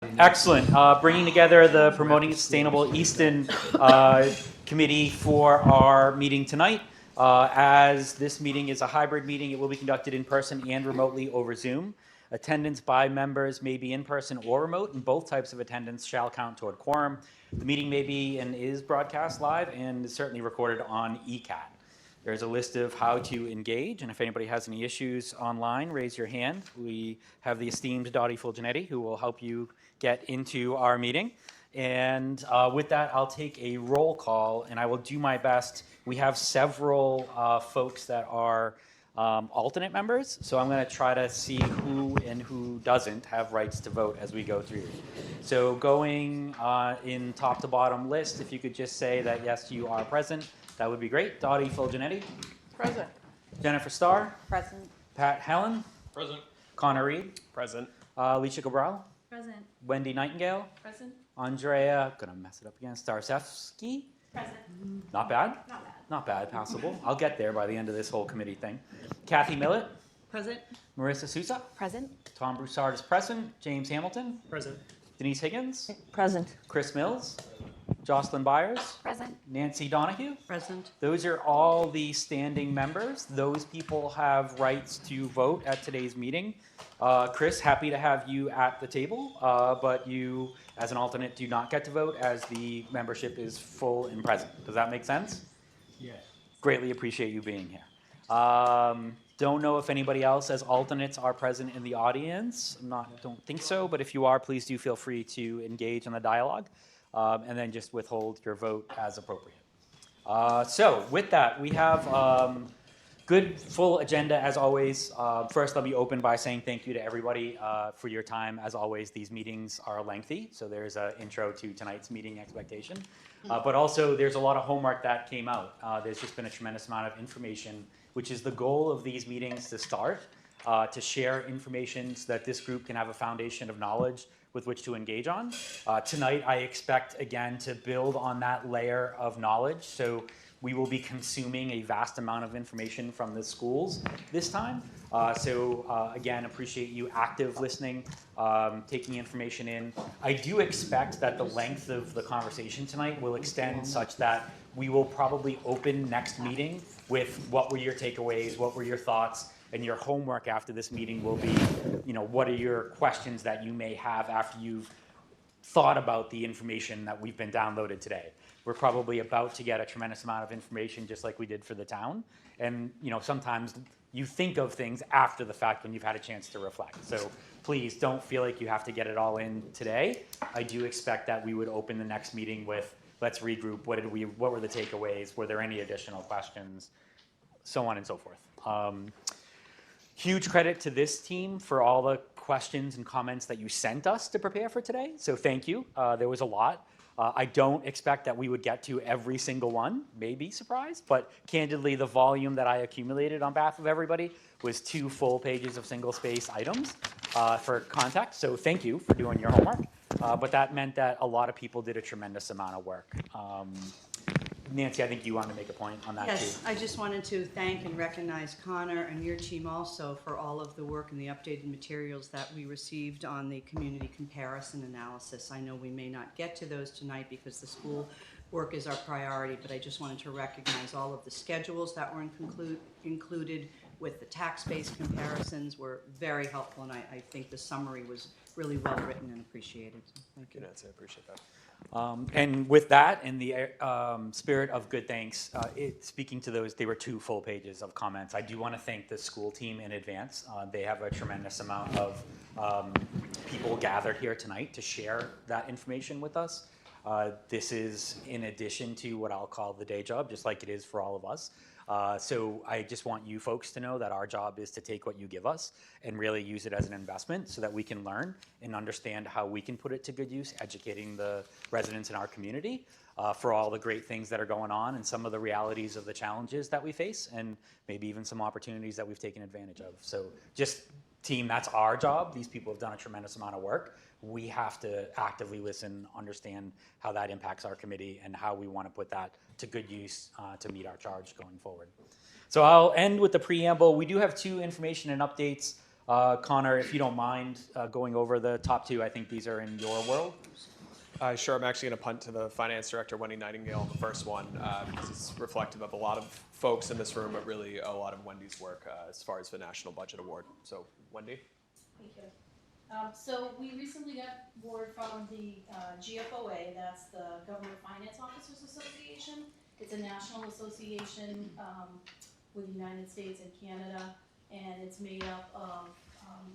Excellent. Bringing together the Promoting Sustainable Easton committee for our meeting tonight. As this meeting is a hybrid meeting, it will be conducted in person and remotely over Zoom. Attendance by members may be in person or remote, and both types of attendance shall count toward quorum. The meeting may be and is broadcast live and is certainly recorded on ECAT. There's a list of how to engage, and if anybody has any issues online, raise your hand. We have the esteemed Dottie Fulgenetti who will help you get into our meeting. And with that, I'll take a roll call, and I will do my best. We have several folks that are alternate members, so I'm going to try to see who and who doesn't have rights to vote as we go through. So going in top to bottom list, if you could just say that yes, you are present, that would be great. Dottie Fulgenetti. Present. Jennifer Starr. Present. Pat Helen. Present. Connor Reed. Present. Alicia Cabral. Present. Wendy Nightingale. Present. Andrea, gonna mess it up again, Starsevsky. Present. Not bad. Not bad. Not bad, passable. I'll get there by the end of this whole committee thing. Kathy Millett. Present. Marissa Sousa. Present. Tom Broussard is present. James Hamilton. Present. Denise Higgins. Present. Chris Mills. Jocelyn Byers. Present. Nancy Donahue. Present. Those are all the standing members. Those people have rights to vote at today's meeting. Chris, happy to have you at the table, but you, as an alternate, do not get to vote as the membership is full and present. Does that make sense? Yes. Greatly appreciate you being here. Don't know if anybody else as alternates are present in the audience. Don't think so, but if you are, please do feel free to engage in the dialogue. And then just withhold your vote as appropriate. So with that, we have good full agenda as always. First, let me open by saying thank you to everybody for your time. As always, these meetings are lengthy, so there's an intro to tonight's meeting expectation. But also, there's a lot of homework that came out. There's just been a tremendous amount of information, which is the goal of these meetings to start, to share information so that this group can have a foundation of knowledge with which to engage on. Tonight, I expect, again, to build on that layer of knowledge. So we will be consuming a vast amount of information from the schools this time. Again, appreciate you active listening, taking information in. I do expect that the length of the conversation tonight will extend such that we will probably open next meeting with what were your takeaways, what were your thoughts, and your homework after this meeting will be, what are your questions that you may have after you've thought about the information that we've been downloaded today. We're probably about to get a tremendous amount of information just like we did for the town. And sometimes you think of things after the fact when you've had a chance to reflect. So please don't feel like you have to get it all in today. I do expect that we would open the next meeting with, let's regroup, what were the takeaways, were there any additional questions, so on and so forth. Huge credit to this team for all the questions and comments that you sent us to prepare for today. So thank you. There was a lot. I don't expect that we would get to every single one, maybe surprised, but candidly, the volume that I accumulated on behalf of everybody was 2 full pages of single-space items for context. So thank you for doing your homework. But that meant that a lot of people did a tremendous amount of work. Nancy, I think you wanted to make a point on that too. Yes, I just wanted to thank and recognize Connor and your team also for all of the work and the updated materials that we received on the community comparison analysis. I know we may not get to those tonight because the school work is our priority, but I just wanted to recognize all of the schedules that were included with the tax-based comparisons were very helpful, and I think the summary was really well written and appreciated. So thank you. Nancy, I appreciate that. And with that, in the spirit of good thanks, speaking to those, they were 2 full pages of comments. I do want to thank the school team in advance. They have a tremendous amount of people gathered here tonight to share that information with us. This is in addition to what I'll call the day job, just like it is for all of us. So I just want you folks to know that our job is to take what you give us and really use it as an investment so that we can learn and understand how we can put it to good use, educating the residents in our community for all the great things that are going on and some of the realities of the challenges that we face and maybe even some opportunities that we've taken advantage of. So just team, that's our job. These people have done a tremendous amount of work. We have to actively listen, understand how that impacts our committee and how we want to put that to good use to meet our charge going forward. So I'll end with the preamble. We do have 2 information and updates Connor, if you don't mind going over the top two, I think these are in your world. Sure, I'm actually going to punt to the finance director, Wendy Nightingale, on the first one, because it's reflective of a lot of folks in this room, but really a lot of Wendy's work as far as the National Budget Award. So, Wendy? Thank you. So we recently got word from the GFOA, that's the Government Finance Officers Association. It's a national association with the United States and Canada, and it's made up of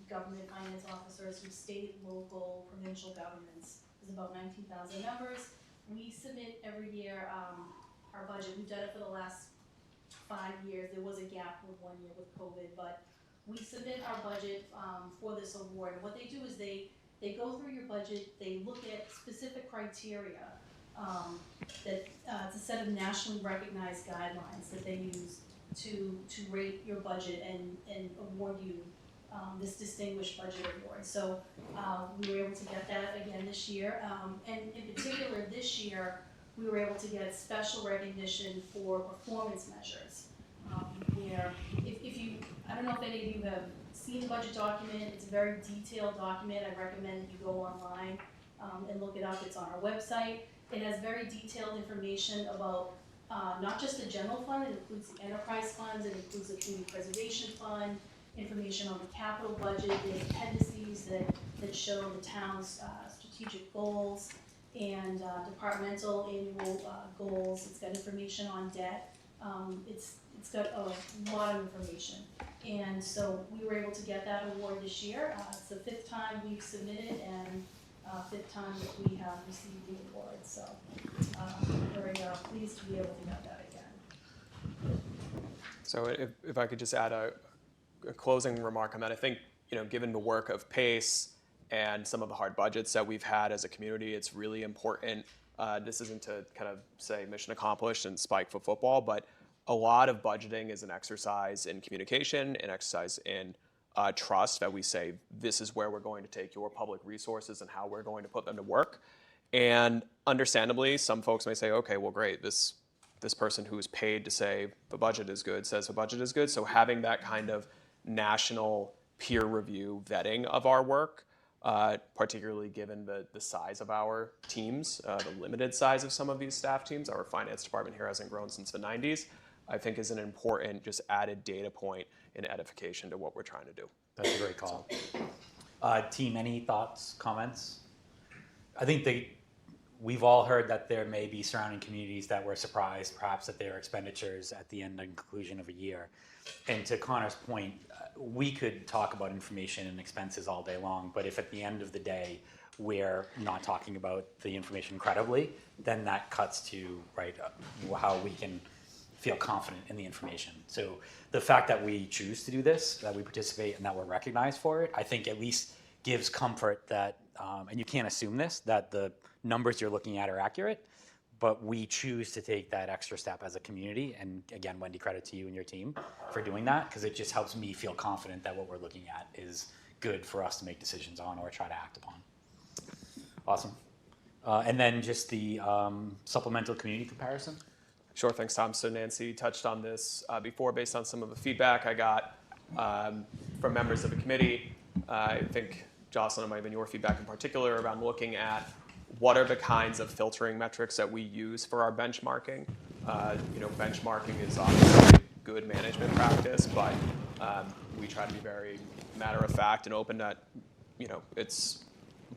government finance officers from state, local, provincial governments. There's about 19,000 members. We submit every year our budget. We've done it for the last 5 years. There was a gap with 1 year with COVID, but we submit our budget for this award. And what they do is they go through your budget, they look at specific criteria that it's a set of nationally recognized guidelines that they use to rate your budget and award you this distinguished budget award. So we were able to get that again this year. And in particular this year, we were able to get special recognition for performance measures. Where if you, I don't know if any of you have seen the budget document, it's a very detailed document. I recommend that you go online and look it up. It's on our website. It has very detailed information about not just the general fund, it includes the enterprise funds, it includes the community preservation fund, information on the capital budget, the appendices that show the town's strategic goals and departmental annual goals. It's got information on debt. It's got a lot of information. And so we were able to get that award this year. It's the 5th time we've submitted and 5th time that we have received the award. So very pleased to be able to get that again. So if I could just add a closing remark on that, I think, given the work of PASE and some of the hard budgets that we've had as a community, it's really important. This isn't to kind of say mission accomplished and spike for football, but a lot of budgeting is an exercise in communication, an exercise in trust, that we say, this is where we're going to take your public resources and how we're going to put them to work. And understandably, some folks may say, okay, well, great, this person who is paid to say the budget is good says the budget is good. So having that kind of national peer review vetting of our work, particularly given the size of our teams, the limited size of some of these staff teams, our finance department here hasn't grown since the 90s, I think is an important just added data point and edification to what we're trying to do. That's a great call. Team, any thoughts, comments? I think we've all heard that there may be surrounding communities that were surprised perhaps at their expenditures at the end and conclusion of a year. And to Connor's point, we could talk about information and expenses all day long, but if at the end of the day we're not talking about the information credibly, then that cuts to how we can feel confident in the information. So the fact that we choose to do this, that we participate, and that we're recognized for it, I think at least gives comfort that, and you can't assume this, that the numbers you're looking at are accurate, but we choose to take that extra step as a community. And again, Wendy, credit to you and your team for doing that, because it just helps me feel confident that what we're looking at is good for us to make decisions on or try to act upon. Awesome. And then just the supplemental community comparison. Sure, thanks, Tom. So Nancy touched on this before based on some of the feedback I got from members of the committee. I think, Jocelyn, it might have been your feedback in particular around looking at what are the kinds of filtering metrics that we use for our benchmarking. Benchmarking is obviously good management practice, but we try to be very matter of fact and open that, it's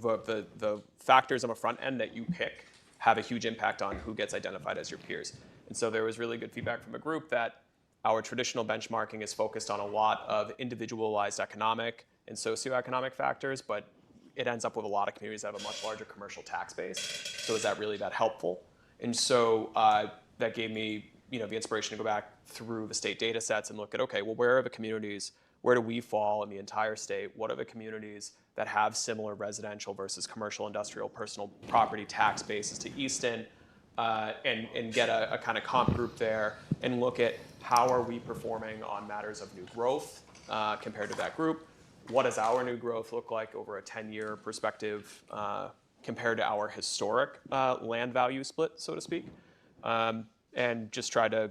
the factors on the front end that you pick have a huge impact on who gets identified as your peers. And so there was really good feedback from a group that our traditional benchmarking is focused on a lot of individualized economic and socioeconomic factors, but it ends up with a lot of communities that have a much larger commercial tax base. So is that really that helpful? And so that gave me the inspiration to go back through the state data sets and look at, okay, well, where are the communities, where do we fall in the entire state? What are the communities that have similar residential versus commercial, industrial, personal property tax bases to Easton? And get a kind of comp group there and look at how are we performing on matters of new growth compared to that group. What does our new growth look like over a 10-year perspective compared to our historic land value split, so to speak? And just try to,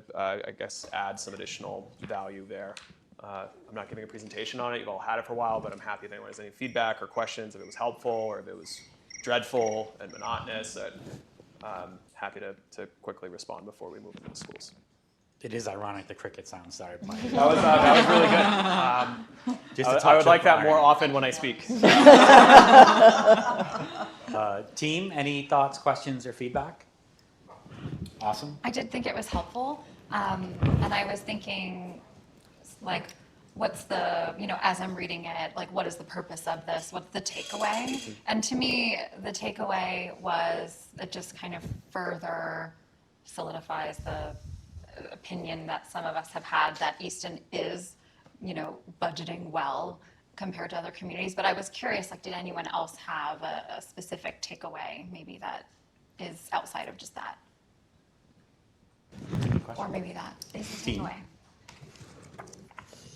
add some additional value there. I'm not giving a presentation on it. You've all had it for a while, but I'm happy if anyone has any feedback or questions, if it was helpful or if it was dreadful and monotonous. Happy to quickly respond before we move into the schools. It is ironic the cricket sound started playing. That was really good. Just a touch I would of like that more irony. often when I speak. Team, any thoughts, questions, or feedback? Awesome. I did think it was helpful, and I was thinking, like, what's the, as I'm reading it, like, what is the purpose of this? What's the takeaway? And to me, the takeaway was it just kind of further solidifies the opinion that some of us have had that Easton is, budgeting well compared to other communities. But I was curious, like, did anyone else have a specific takeaway, maybe that is outside of just that? Or maybe that is the Team. takeaway.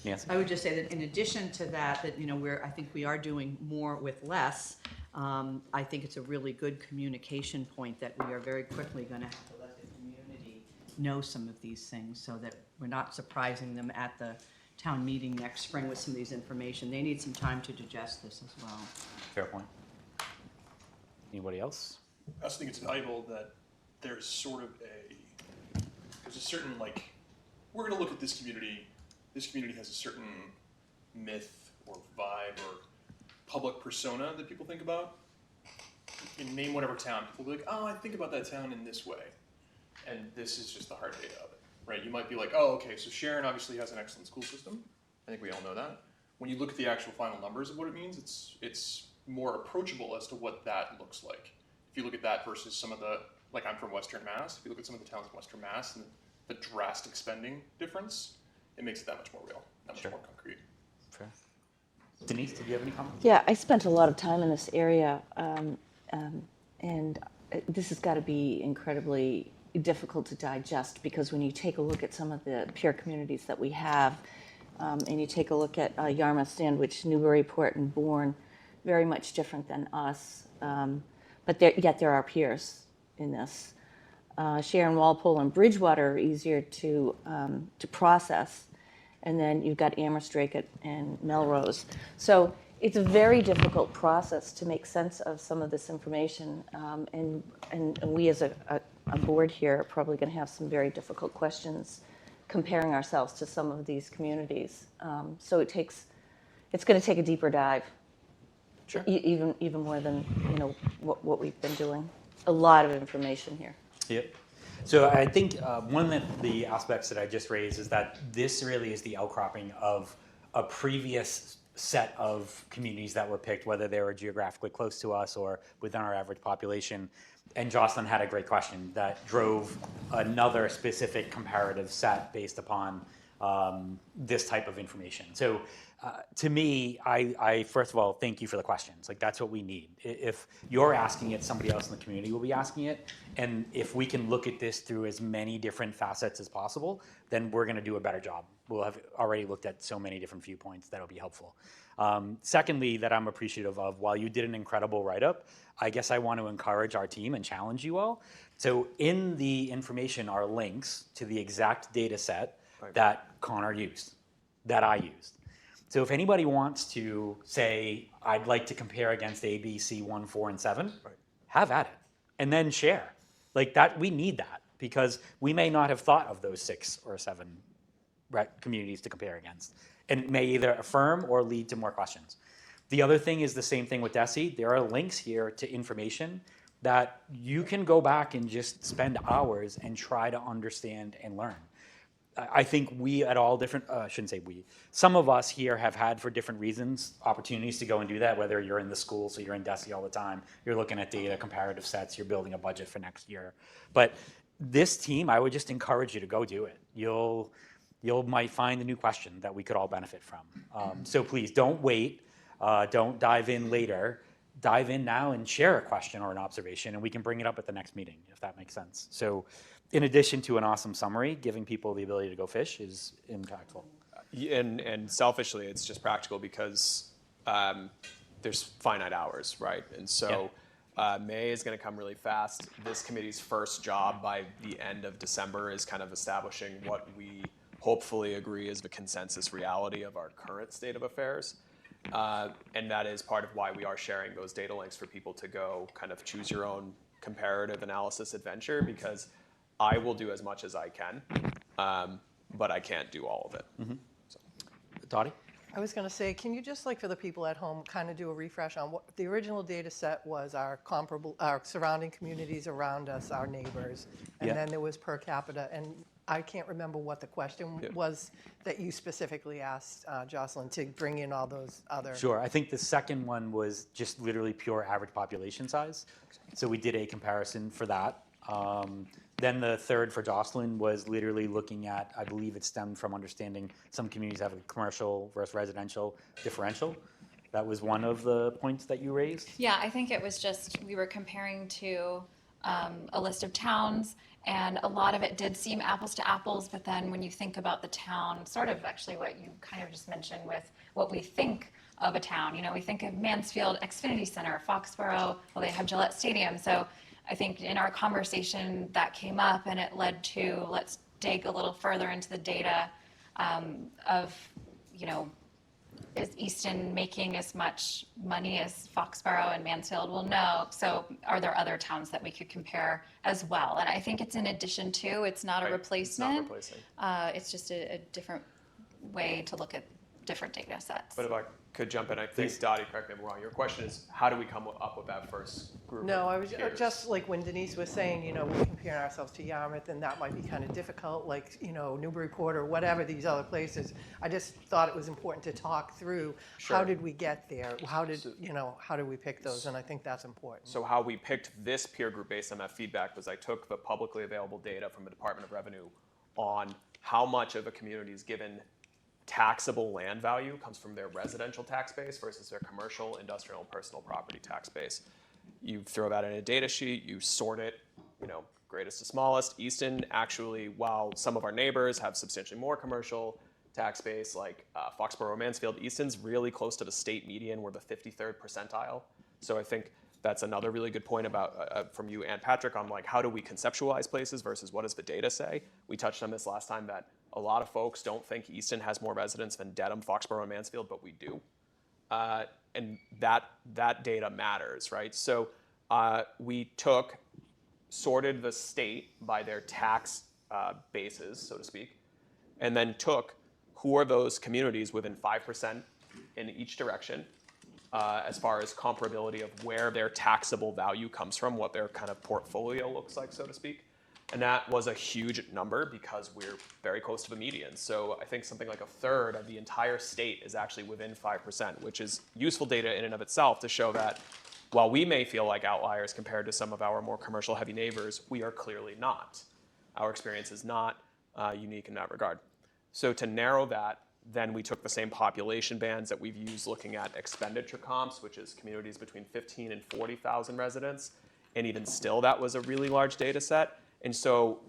Nancy? I would just say that in addition to that, I think we are doing more with less. I think it's a really good communication point that we are very quickly going to have to let the community know some of these things so that we're not surprising them at the town meeting next spring with some of these information. They need some time to digest this as well. Fair point. Anybody else? I also think it's valuable that there's sort of there's a certain, we're going to look at this community. This community has a certain myth or vibe or public persona that people think about. You can name whatever town, people will be like, oh, I think about that town in this way. And this is just the hard data of it, right? You might be like, oh, okay, so Sharon obviously has an excellent school system. I think we all know that. When you look at the actual final numbers of what it means, it's more approachable as to what that looks like. If you look at that versus some of the, I'm from Western Mass, if you look at some of the towns in Western Mass and the drastic spending difference, it makes it that much more real, that much Sure. more concrete. Fair. Denise, did you have any comments? Yeah, I spent a lot of time in this area, and this has got to be incredibly difficult to digest because when you take a look at some of the peer communities that we have, and you take a look at Yarmouth, Sandwich, Newburyport, and Bourne, very much different than us, but yet there are peers in this. Sharon, Walpole, and Bridgewater are easier to process. And then you've got Amherst-Drake and Melrose. So it's a very difficult process to make sense of some of this information. And we as a board here are probably going to have some very difficult questions comparing ourselves to some of these communities. So it's going to take a deeper dive. Sure. Even more than what we've been doing. A lot of information here. Yep. So I think one of the aspects that I just raised is that this really is the outcropping of a previous set of communities that were picked, whether they were geographically close to us or within our average population. And Jocelyn had a great question that drove another specific comparative set based upon this type of information. So to me, I first of all, thank you for the questions. That's what we need. If you're asking it, somebody else in the community will be asking it. And if we can look at this through as many different facets as possible, then we're going to do a better job. We'll have already looked at so many different viewpoints that'll be helpful. Secondly, that I'm appreciative of, while you did an incredible write-up, I guess I want to encourage our team and challenge you all. So in the information are links to the exact data set that Connor used, that I used. So if anybody wants to say, I'd like to compare against A, B, C, 1, 4, and 7, have at it. And then share. That, we need that because we may not have thought of those 6 or 7 communities to compare against. And it may either affirm or lead to more questions. The other thing is the same thing with DESE. There are links here to information that you can go back and just spend hours and try to understand and learn. I think we at all different, shouldn't say we, some of us here have had for different reasons opportunities to go and do that, whether you're in the school, so you're in DESE all the time, you're looking at data, comparative sets, you're building a budget for next year. But this team, I would just encourage you to go do it. You'll might find a new question that we could all benefit from. So please don't wait, don't dive in later. Dive in now and share a question or an observation, and we can bring it up at the next meeting, if that makes sense. So in addition to an awesome summary, giving people the ability to go fish is impactful. And selfishly, it's just practical because there's finite hours, right? And so May is going to come really fast. This committee's first job by the end of December is kind of establishing what we hopefully agree is the consensus reality of our current state of affairs. And that is part of why we are sharing those data links for people to go kind of choose your own comparative analysis adventure, because I will do as much as I can, but I can't do all of it. Dottie? I was going to say, can you just, like, for the people at home, kind of do a refresh on what the original data set was? Our surrounding communities around us, our neighbors, and Yeah. then there was per capita. And I can't remember what the question was that you specifically asked Jocelyn to bring in all those other. Sure. I think the second one was just literally pure average population size. So we did a comparison for that. Then the third for Jocelyn was literally looking at, I believe it stemmed from understanding some communities have a commercial versus residential differential. That was one of the points that you raised. Yeah, I think it was just, we were comparing to a list of towns, and a lot of it did seem apples to apples, but then when you think about the town, sort of actually what you kind of just mentioned with what we think of a town, you know, we think of Mansfield, Xfinity Center, Foxborough, well, they have Gillette Stadium. So I think in our conversation that came up, and it led to, let's dig a little further into the data of, you know, is Easton making as much money as Foxborough and Mansfield? Well, no. So are there other towns that we could compare as well? And I think it's in addition to, it's not a Right. replacement. It's not replacing. It's just a different way to look at different data sets. But if I could jump in, I think, Dottie, correct me if I'm wrong, your question is, how do we come up with that first group? No, of I was peers? just like when Denise was saying, you know, we're comparing ourselves to Yarmouth, and that might be kind of difficult, like, you know, Newburyport or whatever, these other places. I just thought it was important to talk through, how Sure. did we get there? How did, you know, how did we pick those? And I think that's important. So how we picked this peer group based on that feedback was I took the publicly available data from the Department of Revenue on how much of a community's given taxable land value comes from their residential tax base versus their commercial, industrial, and personal property tax base. You throw that in a data sheet, you sort it, you know, greatest to smallest. Easton actually, while some of our neighbors have substantially more commercial tax base, like Foxborough, Mansfield, Easton's really close to the state median. We're the 53rd percentile. So I think that's another really good point about from you and Patrick on, like, how do we conceptualize places versus what does the data say? We touched on this last time that a lot of folks don't think Easton has more residents than Dedham, Foxborough, and Mansfield, but we do. And that data matters, right? So we sorted the state by their tax bases, so to speak, and then took who are those communities within 5% in each direction, as far as comparability of where their taxable value comes from, what their kind of portfolio looks like, so to speak. And that was a huge number because we're very close to the median. So I think something like a third of the entire state is actually within 5%, which is useful data in and of itself to show that while we may feel like outliers compared to some of our more commercial heavy neighbors, we are clearly not. Our experience is not unique in that regard. So to narrow that, then we took the same population bands that we've used looking at expenditure comps, which is communities between 15 and 40,000 residents. And even still, that was a really large data set. And so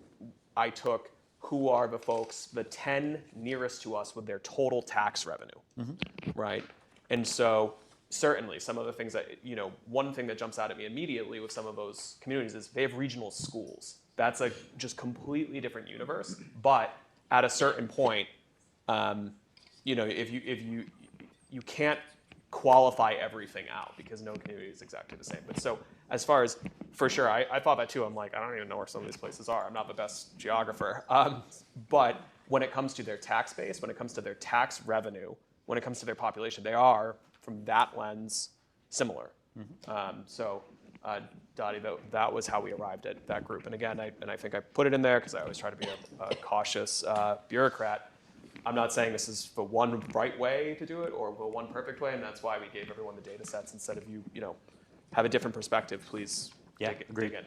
I took who are the folks, the 10 nearest to us with their total tax revenue, right? And so certainly some of the things that, you know, one thing that jumps out at me immediately with some of those communities is they have regional schools. That's a just completely different universe. But at a certain point, you know, if you can't qualify everything out because no community is exactly the same. But so as far as, for sure, I thought that too. I'm like, I don't even know where some of these places are. I'm not the best geographer. But when it comes to their tax base, when it comes to their tax revenue, when it comes to their population, they are, from that lens, similar. Dottie, that was how we arrived at that group. And again, I think I put it in there because I always try to be a cautious bureaucrat. I'm not saying this is the one right way to do it or the one perfect way, and that's why we gave everyone the data sets instead of you know, have a different perspective, please dig in.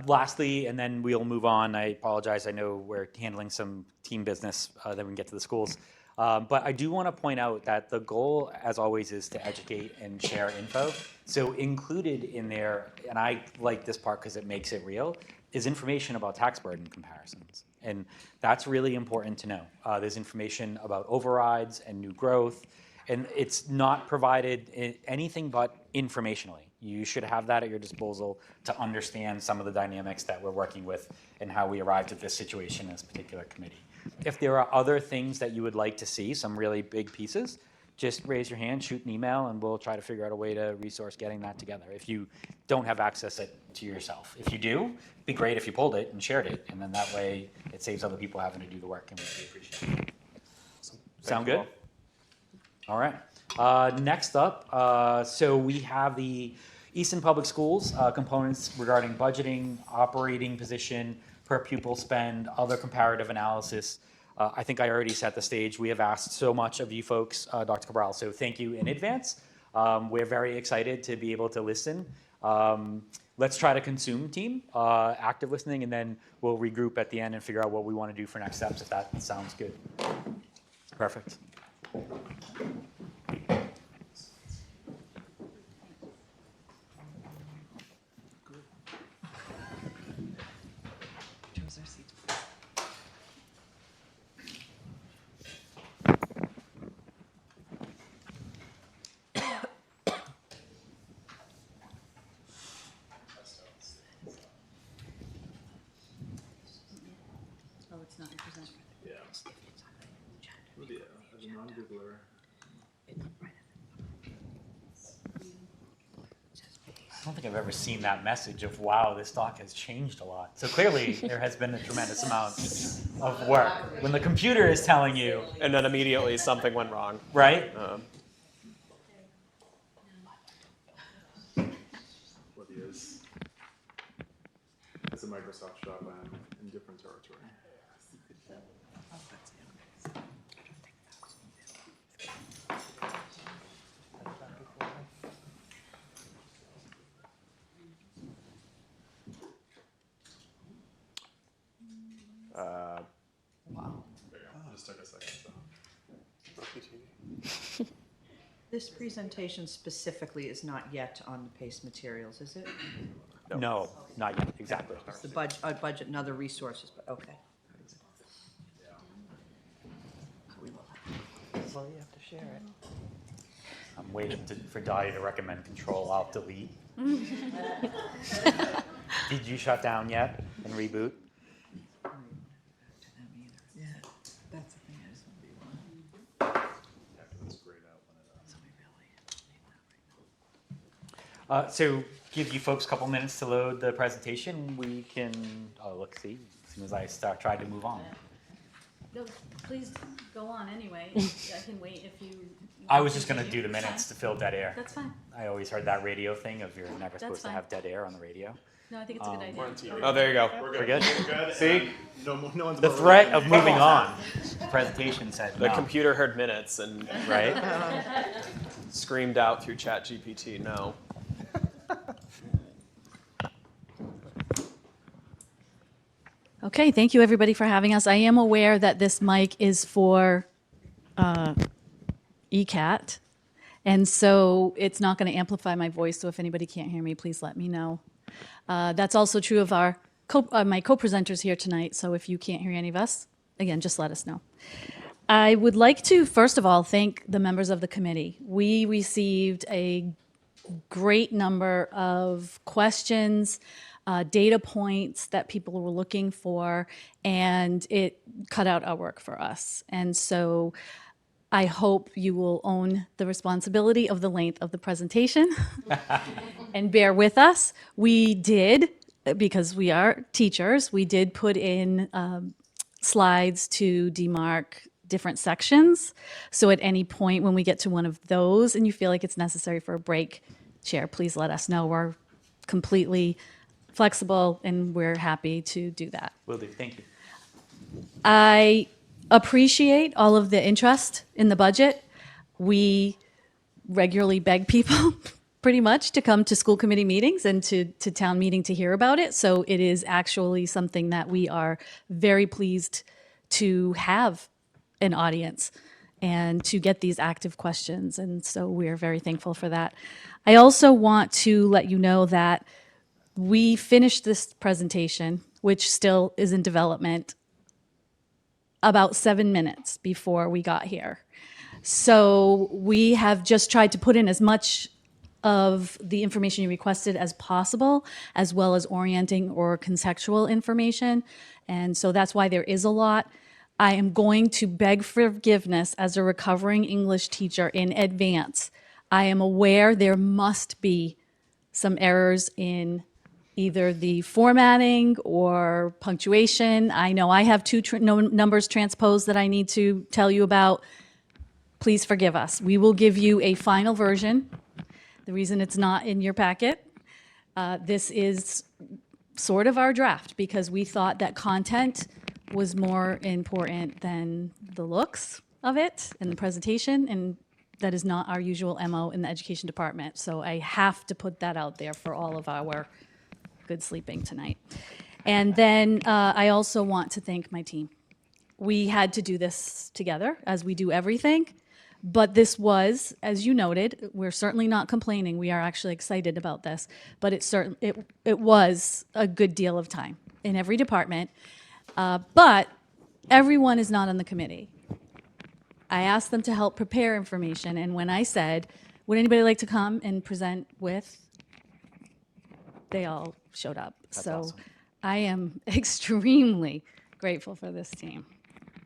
Lastly, and then we'll move on. I apologize. I know we're handling some team business, then we can get to the schools. But I do want to point out that the goal, as always, is to educate and share info. So included in there, and I like this part because it makes it real, is information about tax burden comparisons. And that's really important to know. There's information about overrides and new growth, and it's not provided anything but informationally. You should have that at your disposal to understand some of the dynamics that we're working with and how we arrived at this situation in this particular committee. If there are other things that you would like to see, some really big pieces, just raise your hand, shoot an email, and we'll try to figure out a way to resource getting that together. If you don't have access to yourself. If you do, it'd be great if you pulled it and shared it, and then that way it saves other people having to do the work, and we really appreciate it. Sound good? All right. Next up, so we have the Easton Public Schools components regarding budgeting, operating position, per pupil spend, other comparative analysis. I think I already set the stage. We have asked so much of you folks, Dr. Cabral, so thank you in advance. We're very excited to be able to listen. Let's try to consume, team, active listening, and then we'll regroup at the end and figure out what we want to do for next steps, if that sounds good. Perfect. Oh, it's not represented. Yeah. Yeah, as a non-Googler. I don't think I've ever seen that message of, wow, this doc has changed a lot. So clearly there has been a tremendous amount of work. When the computer is telling you, And then immediately something went wrong. right? What is? As a Microsoft shop, I'm in different territory. Wow. Just took a second. This presentation specifically is not yet on the PASE materials, is it? No, not yet, exactly. It's the budget and other resources, but okay. We will have. Well, you have to share it. I'm waiting for Dottie to recommend Control Alt Delete. Did you shut down yet and reboot? Yeah, that's the thing, I just want to be one. That's grayed out when it. So give you folks a couple minutes to load the presentation. We can, see, as soon as I tried to move on. No, please go on anyway. I can wait if you. I was just gonna do the minutes to fill dead air. That's fine. I always heard that radio thing of you're never supposed to fine. have dead air on the radio. No, I think it's a good idea. We're on TV. Oh, there you go. We're good? See? No one's The more threat of moving on. The presentation said The no, computer heard minutes and right? screamed out through ChatGPT, no. Okay, thank you everybody for having us. I am aware that this mic is for ECAT, and so it's not going to amplify my voice, so if anybody can't hear me, please let me know. That's also true of my co-presenters here tonight, so if you can't hear any of us, again, just let us know. I would like to, first of all, thank the members of the committee. We received a great number of questions, data points that people were looking for, and it cut out our work for us. And so I hope you will own the responsibility of the length of the presentation and bear with us. We did, because we are teachers, we did put in slides to demarc different sections. So at any point when we get to one of those and you feel like it's necessary for a break, Chair, please let us know. We're completely flexible and we're happy to do that. Will do, thank you. I appreciate all of the interest in the budget. We regularly beg people pretty much to come to school committee meetings and to town meeting to hear about it. So it is actually something that we are very pleased to have an audience and to get these active questions. And so we are very thankful for that. I also want to let you know that we finished this presentation, which still is in development, about 7 minutes before we got here. So we have just tried to put in as much of the information you requested as possible, as well as orienting or contextual information. And so that's why there is a lot. I am going to beg forgiveness as a recovering English teacher in advance. I am aware there must be some errors in either the formatting or punctuation. I know I have two numbers transposed that I need to tell you about. Please forgive us. We will give you a final version. The reason it's not in your packet, this is sort of our draft because we thought that content was more important than the looks of it and the presentation, and that is not our usual MO in the education department. So I have to put that out there for all of our good sleeping tonight. And then I also want to thank my team. We had to do this together, as we do everything. But this was, as you noted, we're certainly not complaining. We are actually excited about this. But it was a good deal of time in every department. But everyone is not on the committee. I asked them to help prepare information. And when I said, would anybody like to come and present with, they all showed up. So awesome. I am extremely grateful for this team.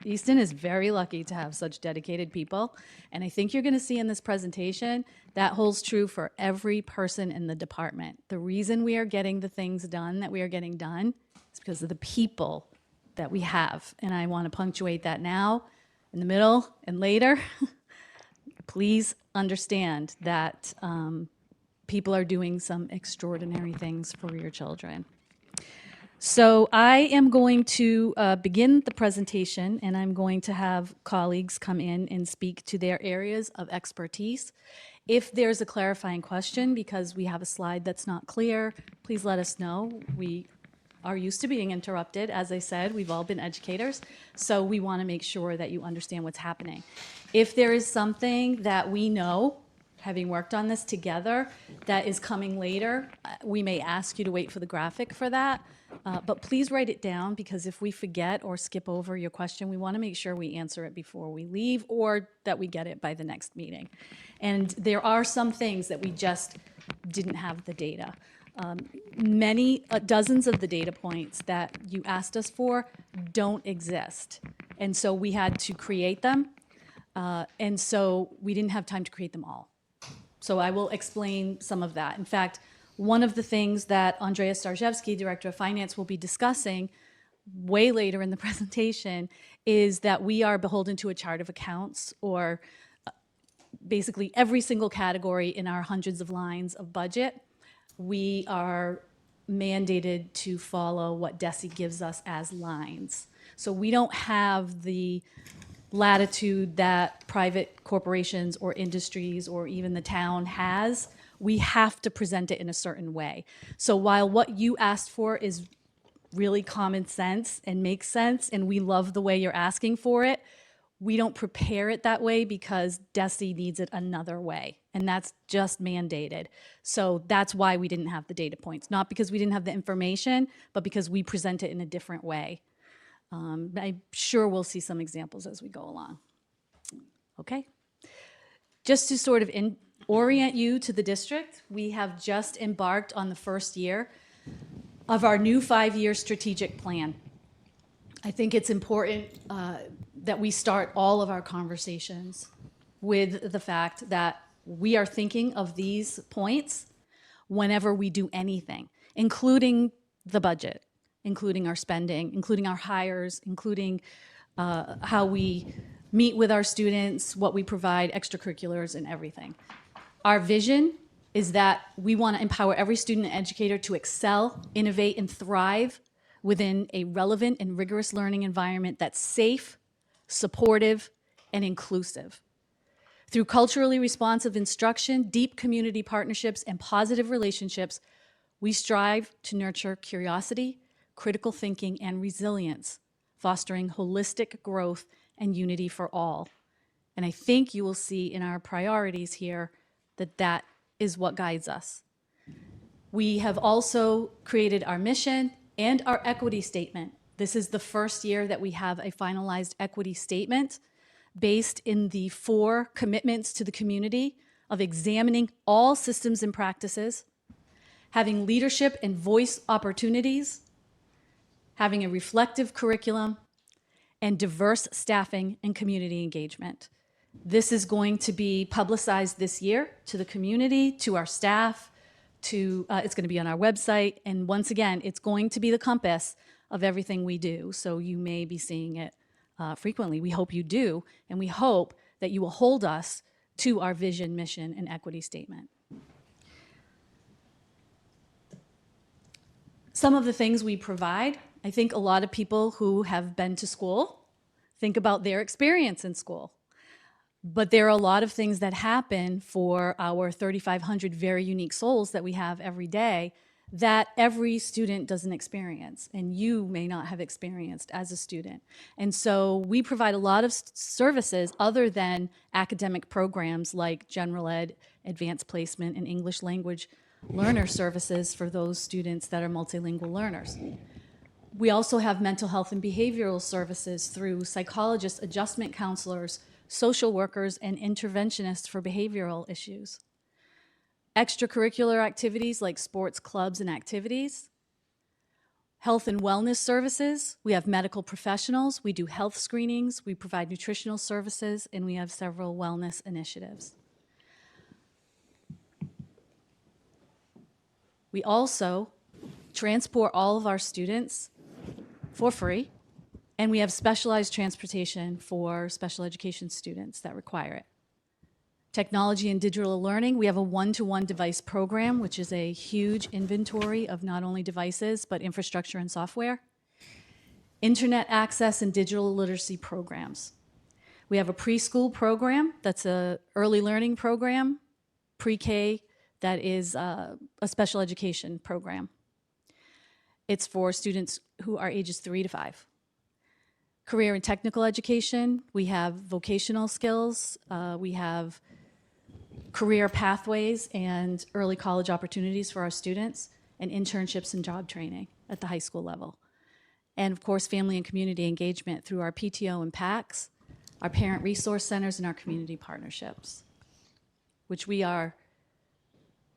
Easton is very lucky to have such dedicated people, and I think you're going to see in this presentation that holds true for every person in the department. The reason we are getting the things done that we are getting done is because of the people that we have, and I want to punctuate that now, in the middle, and later. Please understand that people are doing some extraordinary things for your children. So I am going to begin the presentation, and I'm going to have colleagues come in and speak to their areas of expertise. If there's a clarifying question, because we have a slide that's not clear, please let us know. We are used to being interrupted. As I said, we've all been educators, so we want to make sure that you understand what's happening. If there is something that we know, having worked on this together, that is coming later, we may ask you to wait for the graphic for that. But please write it down, because if we forget or skip over your question, we want to make sure we answer it before we leave, or that we get it by the next meeting. And there are some things that we just didn't have the data. Dozens of the data points that you asked us for don't exist. And so we had to create them. And so we didn't have time to create them all. So I will explain some of that. In fact, one of the things that Andrea Starzewski, Director of Finance, will be discussing way later in the presentation is that we are beholden to a chart of accounts, or basically every single category in our hundreds of lines of budget. We are mandated to follow what DESE gives us as lines. So we don't have the latitude that private corporations or industries or even the town has. We have to present it in a certain way. So while what you asked for is really common sense and makes sense, and we love the way you're asking for it, we don't prepare it that way because DESE needs it another way, and that's just mandated. So that's why we didn't have the data points, not because we didn't have the information, but because we present it in a different way. I'm sure we'll see some examples as we go along. Okay. Just to sort of orient you to the district, we have just embarked on the first year of our new 5-year strategic plan. I think it's important that we start all of our conversations with the fact that we are thinking of these points whenever we do anything, including the budget, including our spending, including our hires, including how we meet with our students, what we provide, extracurriculars, and everything. Our vision is that we want to empower every student and educator to excel, innovate, and thrive within a relevant and rigorous learning environment that's safe, supportive, and inclusive. Through culturally responsive instruction, deep community partnerships, and positive relationships, we strive to nurture curiosity, critical thinking, and resilience, fostering holistic growth and unity for all. And I think you will see in our priorities here that that is what guides us. We have also created our mission and our equity statement. This is the first year that we have a finalized equity statement based in the 4 commitments to the community of examining all systems and practices, having leadership and voice opportunities, having a reflective curriculum, and diverse staffing and community engagement. This is going to be publicized this year to the community, to our staff, it's going to be on our website, and once again, it's going to be the compass of everything we do, so you may be seeing it frequently. We hope you do, and we hope that you will hold us to our vision, mission, and equity statement. Some of the things we provide, I think a lot of people who have been to school think about their experience in school. But there are a lot of things that happen for our 3,500 very unique souls that we have every day that every student doesn't experience, and you may not have experienced as a student. And so we provide a lot of services other than academic programs like general ed, advanced placement, and English language learner services for those students that are multilingual learners. We also have mental health and behavioral services through psychologists, adjustment counselors, social workers, and interventionists for behavioral issues. Extracurricular activities like sports clubs and activities. Health and wellness services. We have medical professionals. We do health screenings. We provide nutritional services, and we have several wellness initiatives. We also transport all of our students for free, and we have specialized transportation for special education students that require it. Technology and digital learning, we have a one-to-one device program, which is a huge inventory of not only devices, but infrastructure and software. Internet access and digital literacy programs. We have a preschool program that's an early learning program, pre-K, that is a special education program. It's for students who are ages 3 to 5. Career and technical education, we have vocational skills, we have career pathways and early college opportunities for our students, and internships and job training at the high school level. And of course, family and community engagement through our PTO and PACs, our parent resource centers, and our community partnerships, which we are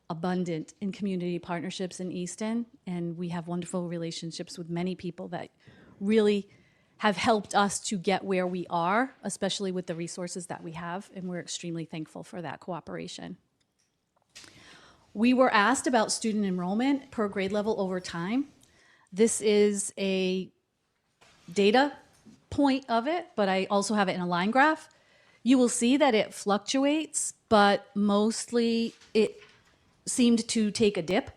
abundant in community partnerships in Easton, and we have wonderful relationships with many people that really have helped us to get where we are, especially with the resources that we have, and we're extremely thankful for that cooperation. We were asked about student enrollment per grade level over time. This is a data point of it, but I also have it in a line graph. You will see that it fluctuates, but mostly it seemed to take a dip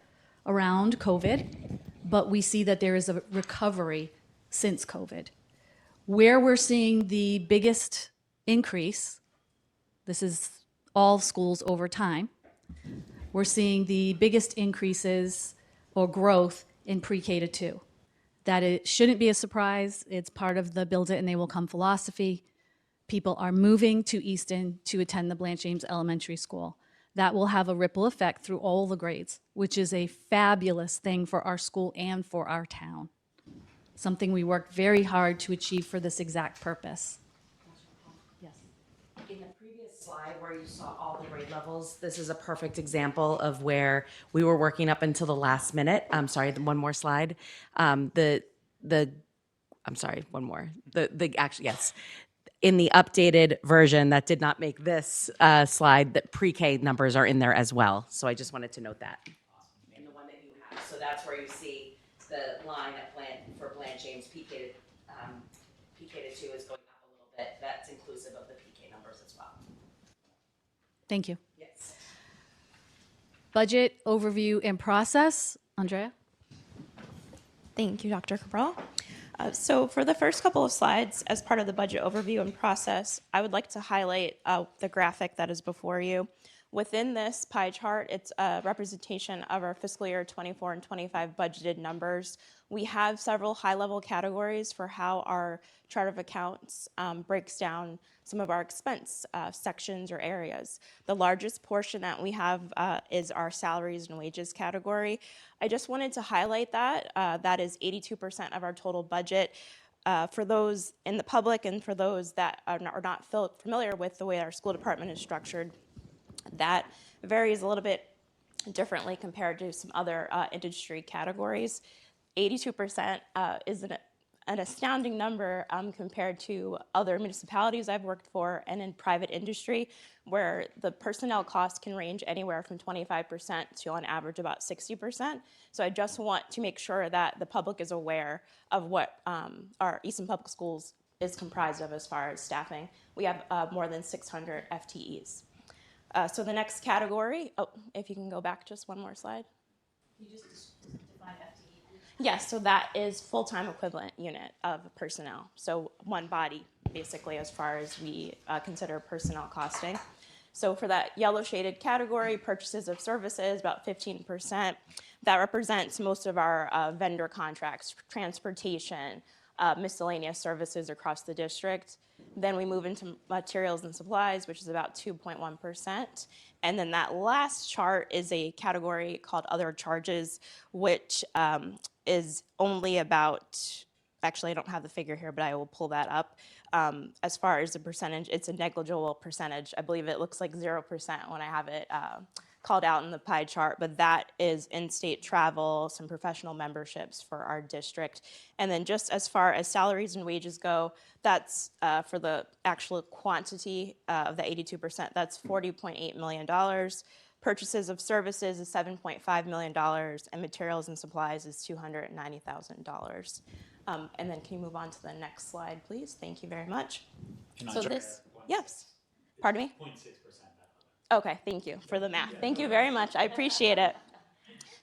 around COVID, but we see that there is a recovery since COVID. Where we're seeing the biggest increase, this is all schools over time, we're seeing the biggest increases or growth in pre-K to 2. That it shouldn't be a surprise. It's part of the build it and they will come philosophy. People are moving to Easton to attend the Blanche James Elementary School. That will have a ripple effect through all the grades, which is a fabulous thing for our school and for our town. Something we worked very hard to achieve for this exact purpose. Yes. In the previous slide where you saw all the grade levels, this is a perfect example of where we were working up until the last minute. I'm sorry, one more slide. Actually, yes. In the updated version that did not make this slide, that pre-K numbers are in there as well. So I just wanted to note that. In the one that you have. So that's where you see the line at for Blanche James PK to 2 is going up a little bit. That's inclusive of the PK numbers as well. Thank you. Yes. Budget overview and process. Andrea? Thank you, Dr. Cabral. So for the first couple of slides, as part of the budget overview and process, I would like to highlight the graphic that is before you. Within this pie chart, it's a representation of our fiscal year 24 and 25 budgeted numbers. We have several high-level categories for how our chart of accounts breaks down some of our expense sections or areas. The largest portion that we have is our salaries and wages category. I just wanted to highlight that. That is 82% of our total budget. For those in the public and for those that are not familiar with the way our school department is structured, that varies a little bit differently compared to some other industry categories. 82% is an an astounding number compared to other municipalities I've worked for and in private industry, where the personnel costs can range anywhere from 25% to on average about 60%. So I just want to make sure that the public is aware of what our Easton Public Schools is comprised of as far as staffing. We have more than 600 FTEs. So the next category, if you can go back just one more slide. You just define FTE. Yes, so that is full-time equivalent unit of personnel. So one body, basically, as far as we consider personnel costing. So for that yellow shaded category, purchases of services, about 15%. That represents most of our vendor contracts, transportation, miscellaneous services across the district. Then we move into materials and supplies, which is about 2.1%. And then that last chart is a category called other charges, which is only about, actually I don't have the figure here, but I will pull that up. As far as the percentage, it's a negligible percentage. I believe it looks like 0% when I have it called out in the pie chart, but that is in-state travel, some professional memberships for our district. And then just as far as salaries and wages go, that's for the actual quantity of the 82%, that's $40.8 million. Purchases of services is $7.5 million, and materials and supplies is $290,000. And then can you move on to the next slide, please? Thank you very much. So this, yes, pardon me? 0.6%. Okay, thank you for the math. Thank you very much. I appreciate it.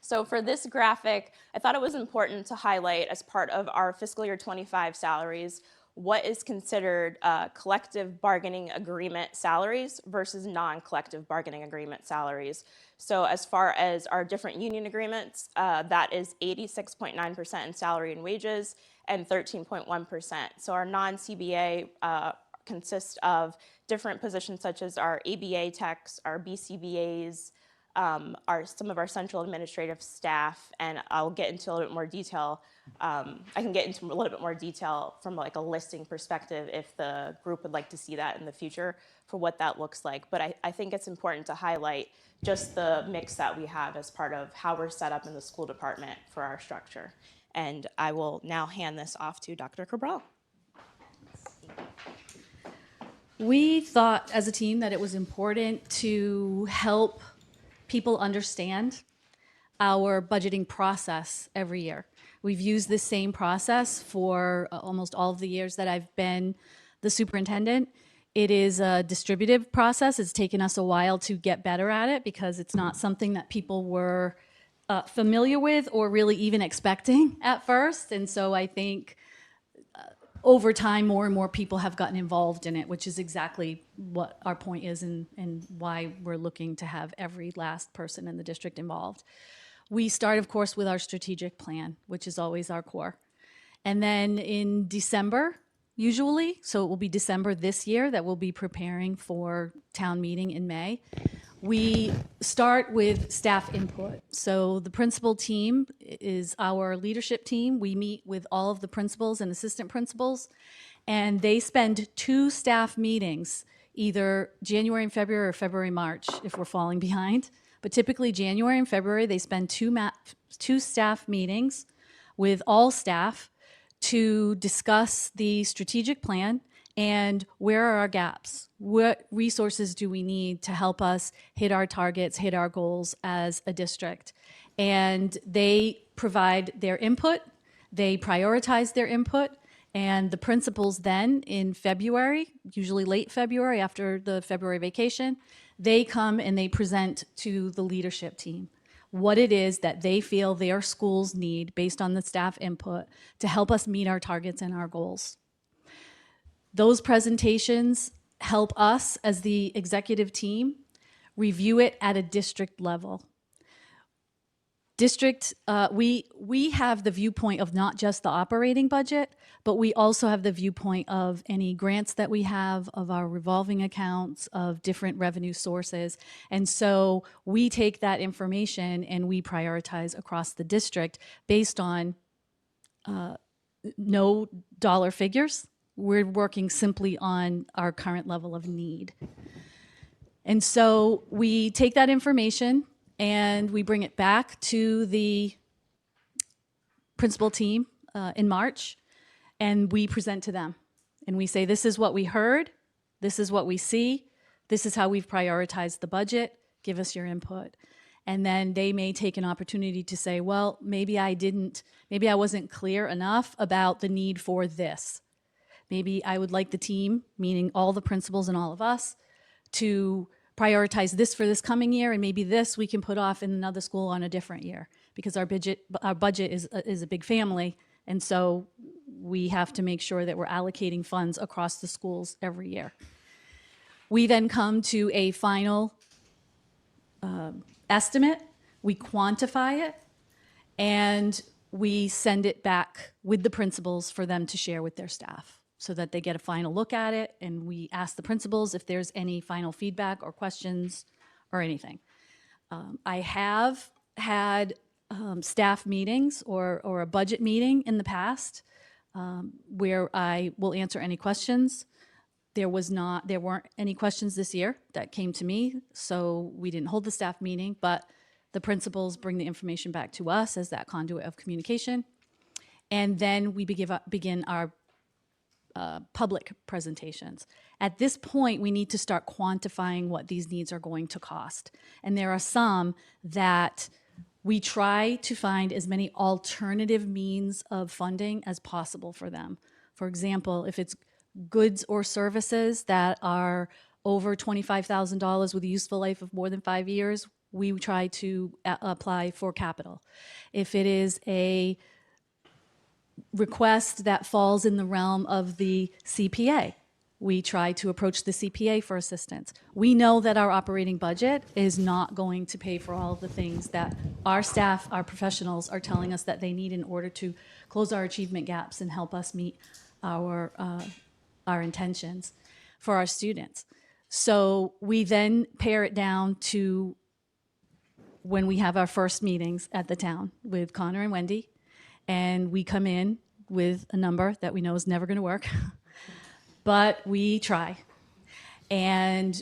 So for this graphic, I thought it was important to highlight as part of our fiscal year 25 salaries, what is considered collective bargaining agreement salaries versus non-collective bargaining agreement salaries. So as far as our different union agreements, that is 86.9% in salary and wages and 13.1%. So our non-CBA consists of different positions such as our ABA techs, our BCBAs, some of our central administrative staff, and I'll get into a little bit more detail. I can get into a little bit more detail from like a listing perspective if the group would like to see that in the future for what that looks like. But I think it's important to highlight just the mix that we have as part of how we're set up in the school department for our structure. And I will now hand this off to Dr. Cabral. We thought as a team that it was important to help people understand our budgeting process every year. We've used the same process for almost all of the years that I've been the superintendent. It is a distributive process. It's taken us a while to get better at it because it's not something that people were familiar with or really even expecting at first. And so I think over time, more and more people have gotten involved in it, which is exactly what our point is and why we're looking to have every last person in the district involved. We start, of course, with our strategic plan, which is always our core. And then in December, usually, so it will be December this year that we'll be preparing for town meeting in May. We start with staff input. So the principal team is our leadership team. We meet with all of the principals and assistant principals, and they spend 2 staff meetings, either January and February or February, March, if we're falling behind. But typically January and February, they spend 2 staff meetings with all staff to discuss the strategic plan and where are our gaps? What resources do we need to help us hit our targets, hit our goals as a district? And they provide their input, they prioritize their input, and the principals then in February, usually late February after the February vacation, they come and they present to the leadership team what it is that they feel their schools need based on the staff input to help us meet our targets and our goals. Those presentations help us as the executive team review it at a district level. District, we have the viewpoint of not just the operating budget, but we also have the viewpoint of any grants that we have, of our revolving accounts, of different revenue sources. And so we take that information and we prioritize across the district based on no dollar figures. We're working simply on our current level of need. And so we take that information and we bring it back to the principal team in March. and we present to them. And we say, this is what we heard, this is what we see, this is how we've prioritized the budget, give us your input. And then they may take an opportunity to say, well, maybe I wasn't clear enough about the need for this. Maybe I would like the team, meaning all the principals and all of us, to prioritize this for this coming year, and maybe this we can put off in another school on a different year, because our budget is a big family, and so we have to make sure that we're allocating funds across the schools every year. We then come to a final estimate, we quantify it, and we send it back with the principals for them to share with their staff so that they get a final look at it, and we ask the principals if there's any final feedback or questions or anything. I have had staff meetings or a budget meeting in the past where I will answer any questions. There weren't any questions this year that came to me, so we didn't hold the staff meeting, but the principals bring the information back to us as that conduit of communication. And then we begin our public presentations. At this point, we need to start quantifying what these needs are going to cost. And there are some that we try to find as many alternative means of funding as possible for them. For example, if it's goods or services that are over $25,000 with a useful life of more than 5 years, we try to apply for capital. If it is a request that falls in the realm of the CPA, we try to approach the CPA for assistance. We know that our operating budget is not going to pay for all of the things that our staff, our professionals are telling us that they need in order to close our achievement gaps and help us meet our intentions for our students. So we then pare it down to when we have our first meetings at the town with Connor and Wendy, and we come in with a number that we know is never going to work, but we try. And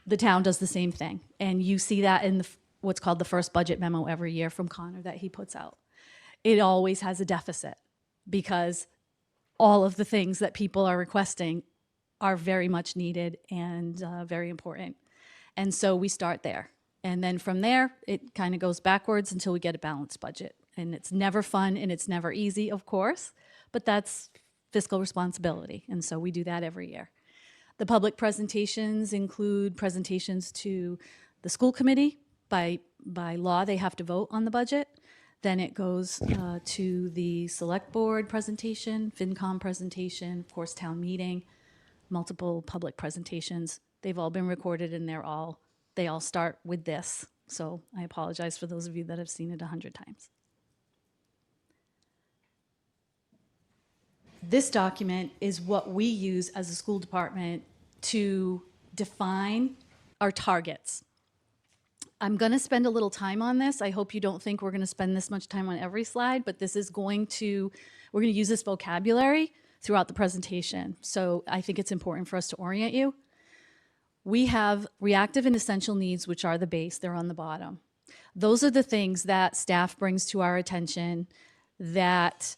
the town does the same thing. And you see that in what's called the first budget memo every year from Connor that he puts out. It always has a deficit because all of the things that people are requesting are very much needed and very important. And so we start there. And then from there, it kind of goes backwards until we get a balanced budget. And it's never fun and it's never easy, of course, but that's fiscal responsibility. And so we do that every year. The public presentations include presentations to the school committee. By law, they have to vote on the budget. Then it goes to the select board presentation, FinCom presentation, of course, town meeting, multiple public presentations. They've all been recorded and they all start with this. So I apologize for those of you that have seen it 100 times. This document is what we use as a school department to define our targets. I'm going to spend a little time on this. I hope you don't think we're going to spend this much time on every slide, but we're going to use this vocabulary throughout the presentation. So I think it's important for us to orient you. We have reactive and essential needs, which are the base. They're on the bottom. Those are the things that staff brings to our attention that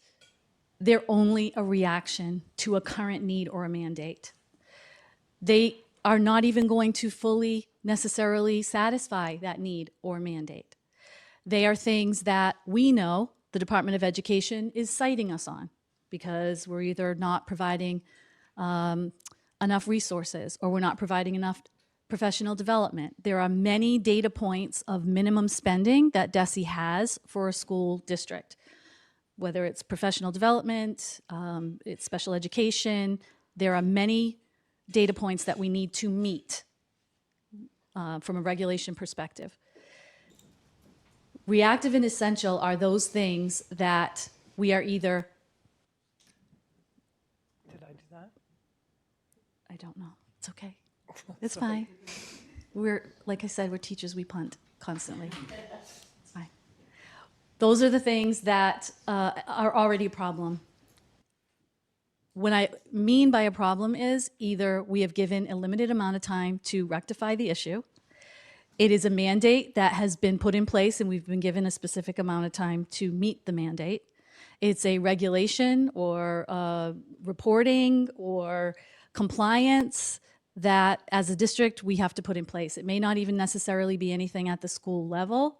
they're only a reaction to a current need or a mandate. They are not even going to fully necessarily satisfy that need or mandate. They are things that we know the Department of Education is citing us on because we're either not providing enough resources or we're not providing enough professional development. There are many data points of minimum spending that DESE has for a school district, whether it's professional development, it's special education. There are many data points that we need to meet from a regulation perspective. Reactive and essential are those things that we are either... Did I do that? I don't know. It's okay. It's fine. Like I said, we're teachers, we punt constantly. It's fine. Those are the things that are already a problem. What I mean by a problem is either we have given a limited amount of time to rectify the issue. It is a mandate that has been put in place and we've been given a specific amount of time to meet the mandate. It's a regulation or reporting or compliance that as a district we have to put in place. It may not even necessarily be anything at the school level.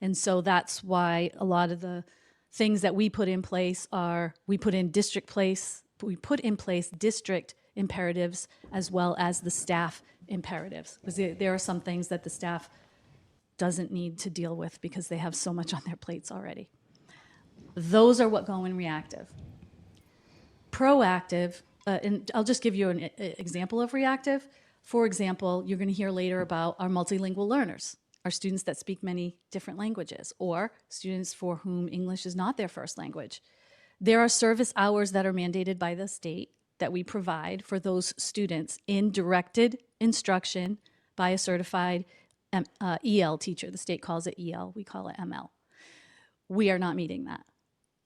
And so that's why a lot of the things that we put in place are, we put in place district imperatives as well as the staff imperatives. Because there are some things that the staff doesn't need to deal with because they have so much on their plates already. Those are what go in reactive. Proactive, and I'll just give you an example of reactive. For example, you're going to hear later about our multilingual learners, our students that speak many different languages, or students for whom English is not their first language. There are service hours that are mandated by the state that we provide for those students in directed instruction by a certified EL teacher. The state calls it EL, we call it ML. We are not meeting that.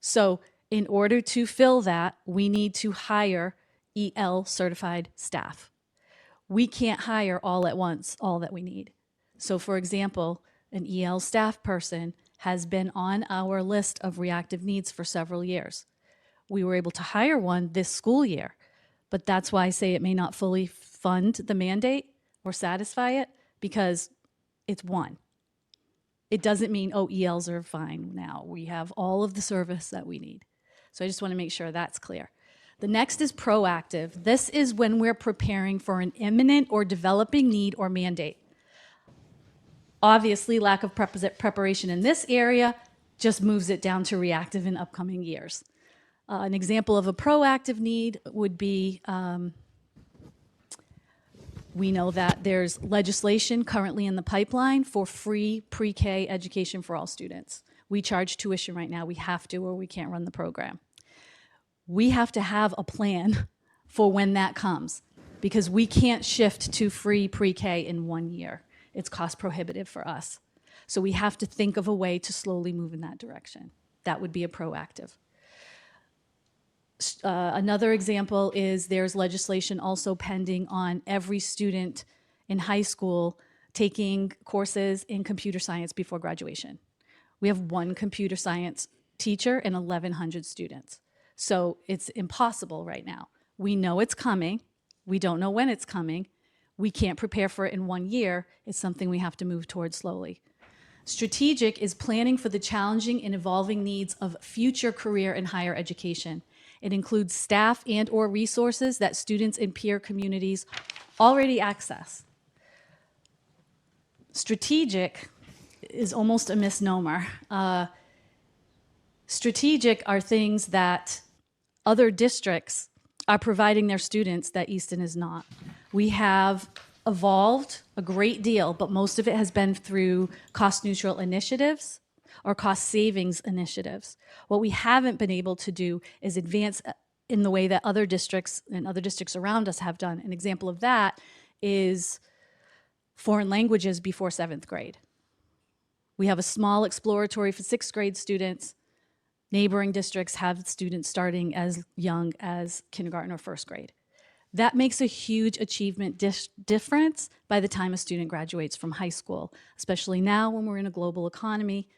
So in order to fill that, we need to hire EL certified staff. We can't hire all at once all that we need. So for example, an EL staff person has been on our list of reactive needs for several years. We were able to hire one this school year, but that's why I say it may not fully fund the mandate or satisfy it, because it's one. It doesn't mean, oh, ELs are fine now. We have all of the service that we need. So I just want to make sure that's clear. The next is proactive. This is when we're preparing for an imminent or developing need or mandate. Obviously, lack of preparation in this area just moves it down to reactive in upcoming years. An example of a proactive need would be, we know that there's legislation currently in the pipeline for free pre-K education for all students. We charge tuition right now. We have to, or we can't run the program. We have to have a plan for when that comes, because we can't shift to free pre-K in 1 year. It's cost prohibitive for us. So we have to think of a way to slowly move in that direction. That would be a proactive. Another example is there's legislation also pending on every student in high school taking courses in computer science before graduation. We have one computer science teacher and 1,100 students. So it's impossible right now. We know it's coming. We don't know when it's coming. We can't prepare for it in 1 year. It's something we have to move towards slowly. Strategic is planning for the challenging and evolving needs of future career and higher education. It includes staff and or resources that students and peer communities already access. Strategic is almost a misnomer. Strategic are things that other districts are providing their students that Easton is not. We have evolved a great deal, but most of it has been through cost-neutral initiatives or cost savings initiatives. What we haven't been able to do is advance in the way that other districts and other districts around us have done. An example of that is foreign languages before 7th grade. We have a small exploratory for 6th grade students. Neighboring districts have students starting as young as kindergarten or 1st grade. That makes a huge achievement difference by the time a student graduates from high school, especially now when we're in a global economy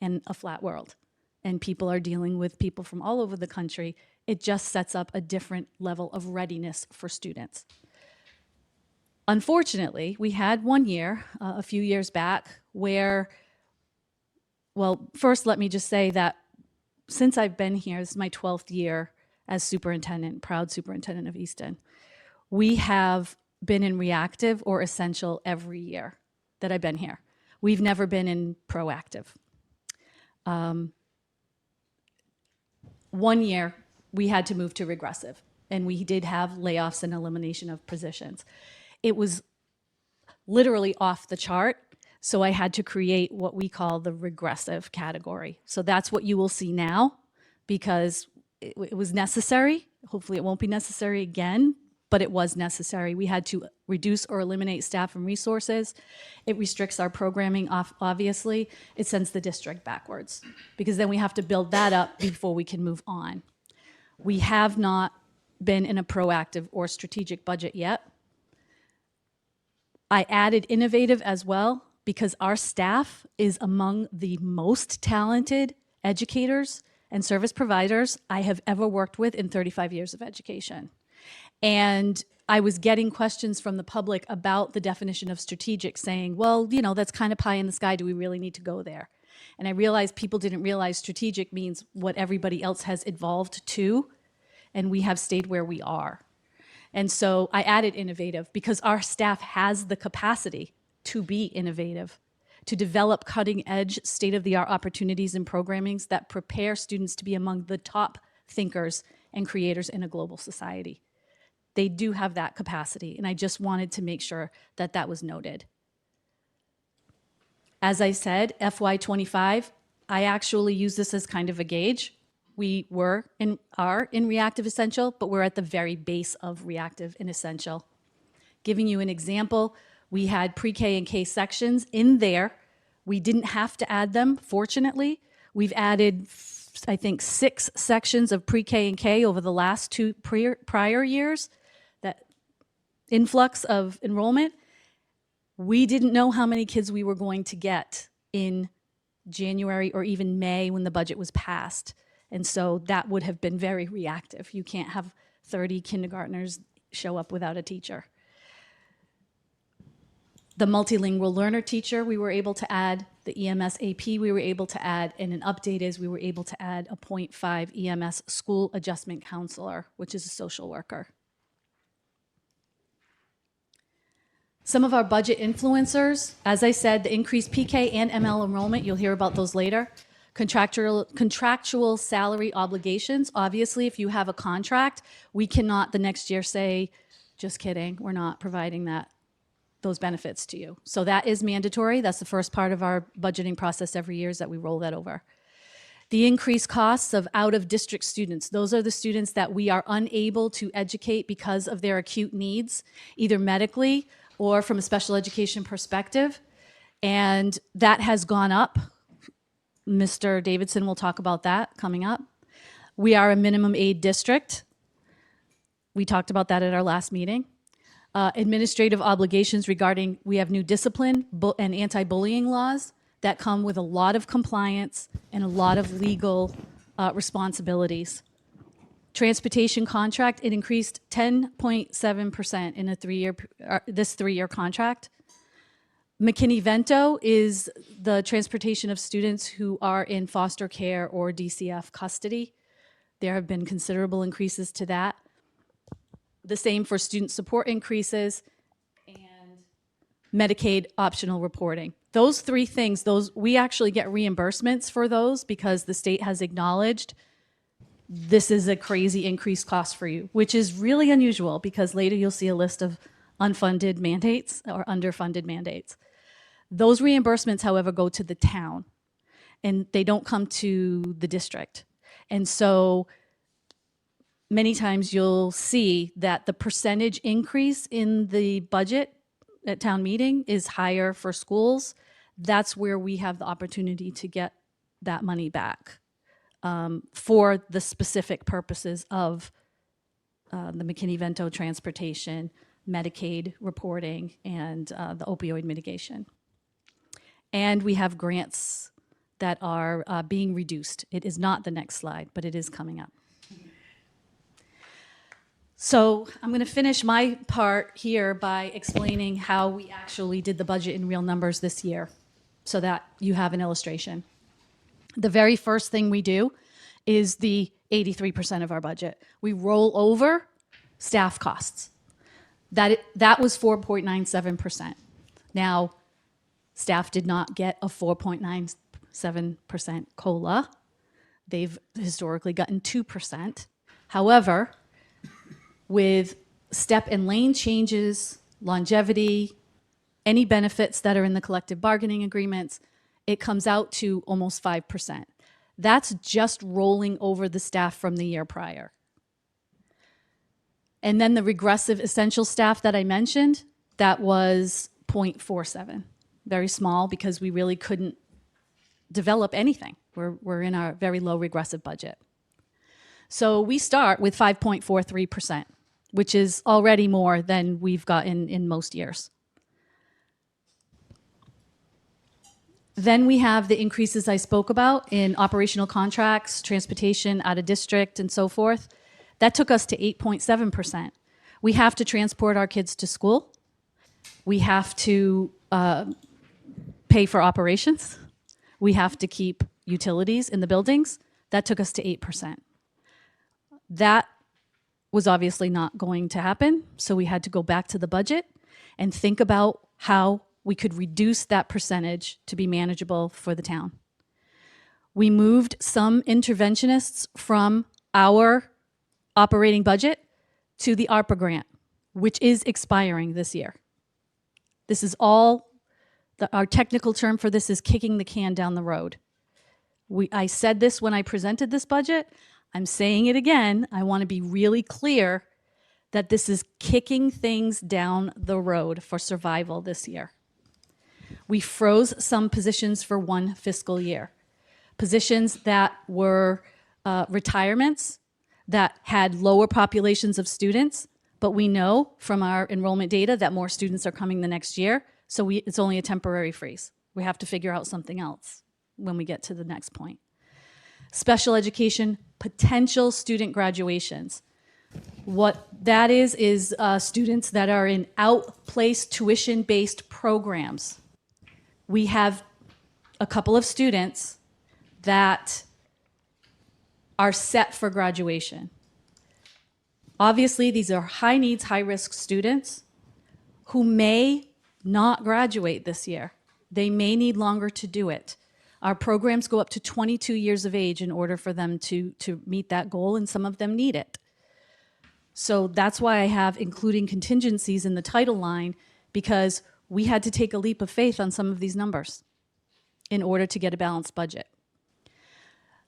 and a flat world, and people are dealing with people from all over the country. It just sets up a different level of readiness for students. Unfortunately, we had 1 year, a few years back, where, well, first let me just say that since I've been here, this is my 12th year as superintendent, proud superintendent of Easton, we have been in reactive or essential every year that I've been here. We've never been in proactive. 1 year, we had to move to regressive, and we did have layoffs and elimination of positions. It was literally off the chart, so I had to create what we call the regressive category. So that's what you will see now, because it was necessary. Hopefully it won't be necessary again, but it was necessary. We had to reduce or eliminate staff and resources. It restricts our programming, obviously. It sends the district backwards, because then we have to build that up before we can move on. We have not been in a proactive or strategic budget yet. I added innovative as well, because our staff is among the most talented educators and service providers I have ever worked with in 35 years of education. And I was getting questions from the public about the definition of strategic, saying, well, you know, that's kind of pie in the sky. Do we really need to go there? And I realized people didn't realize strategic means what everybody else has evolved to, and we have stayed where we are. And so I added innovative because our staff has the capacity to be innovative, to develop cutting-edge, state-of-the-art opportunities and programmings that prepare students to be among the top thinkers and creators in a global society. They do have that capacity, and I just wanted to make sure that that was noted. As I said, FY25, I actually use this as kind of a gauge. We are in reactive essential, but we're at the very base of reactive and essential. Giving you an example, we had pre-K and K sections in there. We didn't have to add them, fortunately. We've added, I think, 6 sections of pre-K and K over the last 2 prior years. That influx of enrollment, we didn't know how many kids we were going to get in January or even May when the budget was passed. And so that would have been very reactive. You can't have 30 kindergartners show up without a teacher. The multilingual learner teacher, we were able to add. The EMS AP, we were able to add. And an update is we were able to add a 0.5 EMS school adjustment counselor, which is a social worker. Some of our budget influencers, as I said, the increased PK and ML enrollment, you'll hear about those later. Contractual salary obligations. Obviously, if you have a contract, we cannot the next year say, just kidding, we're not providing those benefits to you. So that is mandatory. That's the first part of our budgeting process every year, is that we roll that over. The increased costs of out-of-district students. Those are the students that we are unable to educate because of their acute needs, either medically or from a special education perspective. And that has gone up. Mr. Davidson will talk about that coming up. We are a minimum aid district. We talked about that at our last meeting. Administrative obligations regarding, we have new discipline and anti-bullying laws that come with a lot of compliance and a lot of legal responsibilities. Transportation contract, it increased 10.7% in this 3-year contract. McKinney-Vento is the transportation of students who are in foster care or DCF custody. There have been considerable increases to that. The same for student support increases and Medicaid optional reporting. Those 3 things, we actually get reimbursements for those because the state has acknowledged this is a crazy increased cost for you, which is really unusual because later you'll see a list of unfunded mandates or underfunded mandates. Those reimbursements, however, go to the town and they don't come to the district. And so many times you'll see that the percentage increase in the budget at town meeting is higher for schools. That's where we have the opportunity to get that money back for the specific purposes of the McKinney-Vento transportation, Medicaid reporting, and the opioid mitigation. And we have grants that are being reduced. It is not the next slide, but it is coming up. So I'm going to finish my part here by explaining how we actually did the budget in real numbers this year so that you have an illustration. The very first thing we do is the 83% of our budget. We roll over staff costs. That was 4.97%. Now, staff did not get a 4.97% COLA. They've historically gotten 2%. However, with step and lane changes, longevity, any benefits that are in the collective bargaining agreements, it comes out to almost 5%. That's just rolling over the staff from the year prior. And then the regressive essential staff that I mentioned, that was 0.47. Very small because we really couldn't develop anything. We're in our very low regressive budget. So we start with 5.43%, which is already more than we've gotten in most years. Then we have the increases I spoke about in operational contracts, transportation, out of district, and so forth. That took us to 8.7%. We have to transport our kids to school. We have to pay for operations. We have to keep utilities in the buildings. That took us to 8%. That was obviously not going to happen, so we had to go back to the budget and think about how we could reduce that percentage to be manageable for the town. We moved some interventionists from our operating budget to the ARPA grant, which is expiring this year. This is all, our technical term for this is kicking the can down the road. I said this when I presented this budget. I'm saying it again. I want to be really clear that this is kicking things down the road for survival this year. We froze some positions for one fiscal year. Positions that were retirements, that had lower populations of students, but we know from our enrollment data that more students are coming the next year, so it's only a temporary freeze. We have to figure out something else when we get to the next point. Special education, potential student graduations. What that is students that are in outplaced tuition-based programs. We have a couple of students that are set for graduation. Obviously, these are high needs, high risk students who may not graduate this year. They may need longer to do it. Our programs go up to 22 years of age in order for them to meet that goal, and some of them need it. So that's why I have including contingencies in the title line, because we had to take a leap of faith on some of these numbers in order to get a balanced budget.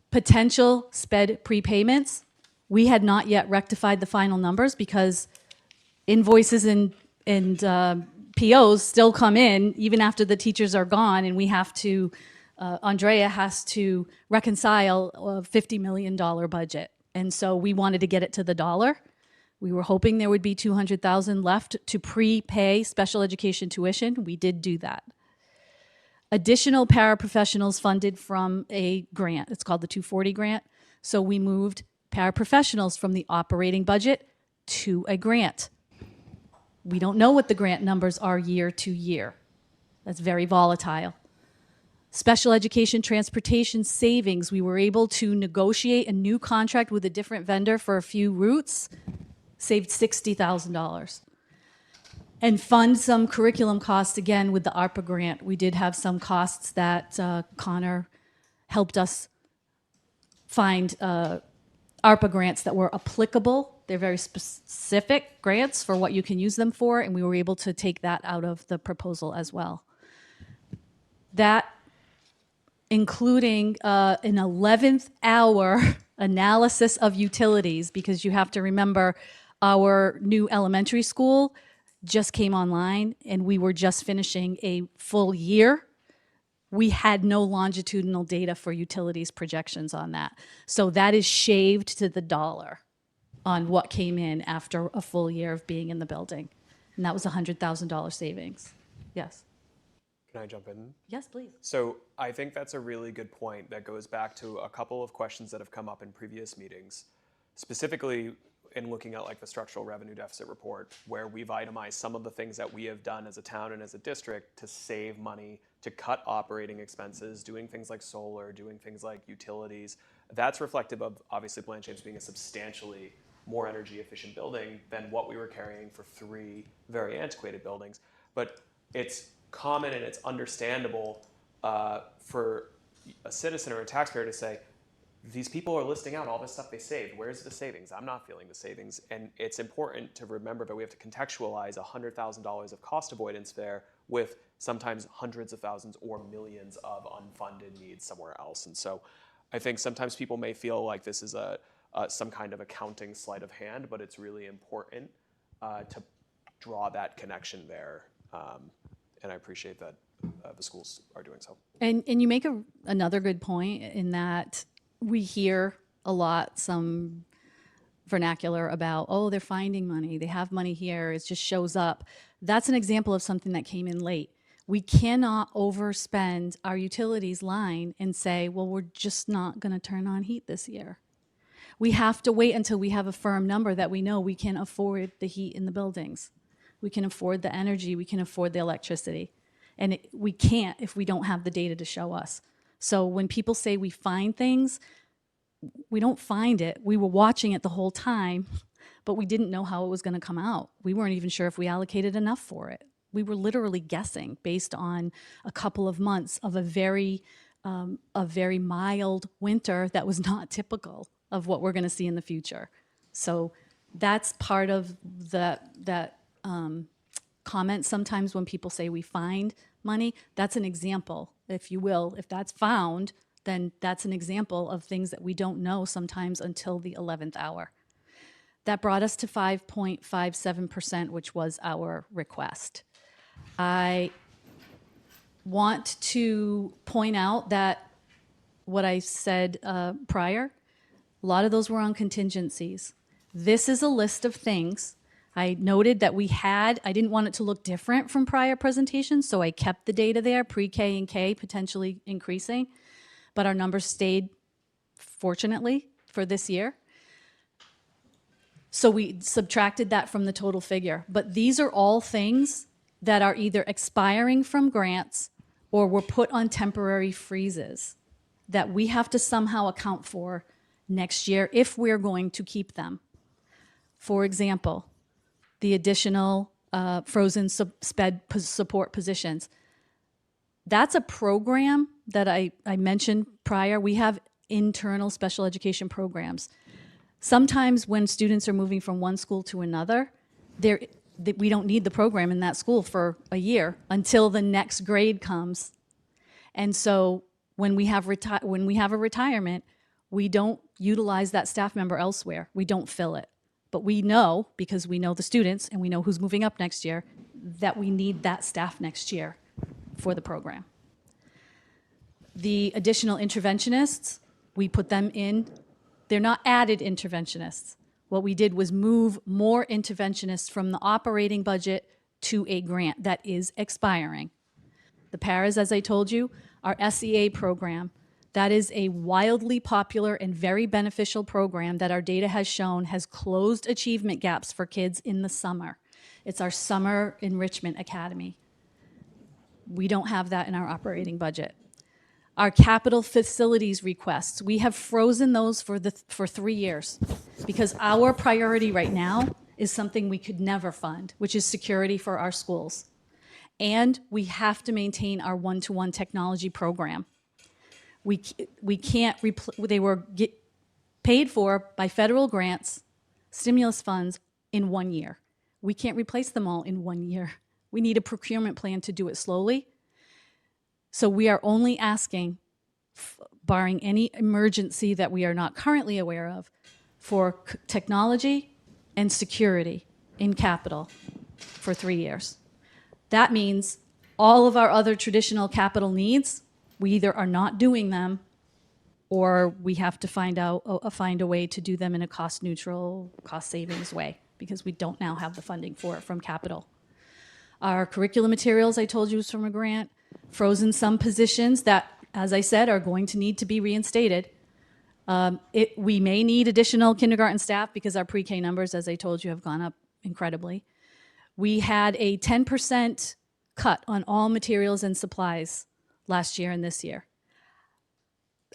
Potential SPED prepayments. We had not yet rectified the final numbers because invoices and POs still come in even after the teachers are gone, and we have to, Andrea has to reconcile a $50 million budget. And so we wanted to get it to the dollar. We were hoping there would be $200,000 left to prepay special education tuition. We did do that. Additional paraprofessionals funded from a grant. It's called the 240 grant. So we moved paraprofessionals from the operating budget to a grant. We don't know what the grant numbers are year to year. That's very volatile. Special education transportation savings. We were able to negotiate a new contract with a different vendor for a few routes, saved $60,000. And fund some curriculum costs, again, with the ARPA grant. We did have some costs that Connor helped us find ARPA grants that were applicable. They're very specific grants for what you can use them for, and we were able to take that out of the proposal as well. That, including an 11th hour analysis of utilities, because you have to remember our new elementary school just came online and we were just finishing a full year. We had no longitudinal data for utilities projections on that. So that is shaved to the dollar on what came in after a full year of being in the building. And that was $100,000 savings. Yes. Can I jump in? Yes, please. So I think that's a really good point that goes back to a couple of questions that have come up in previous meetings, specifically in looking at like the structural revenue deficit report, where we've itemized some of the things that we have done as a town and as a district to save money, to cut operating expenses, doing things like solar, doing things like utilities. That's reflective of obviously Blanche James being a substantially more energy efficient building than what we were carrying for 3 very antiquated buildings. But it's common and it's understandable for a citizen or a taxpayer to say, these people are listing out all this stuff they saved. Where's the savings? I'm not feeling the savings. And it's important to remember that we have to contextualize $100,000 of cost avoidance there with sometimes hundreds of thousands or millions of unfunded needs somewhere else. And so I think sometimes people may feel like this is some kind of accounting sleight of hand, but it's really important to draw that connection there. And I appreciate that the schools are doing so. And you make another good point in that we hear a lot, some vernacular about, oh, they're finding money, they have money here, it just shows up. That's an example of something that came in late. We cannot overspend our utilities line and say, well, we're just not going to turn on heat this year. We have to wait until we have a firm number that we know we can afford the heat in the buildings. We can afford the energy, we can afford the electricity. And we can't if we don't have the data to show us. So when people say we find things, we don't find it. We were watching it the whole time, but we didn't know how it was going to come out. We weren't even sure if we allocated enough for it. We were literally guessing based on a couple of months of a very mild winter that was not typical of what we're going to see in the future. So that's part of that comment. Sometimes when people say we find money, that's an example, if you will. If that's found, then that's an example of things that we don't know sometimes until the 11th hour. That brought us to 5.57%, which was our request. I want to point out that what I said prior, a lot of those were on contingencies. This is a list of things. I noted that I didn't want it to look different from prior presentations, so I kept the data there, pre-K and K potentially increasing, but our numbers stayed, fortunately, for this year. So we subtracted that from the total figure. But these are all things that are either expiring from grants or were put on temporary freezes that we have to somehow account for next year if we're going to keep them. For example, the additional frozen sped support positions. That's a program that I mentioned prior. We have internal special education programs. Sometimes when students are moving from one school to another, we don't need the program in that school for a year until the next grade comes. And so when we have a retirement, we don't utilize that staff member elsewhere. We don't fill it. But we know, because we know the students and we know who's moving up next year, that we need that staff next year for the program. The additional interventionists, we put them in. They're not added interventionists. What we did was move more interventionists from the operating budget to a grant that is expiring. The paras, as I told you, our SEA program, that is a wildly popular and very beneficial program that our data has shown has closed achievement gaps for kids in the summer. It's our Summer Enrichment Academy. We don't have that in our operating budget. Our capital facilities requests, we have frozen those for 3 years because our priority right now is something we could never fund, which is security for our schools. And we have to maintain our one-to-one technology program. We can't, they were paid for by federal grants, stimulus funds in 1 year. We can't replace them all in 1 year. We need a procurement plan to do it slowly. So we are only asking, barring any emergency that we are not currently aware of, for technology and security in capital for 3 years. That means all of our other traditional capital needs, we either are not doing them or we have to find a way to do them in a cost neutral, cost savings way because we don't now have the funding for it from capital. Our curriculum materials, I told you, was from a grant. Frozen some positions that, as I said, are going to need to be reinstated. We may need additional kindergarten staff because our pre-K numbers, as I told you, have gone up incredibly. We had a 10% cut on all materials and supplies last year and this year.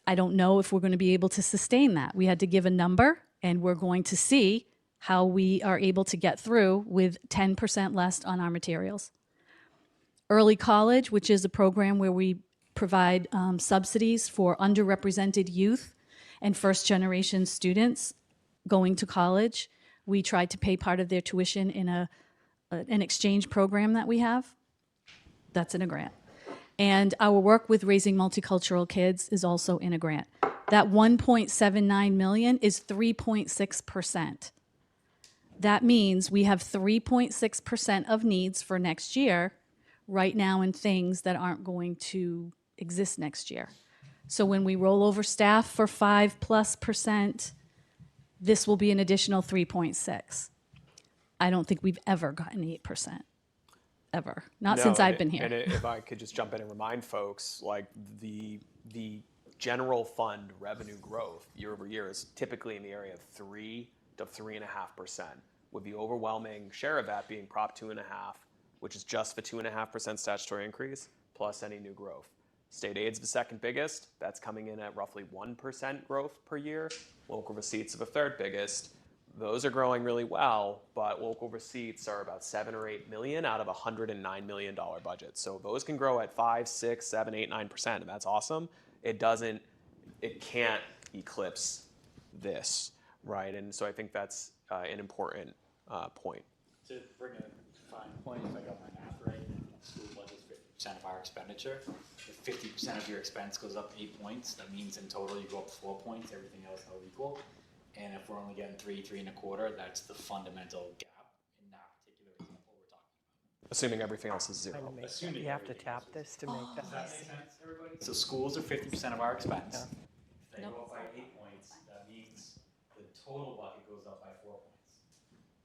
I don't know if we're going to be able to sustain that. We had to give a number, and we're going to see how we are able to get through with 10% less on our materials. Early college, which is a program where we provide subsidies for underrepresented youth and first-generation students going to college. We tried to pay part of their tuition in an exchange program that we have. That's in a grant. And our work with raising multicultural kids is also in a grant. That $1.79 million is 3.6%. That means we have 3.6% of needs for next year right now in things that aren't going to exist next year. So when we roll over staff for 5+%, this will be an additional 3.6. I don't think we've ever gotten 8%. ever, not No, since and I've been here. And if I could just jump in and remind folks, like the general fund revenue growth year over year is typically in the area of 3 to 3.5%, with the overwhelming share of that being Prop 2.5, which is just the 2.5% statutory increase plus any new growth. State aid's the second biggest. That's coming in at roughly 1% growth per year. Local receipts are the third biggest. Those are growing really well, but local receipts are about 7 or 8 million out of a $109 million budget. So those can grow at 5, 6, 7, 8, 9%, and that's awesome. It can't eclipse this, right? And so I think that's an important point. To bring a fine point, if I got my math right, school budget's 50% of our expenditure. If 50% of your expense goes up 8 points, that means in total you go up 4 points, everything else held equal. And if we're only getting 3, 3.25, that's the fundamental gap in that particular example we're talking about. Assuming everything else is zero. Assuming You have to everything tap this to make Does that. that make sense, everybody? So schools are 50% of our expense. If they Nope. go up by 8 points, that means the total bucket goes up by 4 points.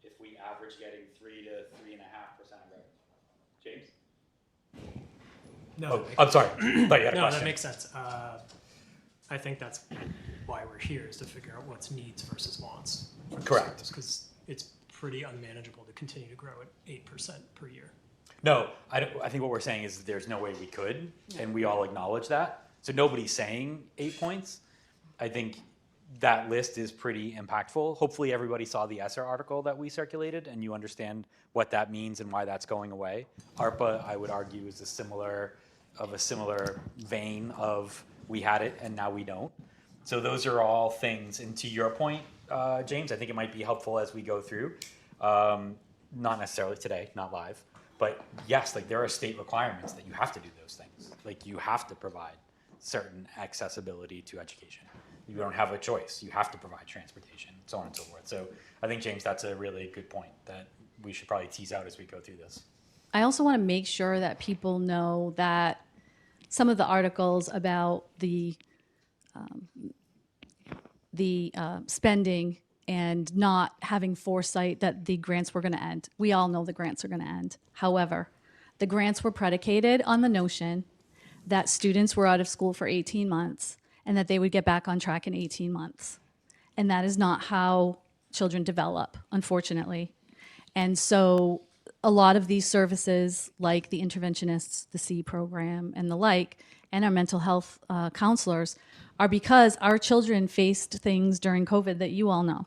If we average getting 3 to 3.5% of revenue. James? No, I'm sorry. But you had a no, question. that makes sense. I think that's why we're here, is to figure out what's needs versus wants. Correct. Because it's pretty unmanageable to continue to grow at 8% per year. No, I think what we're saying is there's no way we could, and we all acknowledge that. So nobody's saying 8 points. I think that list is pretty impactful. Hopefully everybody saw the ESSER article that we circulated, and you understand what that means and why that's going away. ARPA, I would argue, is a similar vein of we had it and now we don't. So those are all things. And to your point, James, I think it might be helpful as we go through. Not necessarily today, not live, but yes, like there are state requirements that you have to do those things. Like you have to provide certain accessibility to education. You don't have a choice. You have to provide transportation, so on and so forth. So I think, James, that's a really good point that we should probably tease out as we go through this. I also want to make sure that people know that some of the articles about the spending and not having foresight that the grants were going to end. We all know the grants are going to end. However, the grants were predicated on the notion that students were out of school for 18 months and that they would get back on track in 18 months. And that is not how children develop, unfortunately. And so a lot of these services, like the interventionists, the C program, and the like, and our mental health counselors, are because our children faced things during COVID that you all know.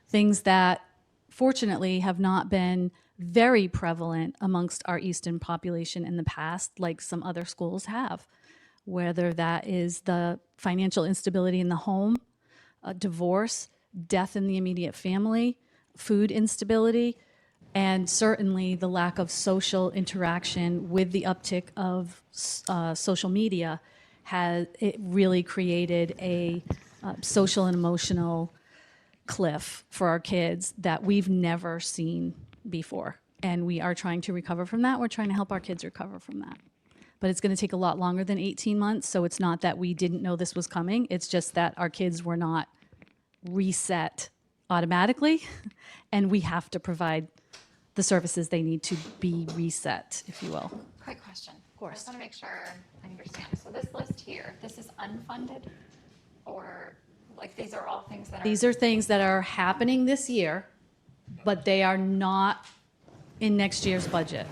Things that, fortunately, have not been very prevalent amongst our Easton population in the past, like some other schools have. Whether that is the financial instability in the home, divorce, death in the immediate family, food instability, and certainly the lack of social interaction with the uptick of social media it really created a social and emotional cliff for our kids that we've never seen before. And we are trying to recover from that. We're trying to help our kids recover from that. But it's going to take a lot longer than 18 months. So it's not that we didn't know this was coming. It's just that our kids were not reset automatically. And we have to provide the services they need to be reset, if you will. Quick question. Of course. I just want to make sure I understand. So this list here, this is unfunded, or like these are all things that are. These are things that are happening this year, but they are not in next year's budget.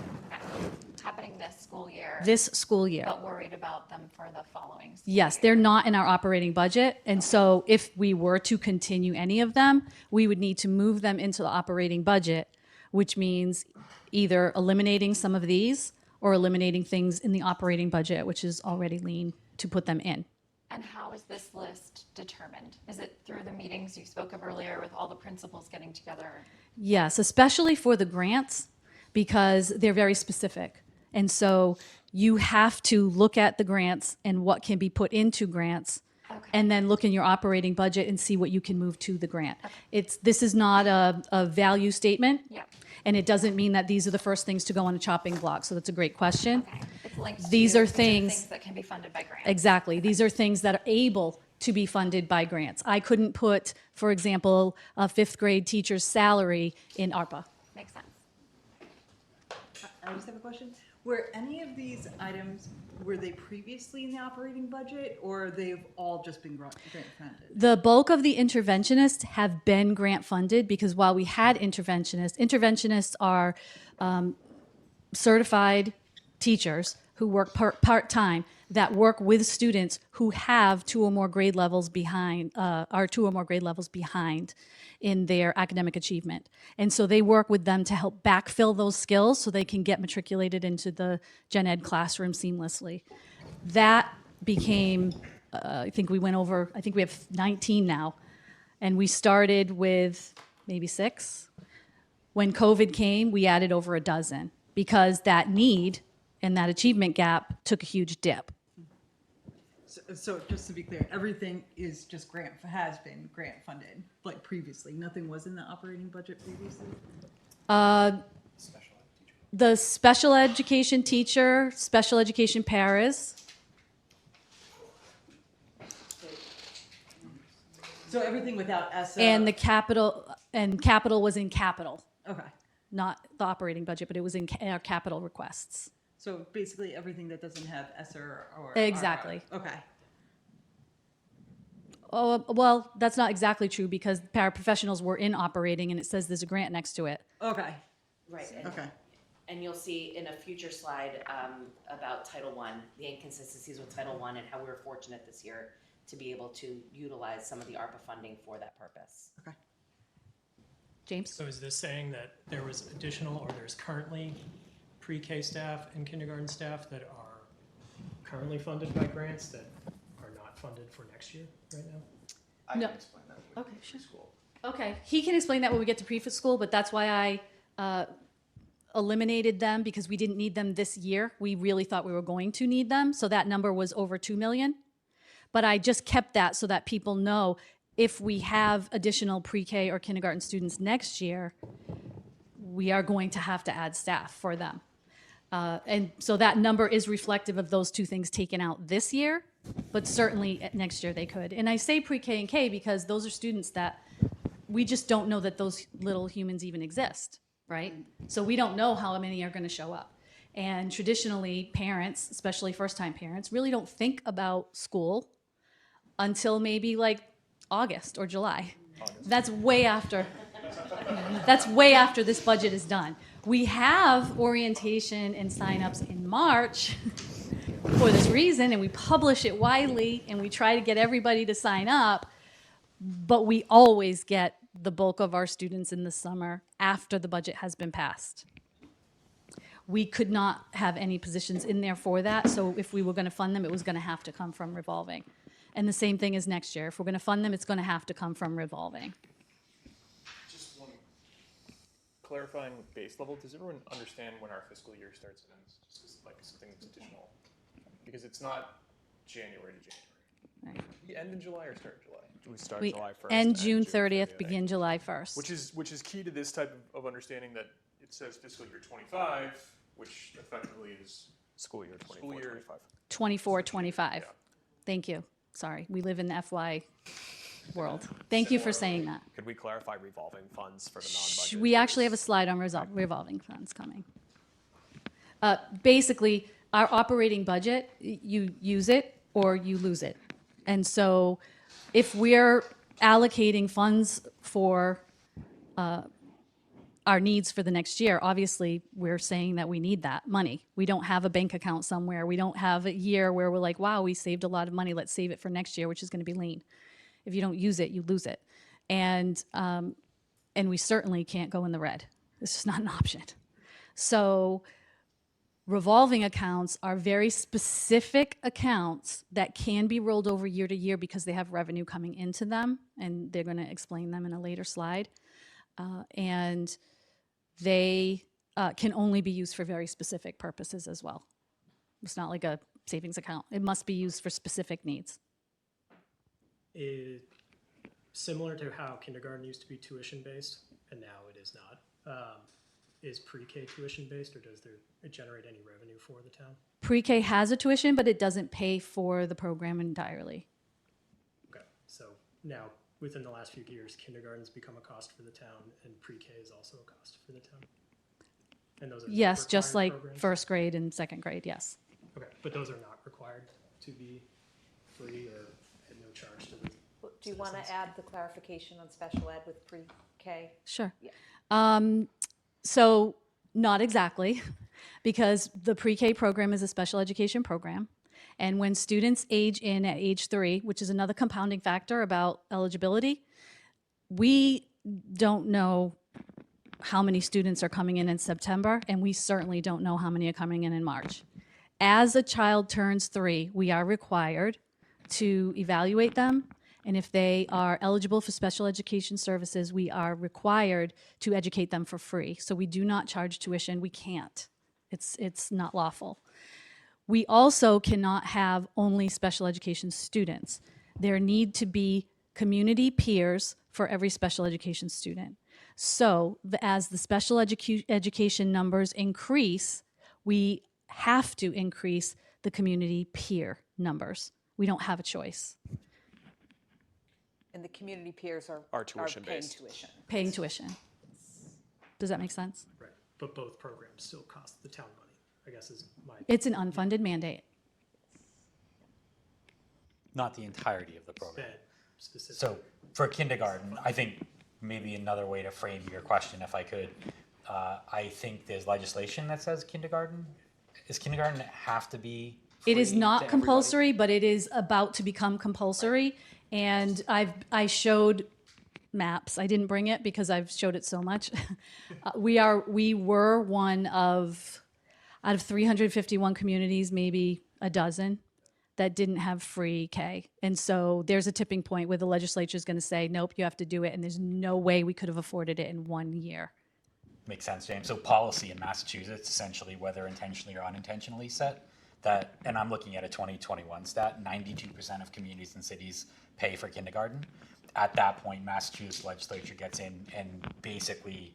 It's happening this school year. This school year. But worried about them for the following school Yes, year. they're not in our operating budget. And so if we were to continue any of them, we would need to move them into the operating budget, which means either eliminating some of these or eliminating things in the operating budget, which is already lean, to put them in. And how is this list determined? Is it through the meetings you spoke of earlier with all the principals getting together? Yes, especially for the grants, because they're very specific. And so you have to look at the grants and what can be put into grants, and then look in your operating budget and see what you can move to the grant. This is not a value statement, and it doesn't mean that these are the first things to go on a chopping block. So that's a great question. It's linked These to are things that can be funded by grants. Exactly. These are things that are able to be funded by grants. I couldn't put, for example, a 5th grade teacher's salary in ARPA. Makes sense. I just have a question. Were any of these items, were they previously in the operating budget, or they've all just been grant funded? The bulk of the interventionists have been grant funded because while we had interventionists are certified teachers who work part-time that work with students who have 2 or more grade levels behind, in their academic achievement. And so they work with them to help backfill those skills so they can get matriculated into the gen ed classroom seamlessly. That became, I think we have 19 now. And we started with maybe 6. When COVID came, we added over a dozen because that need and that achievement gap took a huge dip. So just to be clear, everything is just has been grant funded, like previously. Nothing was in the operating budget previously? The special education teacher, special education paras. So everything without ESSA? And the capital was in capital, Okay. not the operating budget, but it was in our capital requests. So basically everything that doesn't have ESSA or Exactly. Okay. Oh, well, that's not exactly true because paraprofessionals were in operating and it says there's a grant next to it. Okay. Right. Okay. And you'll see in a future slide about Title I, the inconsistencies with Title I and how we were fortunate this year to be able to utilize some of the ARPA funding for that purpose. Okay. James? So is this saying that there was additional or there's currently pre-K staff and kindergarten staff that are currently funded by grants that are not funded for next year right now? I No. can explain that with Okay, sure. school. Okay, he can explain that when we get to preschool, but that's why I eliminated them because we didn't need them this year. We really thought we were going to need them, so that number was over 2 million. But I just kept that so that people know if we have additional pre-K or kindergarten students next year, we are going to have to add staff for them. And so that number is reflective of those 2 things taken out this year, but certainly next year they could. And I say pre-K and K because those are students that we just don't know that those little humans even exist, right? So we don't know how many are going to show up. And traditionally, parents, especially first-time parents, really don't think about school until maybe like August or July. That's way after. That's way after this budget is done. We have orientation and signups in March for this reason, and we publish it widely, and we try to get everybody to sign up, but we always get the bulk of our students in the summer after the budget has been passed. We could not have any positions in there for that, so if we were going to fund them, it was going to have to come from revolving. And the same thing is next year. If we're going to fund them, it's going to have to come from revolving. Just one clarifying base level. Does everyone understand when our fiscal year starts and ends? Just as, like something that's additional, because it's not January to January. Right. We end in July or start in July? We start We July 1st. end June 30th, begin July 1st. Which is key to this type of understanding that it says fiscal year 25, which effectively is School year 24, School year. 25. 24, 25. Yeah. Thank you. Sorry, we live in the FY world. Thank you for saying that. Could we clarify revolving funds for the non-budget? We actually have a slide on revolving funds coming. Basically, our operating budget, you use it or you lose it. And so if we're allocating funds for our needs for the next year, obviously we're saying that we need that money. We don't have a bank account somewhere. We don't have a year where we're like, wow, we saved a lot of money. Let's save it for next year, which is going to be lean. If you don't use it, you lose it. And we certainly can't go in the red. It's just not an option. So revolving accounts are very specific accounts that can be rolled over year to year because they have revenue coming into them, and they're going to explain them in a later slide. And they can only be used for very specific purposes as well. It's not like a savings account. It must be used for specific needs. Similar to how kindergarten used to be tuition-based, and now it is not. Is pre-K tuition-based, or does it generate any revenue for the town? Pre-K has a tuition, but it doesn't pay for the program entirely. Okay, so now, within the last few years, kindergarten's become a cost for the town, and pre-K is also a cost for the town. And those are Yes, not just required like programs? first grade and second grade, yes. Okay, but those are not required to be free or at no charge to the Do you want to add the clarification on special ed with pre-K? Sure. Yeah. So not exactly, because the pre-K program is a special education program. And when students age in at age 3, which is another compounding factor about eligibility, we don't know how many students are coming in September, and we certainly don't know how many are coming in March. As a child turns 3, we are required to evaluate them, and if they are eligible for special education services, we are required to educate them for free. So we do not charge tuition. We can't. It's not lawful. We also cannot have only special education students. There need to be community peers for every special education student. So as the special education numbers increase, we have to increase the community peer numbers. We don't have a choice. And the community peers Are paying tuition-based. tuition. Paying tuition. Does that make sense? Right, but both programs still cost the town money, I guess is my. It's an unfunded mandate. Not the entirety of the program. Sped specifically. So for kindergarten, I think maybe another way to frame your question, if I could, I think there's legislation that says kindergarten. Does kindergarten have to be free It is to not everybody? compulsory, but it is about to become compulsory. And I showed maps. I didn't bring it because I've showed it so much. We were one of, out of 351 communities, maybe a dozen that didn't have free K. And so there's a tipping point where the legislature is going to say, nope, you have to do it. And there's no way we could have afforded it in 1 year. Makes sense, James. So policy in Massachusetts, essentially, whether intentionally or unintentionally set, that, and I'm looking at a 2021 stat, 92% of communities and cities pay for kindergarten. At that point, Massachusetts legislature gets in and basically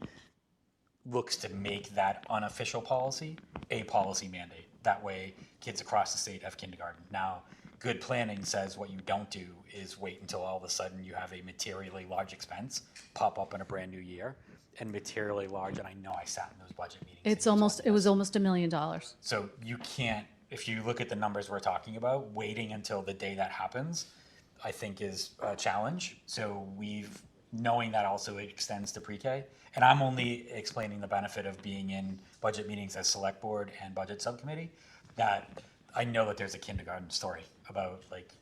looks to make that unofficial policy a policy mandate. That way, kids across the state have kindergarten. Now, good planning says what you don't do is wait until all of a sudden you have a materially large expense pop up in a brand new year, and materially large, and I know I sat in those budget meetings. It was almost $1 million. So you can't, if you look at the numbers we're talking about, waiting until the day that happens, I think is a challenge. So knowing that also extends to pre-K. And I'm only explaining the benefit of being in budget meetings as select board and budget subcommittee, that I know that there's a kindergarten story about, like,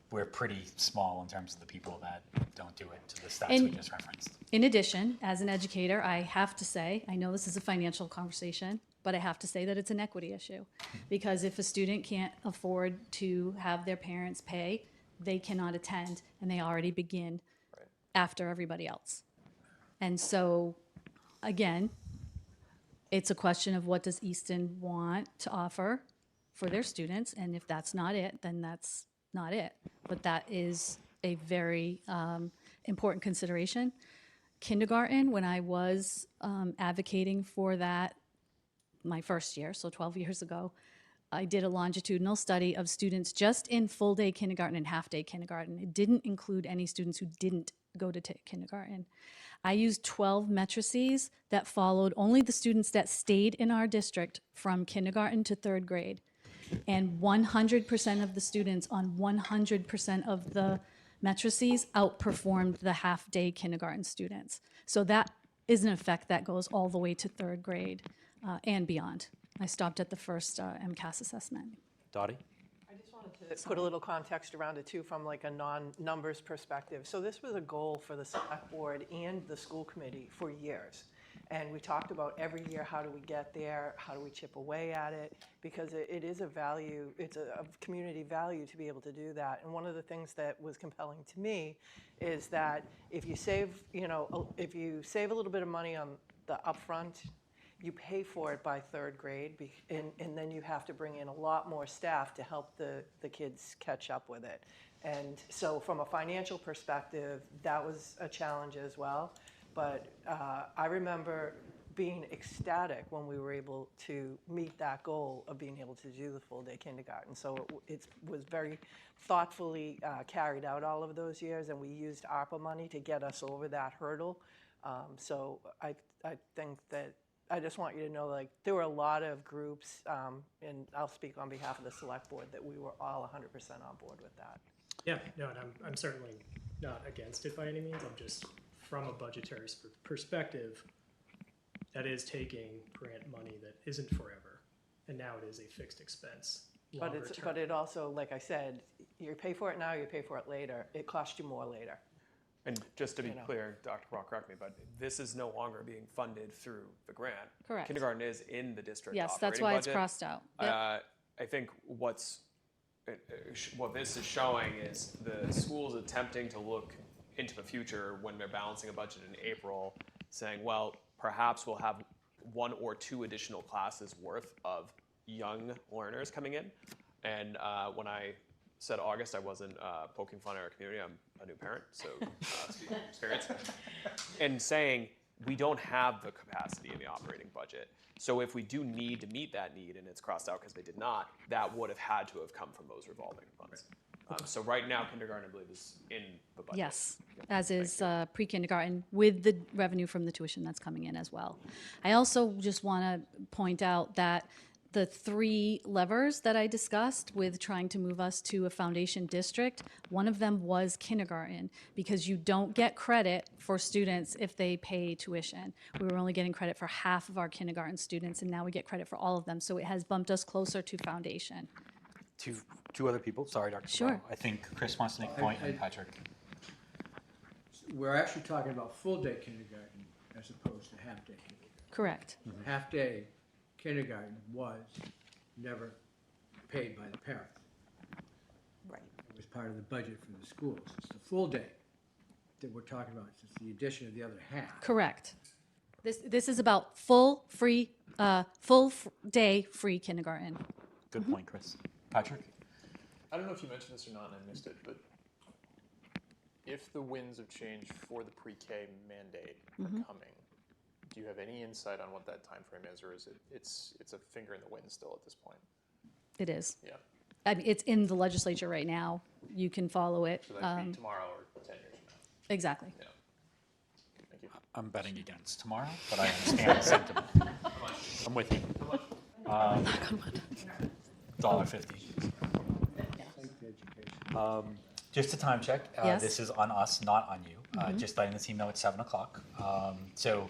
we're pretty small in terms of the people that don't do it, to the stats we And- just referenced. In addition, as an educator, I have to say, I know this is a financial conversation, but I have to say that it's an equity issue. Because if a student can't afford to have their parents pay, they cannot attend, and they already begin after everybody else. And so, again, it's a question of what does Easton want to offer for their students, and if that's not it, then that's not it. But that is a very important consideration. Kindergarten, when I was advocating for that my first year, so 12 years ago, I did a longitudinal study of students just in full day kindergarten and half day kindergarten. It didn't include any students who didn't go to kindergarten. I used 12 matrices that followed only the students that stayed in our district from kindergarten to third grade. And 100% of the students on 100% of the matrices outperformed the half-day kindergarten students. So that is an effect that goes all the way to third grade and beyond. I stopped at the first MCAS assessment. Dottie? I just wanted to put a little context around it too from like a non-numbers perspective. So this was a goal for the select board and the school committee for years. And we talked about every year, how do we get there? How do we chip away at it? Because it is a value, it's a community value to be able to do that. And one of the things that was compelling to me is that if you save, if you save a little bit of money on the upfront, you pay for it by third grade, and then you have to bring in a lot more staff to help the kids catch up with it. And so from a financial perspective, that was a challenge as well. But I remember being ecstatic when we were able to meet that goal of being able to do the full day kindergarten. So it was very thoughtfully carried out all of those years, and we used ARPA money to get us over that hurdle. So I think that I just want you to know, like, there were a lot of groups, and I'll speak on behalf of the select board, that we were all 100% on board with that. Yeah, no, and I'm certainly not against it by any means. I'm just, from a budgetary perspective, that is taking grant money that isn't forever, and now it is a fixed expense. But it also, like I said, you pay for it now, you pay for it later. It costs you more later. And just to be You know. clear, Dr. Brock, correct me, but this is no longer being funded through the grant. Correct. Kindergarten is in the district Yes, that's operating why it's budget. crossed out. Yep. I think what this is showing is the schools attempting to look into the future when they're balancing a budget in April, saying, well, perhaps we'll have 1 or 2 additional classes worth of young learners coming in. And when I said August, I wasn't poking fun at our community. I'm a new parent, so speaking from experience. And saying we don't have the capacity in the operating budget. So if we do need to meet that need, and it's crossed out because they did not, that would have had to have come from those revolving funds. So right now, kindergarten, I believe, is in the budget. Yes, as is pre-kindergarten, with the revenue from the tuition that's coming in as well. I also just want to point out that the 3 levers that I discussed with trying to move us to a foundation district, one of them was kindergarten, because you don't get credit for students if they pay tuition. We were only getting credit for half of our kindergarten students, and now we get credit for all of them. So it has bumped us closer to foundation. Two other people. Sorry, Dr. Sure. Cabral. I think Chris wants to make a point, and Patrick. We're actually talking about full-day kindergarten as opposed to half-day kindergarten. Correct. Half-day kindergarten was never paid by the parent. Right. It was part of the budget for the schools. It's the full day that we're talking about. It's the addition of the other half. Correct. This is about day free kindergarten. Good point, Chris. Patrick? I don't know if you mentioned this or not and I missed it, but if the winds of change for the pre-K mandate are coming, do you have any insight on what that time frame is, or is it's a finger in the wind still at this point? It is. Yeah. I mean, it's in the legislature right now. You can follow it. So that could be tomorrow or 10 years from now. Exactly. Yeah. Thank you. I'm betting against tomorrow, but I understand the sentiment. I'm with you. $1.50. Just a time check. Yes. This is on us, not on you. Just letting the team know it's 7 o'clock. So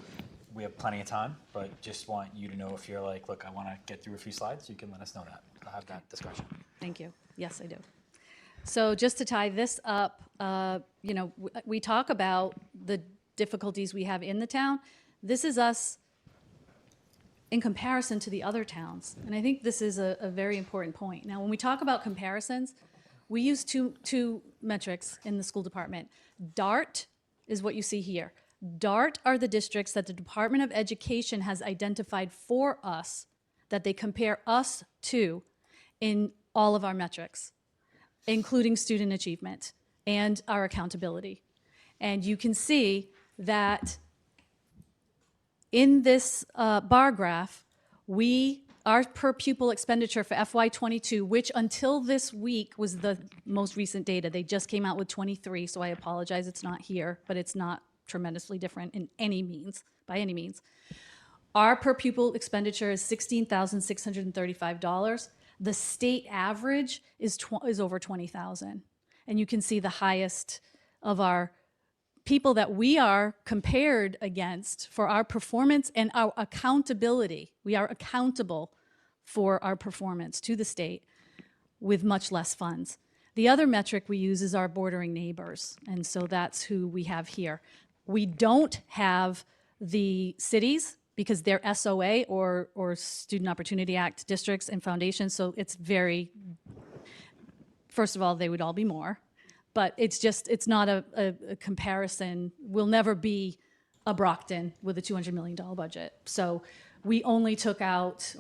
we have plenty of time, but just want you to know if you're like, look, I want to get through a few slides, you can let us know that. I'll have that discussion. Thank you. Yes, I do. So just to tie this up, we talk about the difficulties we have in the town. This is us in comparison to the other towns. And I think this is a very important point. Now, when we talk about comparisons, we use two metrics in the school department. DART is what you see here. DART are the districts that the Department of Education has identified for us that they compare us to in all of our metrics, including student achievement and our accountability. And you can see that in this bar graph, our per pupil expenditure for FY22, which until this week was the most recent data. They just came out with 23, so I apologize it's not here, but it's not tremendously different by any means. Our per pupil expenditure is $16,635. The state average is over $20,000. And you can see the highest of our people that we are compared against for our performance and our accountability. We are accountable for our performance to the state with much less funds. The other metric we use is our bordering neighbors, and so that's who we have here. We don't have the cities because they're SOA or Student Opportunity Act districts and foundations, so it's first of all, they would all be more. But it's not a comparison. We'll never be a Brockton with a $200 million budget. So I only took out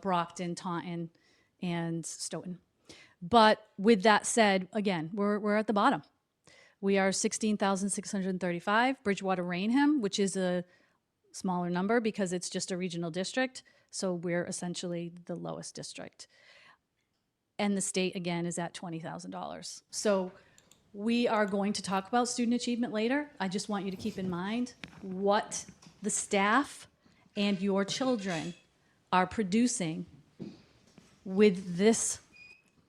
Brockton, Taunton, and Stoughton. But with that said, again, we're at the bottom. We are 16,635. Bridgewater Rainham, which is a smaller number because it's just a regional district. So we're essentially the lowest district. And the state, again, is at $20,000. So we are going to talk about student achievement later. I just want you to keep in mind what the staff and your children are producing with this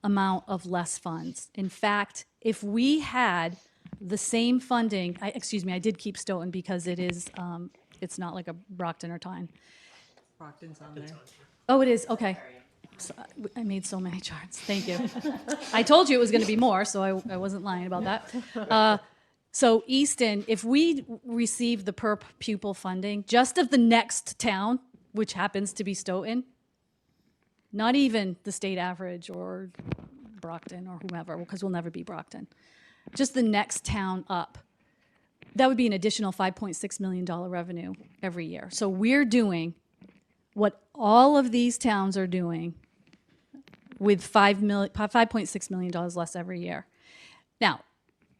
amount of less funds. In fact, if we had the same funding, I did keep Stoughton because it is, it's not like a Brockton or Tyne. Brockton's on there. Oh, it is, okay. So, I made so many charts, thank you. I told you it was gonna be more, so I wasn't lying about that. So Easton, if we receive the per pupil funding, just of the next town, which happens to be Stoughton, not even the state average or Brockton or whomever, because we'll never be Brockton, just the next town up, that would be an additional $5.6 million revenue every year. So we're doing what all of these towns are doing with $5.6 million less every year. Now,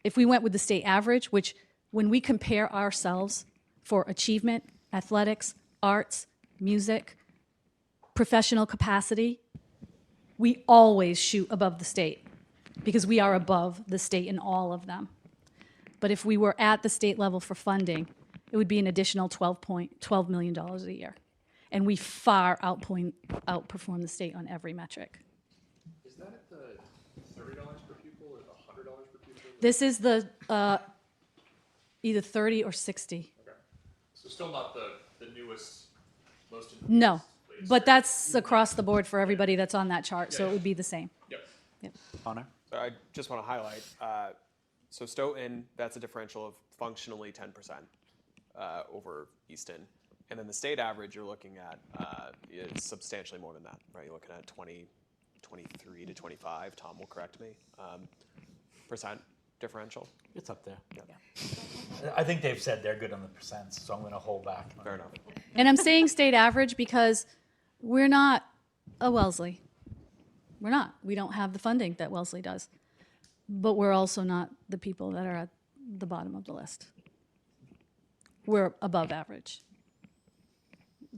if we went with the state average, which when we compare ourselves for achievement, athletics, arts, music, professional capacity, we always shoot above the state because we are above the state in all of them. But if we were at the state level for funding, it would be an additional $12 million a year. And we far outperform the state on every metric. Is that at the $30 per pupil or the $100 per pupil? This is the either 30 or 60. Okay. So still not the newest, most advanced. No, latest but area. that's across the board for everybody that's on that chart, so it would be the same. Yep. Connor? So I just want to highlight, so Stoughton, that's a differential of functionally 10% over Easton. And then the state average you're looking at is substantially more than that, right? You're looking at 23 to 25, Tom will correct me, percent differential. It's up there. Yeah. I think they've said they're good on the percents, so I'm going to hold back. Fair enough. And I'm saying state average because we're not a Wellesley. We're not. We don't have the funding that Wellesley does. But we're also not the people that are at the bottom of the list. We're above average.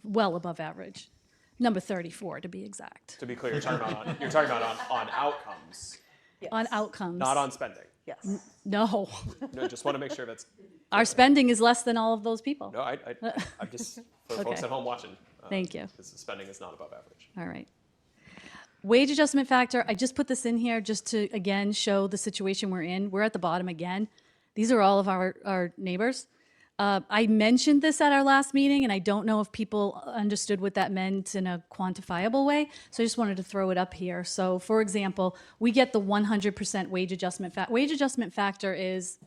Well above average. Number 34 to be exact. To be clear, you're talking about on outcomes, On outcomes. not on spending. Yes. No. No, just want to make sure that's, Our spending is less than all of those people. no, I'm just, for folks Okay. at home watching. Thank you. This spending is not above average. All right. Wage adjustment factor, I just put this in here just to, again, show the situation we're in. We're at the bottom again. These are all of our neighbors. I mentioned this at our last meeting, and I don't know if people understood what that meant in a quantifiable way, so I just wanted to throw it up here. So, for example, we get the 100% wage adjustment factor. Wage adjustment factor is,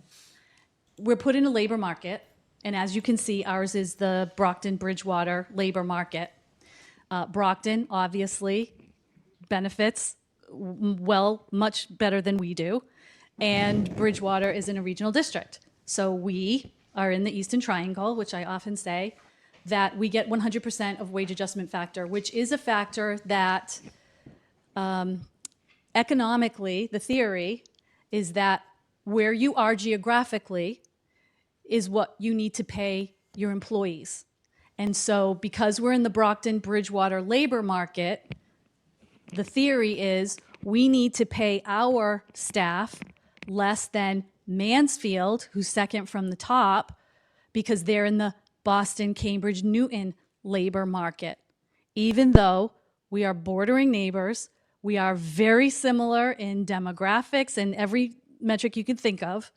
we're put in a labor market, and as you can see, ours is the Brockton-Bridgewater labor market. Brockton, obviously, benefits well, much better than we do, and Bridgewater is in a regional district. So we are in the Eastern Triangle, which I often say, that we get 100% of wage adjustment factor, which is a factor that economically, the theory is that where you are geographically is what you need to pay your employees. And so because we're in the Brockton-Bridgewater labor market, the theory is we need to pay our staff less than Mansfield, who's second from the top, because they're in the Boston, Cambridge, Newton labor market. Even though we are bordering neighbors, we are very similar in demographics and every metric you can think of.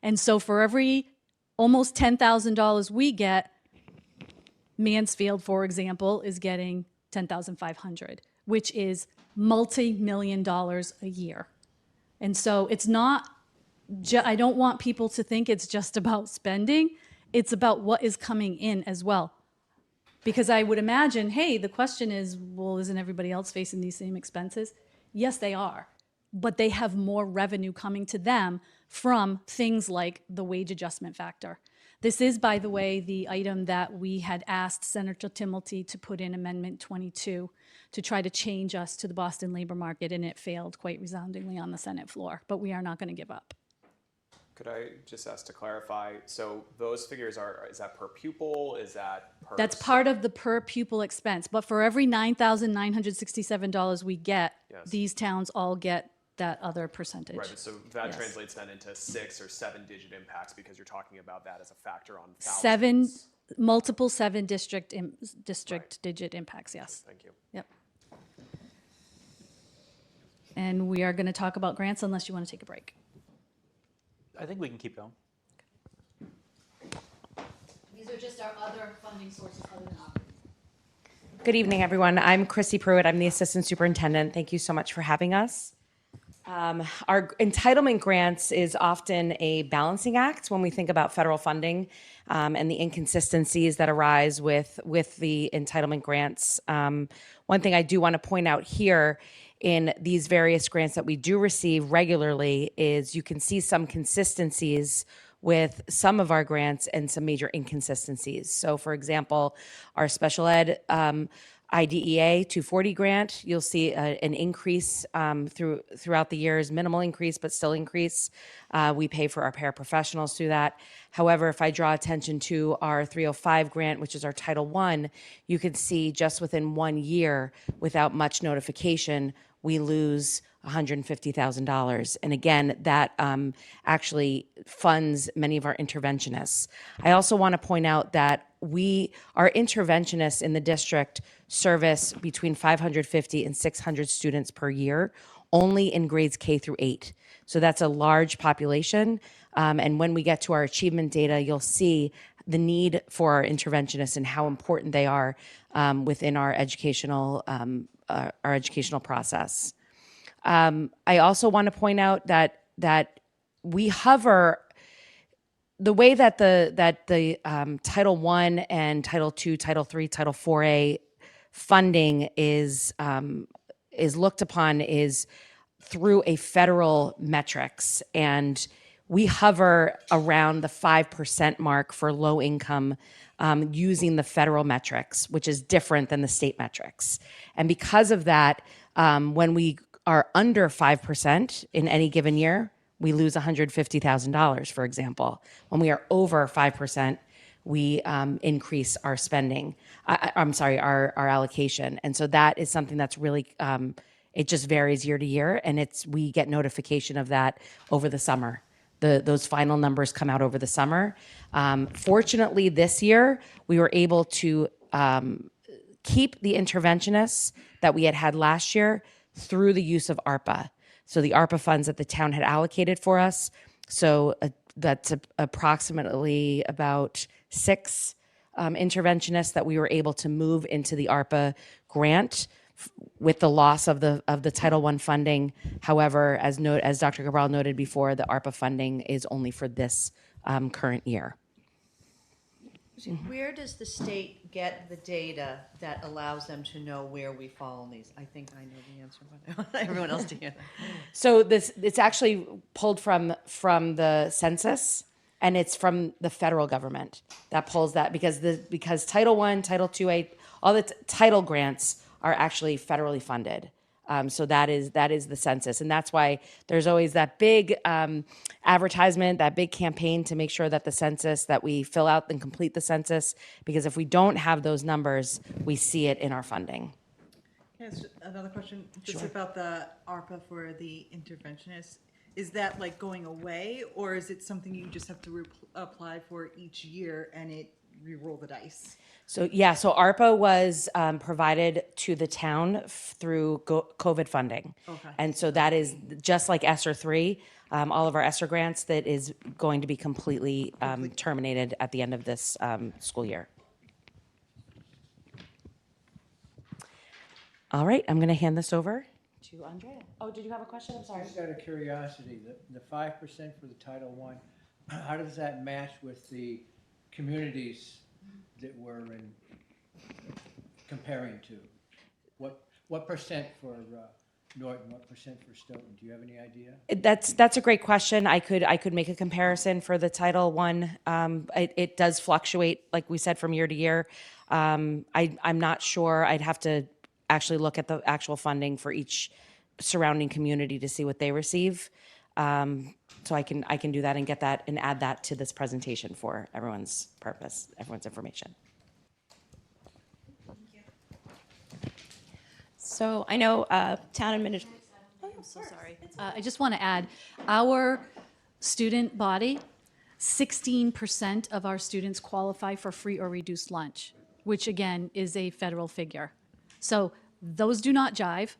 And so for every almost $10,000 we get, Mansfield, for example, is getting $10,500, which is multi-million dollars a year. And so it's not, I don't want people to think it's just about spending. It's about what is coming in as well. Because I would imagine, hey, the question is, well, isn't everybody else facing these same expenses? Yes, they are. But they have more revenue coming to them from things like the wage adjustment factor. This is, by the way, the item that we had asked Senator Timilty to put in Amendment 22 to try to change us to the Boston labor market, and it failed quite resoundingly on the Senate floor. But we are not going to give up. Could I just ask to clarify, so those figures are, is that per pupil, is that per? That's part of the per pupil expense. But for every $9,967 we get, Yes. these towns all get that other percentage. Right, so that Yes. translates then into 6 or 7 digit impacts because you're talking about that as a factor on thousands. Multiple seven district digit impacts, yes. Thank you. Yep. And we are going to talk about grants unless you want to take a break. I think we can keep going. These are just our other funding sources other than operating. Good evening, everyone. I'm Chrissy Pruitt. I'm the Assistant Superintendent. Thank you so much for having us. Our entitlement grants is often a balancing act when we think about federal funding and the inconsistencies that arise with the entitlement grants. One thing I do want to point out here in these various grants that we do receive regularly is you can see some consistencies with some of our grants and some major inconsistencies. So for example, our special ed IDEA 240 grant, you'll see an increase throughout the years, minimal increase, but still increase. We pay for our paraprofessionals through that. However, if I draw attention to our 305 grant, which is our Title I, you can see just within 1 year, without much notification, we lose $150,000. And again, that actually funds many of our interventionists. I also want to point out that our interventionists in the district service between 550 and 600 students per year, only in grades K through 8. So that's a large population. And when we get to our achievement data, you'll see the need for our interventionists and how important they are within our educational process. I also want to point out that we hover the way that the Title I and Title II, Title III, Title IVA funding is looked upon is through a federal metrics, and we hover around the 5% mark for low income using the federal metrics, which is different than the state metrics. And because of that, when we are under 5% in any given year, we lose $150,000, for example. When we are over 5%, we increase our spending. Our allocation. And so that is something that's really, it just varies year to year, and we get notification of that over the summer. Those final numbers come out over the summer. Fortunately, this year, we were able to keep the interventionists that we had last year through the use of ARPA. So the ARPA funds that the town had allocated for us. So that's approximately about 6 interventionists that we were able to move into the ARPA grant with the loss of the Title I funding. However, as Dr. Cabral noted before, the ARPA funding is only for this current year. Where does the state get the data that allows them to know where we fall in these? I think I know the answer, but I want everyone else to hear that. So it's actually pulled from the census, and it's from the federal government that pulls that because Title I, Title II, all the title grants are actually federally funded. So that is the census, and that's why there's always that big advertisement, that big campaign to make sure that the census, that we fill out and complete the census, because if we don't have those numbers, we see it in our funding. Yes, another question just Sure. about the ARPA for the interventionists. Is that like going away, or is it something you just have to apply for each year and you roll the dice? So ARPA was provided to the town through COVID funding. Okay. And so that is just like ESSER 3, all of our ESSER grants, that is going to be completely terminated at the end of this school year. All right, I'm going to hand this over to Andrea. Oh, did you have a question? I'm sorry. Just out of curiosity, the 5% for the Title I, how does that match with the communities that we're comparing to? What percent for Norton, what percent for Stoughton? Do you have any idea? That's a great question. I could make a comparison for the Title I. It does fluctuate, like we said, from year to year. I'm not sure. I'd have to actually look at the actual funding for each surrounding community to see what they receive. So I can do that and get that and add that to this presentation for everyone's purpose, everyone's information. So I know town administration. I'm so sorry. I just want to add, our student body 16% of our students qualify for free or reduced lunch, which again is a federal figure. So those do not jive.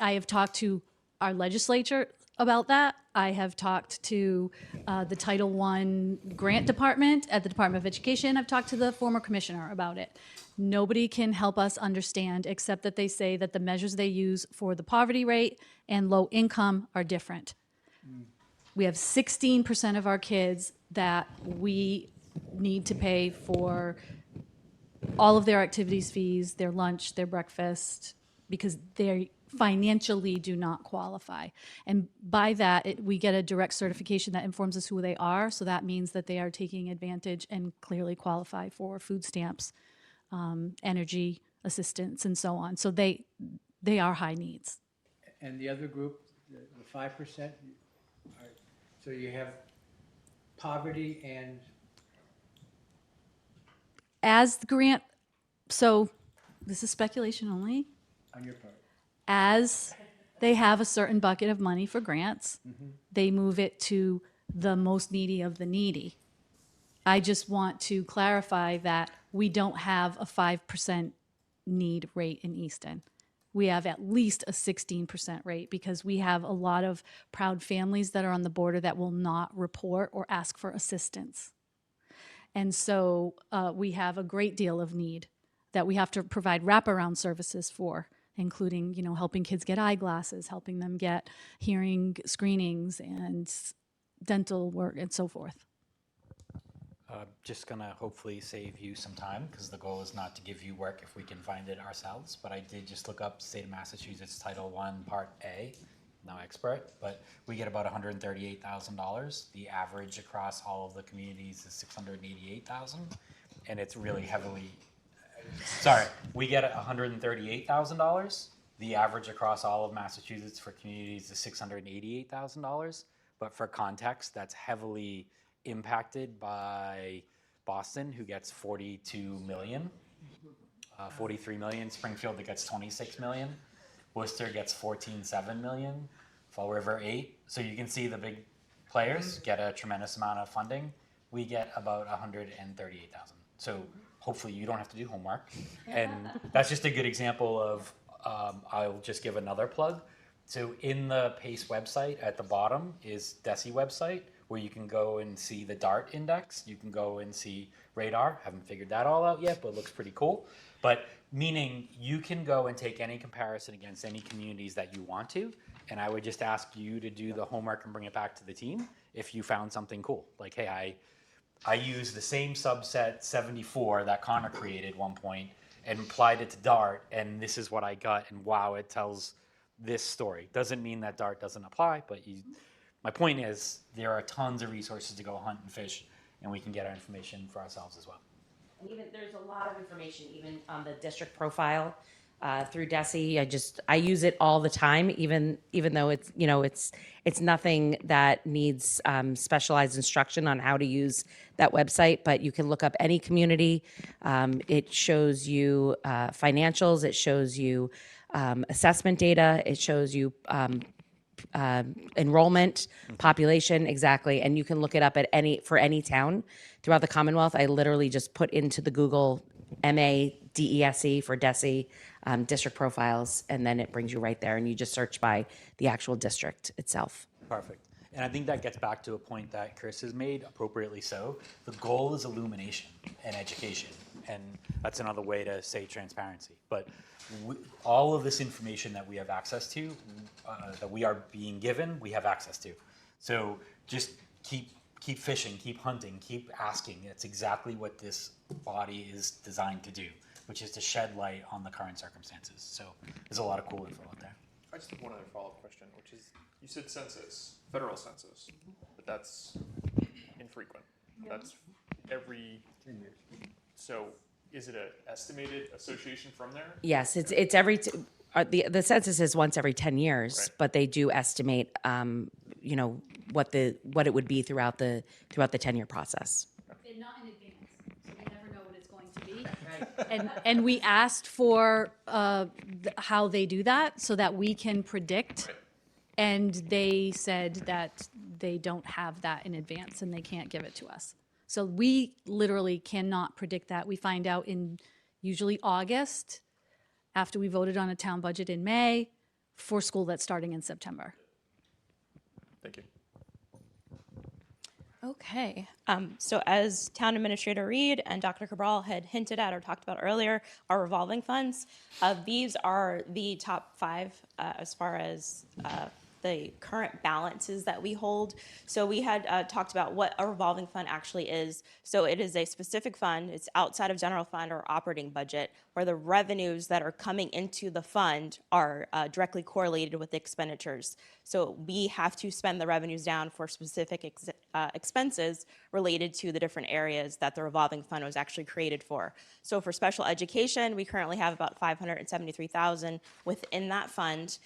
I have talked to our legislature about that. I have talked to the Title I grant department at the Department of Education. I've talked to the former commissioner about it. Nobody can help us understand except that they say that the measures they use for the poverty rate and low income are different. We have 16% of our kids that we need to pay for all of their activities fees, their lunch, their breakfast, because they financially do not qualify. And by that, we get a direct certification that informs us who they are. So that means that they are taking advantage and clearly qualify for food stamps, energy assistance, and so on. So they are high needs. And the other group, the 5%, so you have poverty and As the grant, so this is speculation only, on your part. as they have a certain bucket of money for grants, they move it to the most needy of the needy. I just want to clarify that we don't have a 5% need rate in Easton. We have at least a 16% rate because we have a lot of proud families that are on the border that will not report or ask for assistance. And so we have a great deal of need that we have to provide wraparound services for, including, helping kids get eyeglasses, helping them get hearing screenings and dental work and so forth. Just gonna hopefully save you some time because the goal is not to give you work if we can find it ourselves. But I did just look up state of Massachusetts Title I Part A. No expert, but we get about $138,000. The average across all of the communities is $688,000, and it's really heavily. Sorry, we get $138,000. The average across all of Massachusetts for communities is $688,000. But for context, that's heavily impacted by Boston, who gets 42 million, 43 million. Springfield that gets 26 million. Worcester gets 14.7 million. Fall River 8. So you can see the big players get a tremendous amount of funding. We get about 138,000. So hopefully you don't have to do homework. And that's just a good example of, I'll just give another plug. So in the PASE website at the bottom is DESE website, where you can go and see the DART index. You can go and see radar. Haven't figured that all out yet, but it looks pretty cool. But meaning you can go and take any comparison against any communities that you want to. And I would just ask you to do the homework and bring it back to the team if you found something cool. Like, hey, I used the same subset 74 that Connor created at one point and applied it to DART, and this is what I got, and wow, it tells this story. Doesn't mean that DART doesn't apply, but my point is there are tons of resources to go hunt and fish, and we can get our information for ourselves as well. And even there's a lot of information even on the district profile through DESE. I use it all the time, even though it's nothing that needs specialized instruction on how to use that website. But you can look up any community. It shows you financials. It shows you assessment data. It shows you enrollment, population, exactly. And you can look it up for any town throughout the Commonwealth. I literally just put into the Google MADESE for DESE district profiles, and then it brings you right there, and you just search by the actual district itself. Perfect. And I think that gets back to a point that Chris has made, appropriately so. The goal is illumination and education, and that's another way to say transparency. But all of this information that we have access to, that we are being given, we have access to. So just keep fishing, keep hunting, keep asking. It's exactly what this body is designed to do, which is to shed light on the current circumstances. So there's a lot of cool info out there. I just have one other follow-up question, which is, you said census, federal census, but that's infrequent. That's every 10 years. So is it an estimated association from there? Yes, it's every. The census is once every 10 years, right. But they do estimate, what it would be throughout the 10-year process. And not in advance, so we never know what it's going to be. Right. And we asked for how they do that so that we can predict, right. And they said that they don't have that in advance and they can't give it to us. So we literally cannot predict that. We find out in usually August, after we voted on a town budget in May, for school that's starting in September. Thank you. Okay, so as Town Administrator Reed and Dr. Cabral had hinted at or talked about earlier, our revolving funds, these are the top 5 as far as the current balances that we hold. So we had talked about what a revolving fund actually is. So it is a specific fund, it's outside of general fund or operating budget, where the revenues that are coming into the fund are directly correlated with the expenditures. So we have to spend the revenues down for specific expenses related to the different areas that the revolving fund was actually created for. So for special education, we currently have about $573,000 within that fund.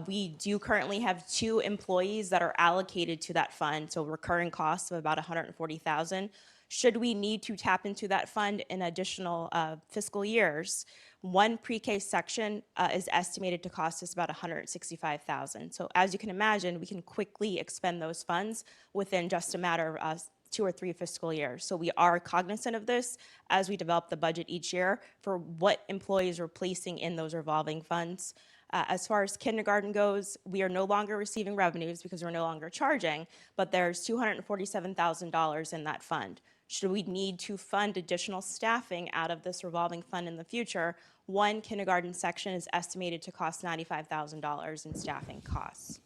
We do currently have 2 employees that are allocated to that fund, so recurring costs of about $140,000. Should we need to tap into that fund in additional fiscal years, one pre-K section is estimated to cost us about $165,000. So as you can imagine, we can quickly expend those funds within just a matter of 2 or 3 fiscal years. So we are cognizant of this as we develop the budget each year for what employees we're placing in those revolving funds. As far as kindergarten goes, we are no longer receiving revenues because we're no longer charging, but there's $247,000 in that fund. Should we need to fund additional staffing out of this revolving fund in the future, one kindergarten section is estimated to cost $95,000 in staffing costs.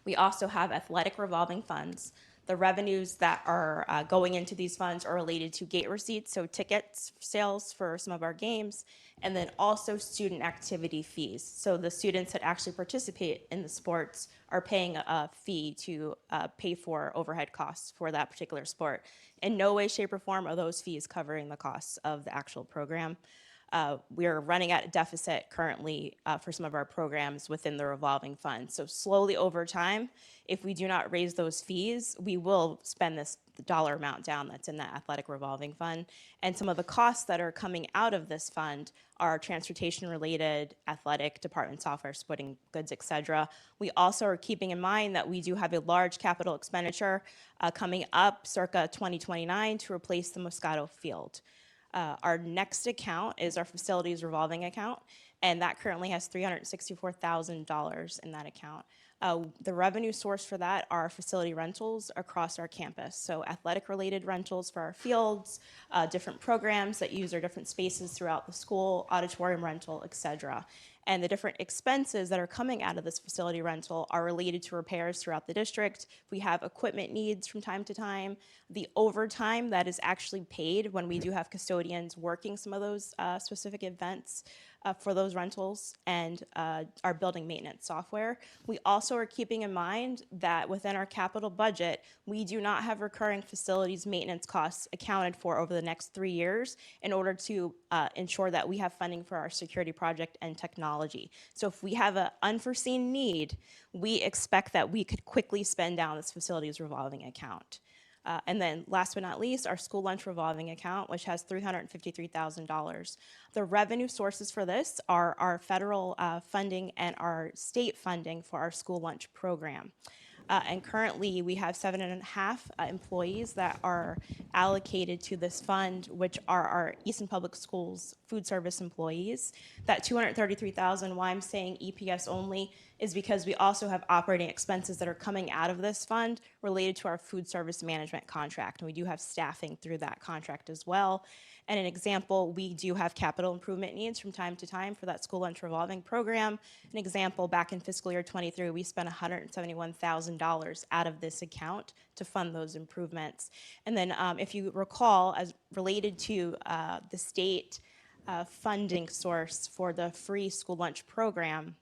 We also have athletic revolving funds. The revenues that are going into these funds are related to gate receipts, so tickets sales for some of our games, and then also student activity fees. So the students that actually participate in the sports are paying a fee to pay for overhead costs for that particular sport. In no way, shape, or form are those fees covering the costs of the actual program. We're running at a deficit currently for some of our programs within the revolving fund. So slowly over time, if we do not raise those fees, we will spend this dollar amount down that's in that athletic revolving fund. And some of the costs that are coming out of this fund are transportation related, athletic department software, sporting goods, etc. We also are keeping in mind that we do have a large capital expenditure coming up circa 2029 to replace the Moscato Field. Our next account is our facilities revolving account, and that currently has $364,000 in that account. The revenue source for that are facility rentals across our campus. So athletic related rentals for our fields, different programs that use our different spaces throughout the school, auditorium rental, etc. And the different expenses that are coming out of this facility rental are related to repairs throughout the district. We have equipment needs from time to time. The overtime that is actually paid when we do have custodians working some of those specific events for those rentals, and our building maintenance software. We also are keeping in mind that within our capital budget, we do not have recurring facilities maintenance costs accounted for over the next 3 years in order to ensure that we have funding for our security project and technology. So if we have an unforeseen need, we expect that we could quickly spend down this facilities revolving account. And then last but not least, our school lunch revolving account, which has $353,000. The revenue sources for this are our federal funding and our state funding for our school lunch program. And currently, we have 7.5 employees that are allocated to this fund, which are our Easton Public Schools food service employees. That $233,000, why I'm saying EPS only, is because we also have operating expenses that are coming out of this fund related to our food service management contract. And we do have staffing through that contract as well. And an example, we do have capital improvement needs from time to time for that school lunch revolving program. An example, back in fiscal year 23, we spent $171,000 out of this account to fund those improvements. And then if you recall, as related to the state funding source for the free school lunch program,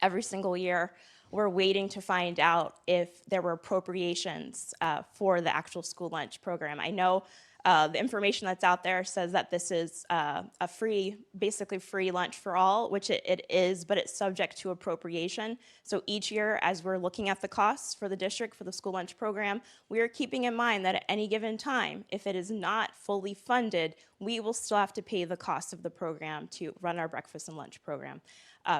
every single year, we're waiting to find out if there were appropriations for the actual school lunch program. I know the information that's out there says that this is a free, basically free lunch for all, which it is, but it's subject to appropriation. So each year, as we're looking at the costs for the district for the school lunch program, we are keeping in mind that at any given time, if it is not fully funded, we will still have to pay the cost of the program to run our breakfast and lunch program.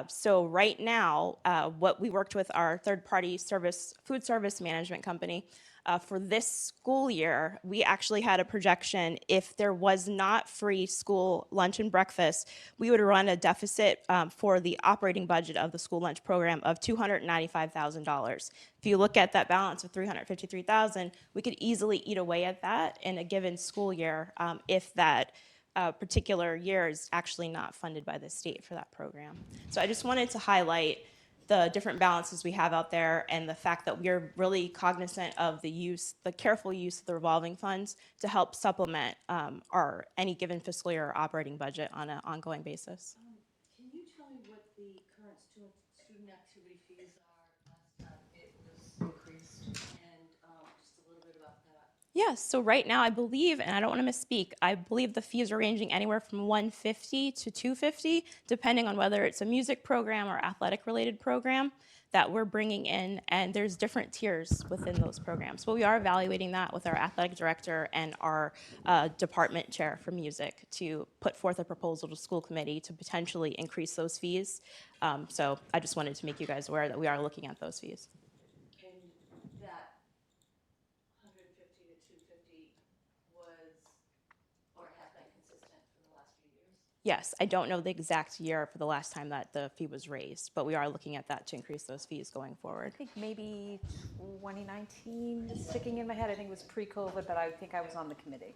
So right now, what we worked with our third-party food service management company, for this school year, we actually had a projection. If there was not free school lunch and breakfast, we would run a deficit for the operating budget of the school lunch program of $295,000. If you look at that balance of $353,000, we could easily eat away at that in a given school year if that particular year is actually not funded by the state for that program. So I just wanted to highlight the different balances we have out there and the fact that we're really cognizant of the careful use of the revolving funds to help supplement our any given fiscal year operating budget on an ongoing basis. Can you tell me what the current student activity fees are? Last time it was increased, and just a little bit about that. Yes, so right now I believe, and I don't want to misspeak, I believe the fees are ranging anywhere from $150 to $250, depending on whether it's a music program or athletic related program that we're bringing in, and there's different tiers within those programs. But we are evaluating that with our athletic director and our department chair for music to put forth a proposal to school committee to potentially increase those fees. So I just wanted to make you guys aware that we are looking at those fees. And that 150 to 250 was, or has been consistent for the last few years? Yes, I don't know the exact year for the last time that the fee was raised, but we are looking at that to increase those fees going forward. I think maybe 2019 is sticking in my head. I think it was pre-COVID, but I think I was on the committee.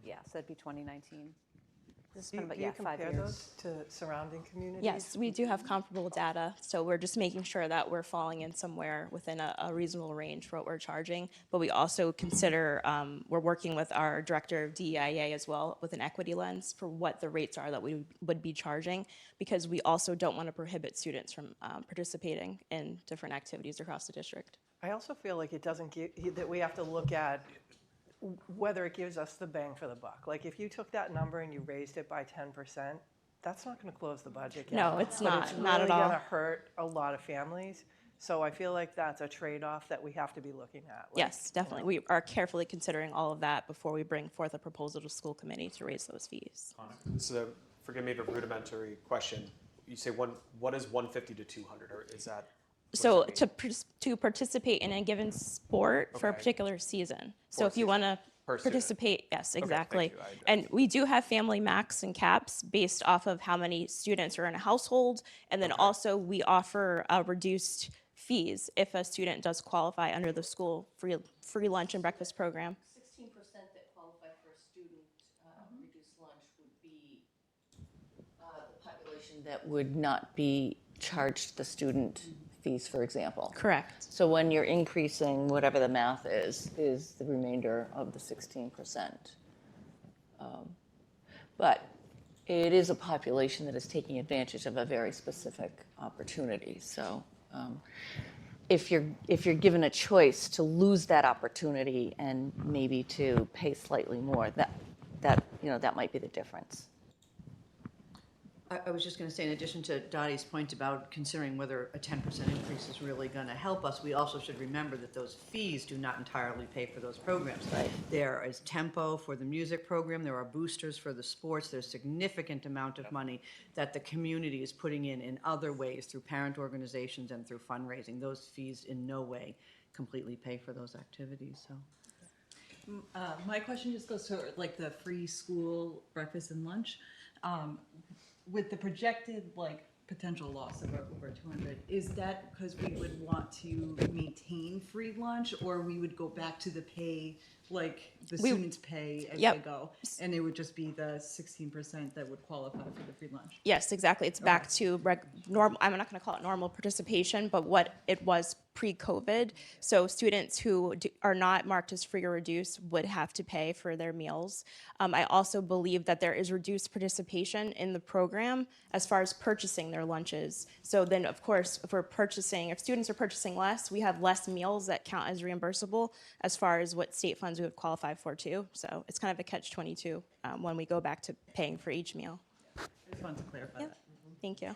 Yeah, so that'd be 2019. This has been about, Do you 5 compare years. those to surrounding communities? Yes, we do have comparable data, so we're just making sure that we're falling in somewhere within a reasonable range for what we're charging. But we also consider, we're working with our director of DEIA as well with an equity lens for what the rates are that we would be charging, because we also don't want to prohibit students from participating in different activities across the district. I also feel like it doesn't that we have to look at whether it gives us the bang for the buck. Like if you took that number and you raised it by 10%, that's not going to close the budget gap. No, it's not, But it's not really at all. going to hurt a lot of families. So I feel like that's a trade-off that we have to be looking at. Like, Yes, definitely. We are carefully considering all of that before we bring forth a proposal to school committee to raise those fees. So forgive me for a rudimentary question. You say what is 150 to 200, or is that? So what does that mean? to participate in a given sport for a Okay. particular season. So For a if you season. want to Per student. participate, yes, thank exactly. you. And we do have family max and caps based off of how many students are in a household. And then also we offer reduced fees if a student does qualify under the school free lunch and breakfast program. 16% that qualify for a student reduced lunch would be the population that would not be charged the student fees, for example. Correct. So when you're increasing whatever the math is the remainder of the 16%. But it is a population that is taking advantage of a very specific opportunity. So if you're given a choice to lose that opportunity and maybe to pay slightly more, that might be the difference. I was just going to say, in addition to Dottie's point about considering whether a 10% increase is really going to help us, we also should remember that those fees do not entirely pay for those programs. Right. There is tempo for the music program, there are boosters for the sports, there's significant amount of money that the community is putting in other ways through parent organizations and through fundraising. Those fees in no way completely pay for those activities, so. My question just goes to like the free school breakfast and lunch. With the projected like potential loss of over 200, is that because we would want to maintain free lunch, or we would go back to the pay, like the students pay as they go, and it would just be the 16% that would qualify for the free lunch? Yes, exactly. It's back to normal. I'm not going to call it normal participation, but what it was pre-COVID. So students who are not marked as free or reduced would have to pay for their meals. I also believe that there is reduced participation in the program as far as purchasing their lunches. So then, of course, if students are purchasing less, we have less meals that count as reimbursable as far as what state funds we would qualify for too. So it's kind of a catch-22 when we go back to paying for each meal. I just wanted to clarify that. Thank you.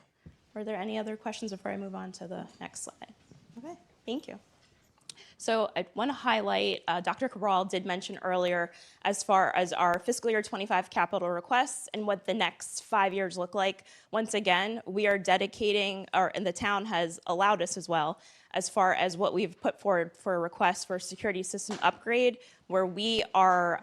Are there any other questions before I move on to the next slide? Okay, thank you. So I want to highlight, Dr. Cabral did mention earlier, as far as our fiscal year 25 capital requests and what the next 5 years look like. Once again, we are dedicating, and the town has allowed us as well, as far as what we've put forward for a request for a security system upgrade, where we are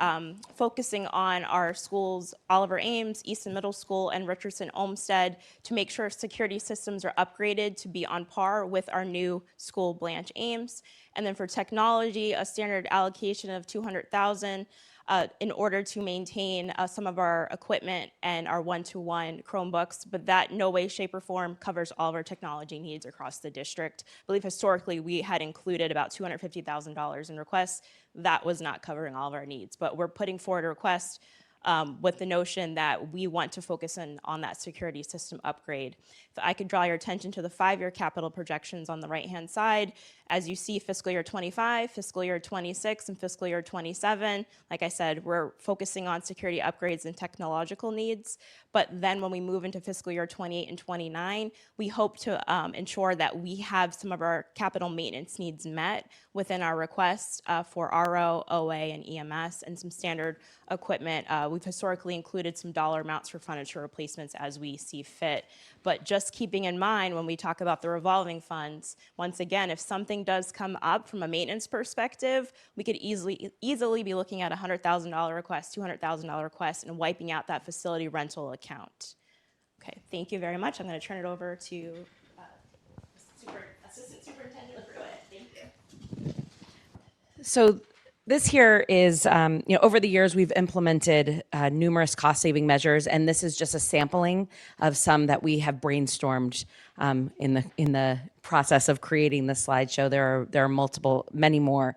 focusing on our schools, Oliver Ames, Easton Middle School, and Richardson Olmsted, to make sure security systems are upgraded to be on par with our new school, Blanche Ames. And then for technology, a standard allocation of $200,000 in order to maintain some of our equipment and our one-to-one Chromebooks, but that no way, shape, or form covers all of our technology needs across the district. I believe historically we had included about $250,000 in requests. That was not covering all of our needs, but we're putting forward a request with the notion that we want to focus on that security system upgrade. If I could draw your attention to the 5-year capital projections on the right-hand side, as you see fiscal year 25, fiscal year 26, and fiscal year 27, like I said, we're focusing on security upgrades and technological needs. But then when we move into fiscal year 28 and 29, we hope to ensure that we have some of our capital maintenance needs met within our requests for RO, OA, and EMS, and some standard equipment. We've historically included some dollar amounts for furniture replacements as we see fit. But just keeping in mind when we talk about the revolving funds, once again, if something does come up from a maintenance perspective, we could easily be looking at a $100,000 request, $200,000 request, and wiping out that facility rental account. Okay, thank you very much. I'm going to turn it over to Assistant Superintendent Pruitt. Thank you. So this here is, over the years, we've implemented numerous cost-saving measures, and this is just a sampling of some that we have brainstormed in the process of creating the slideshow. There are many more.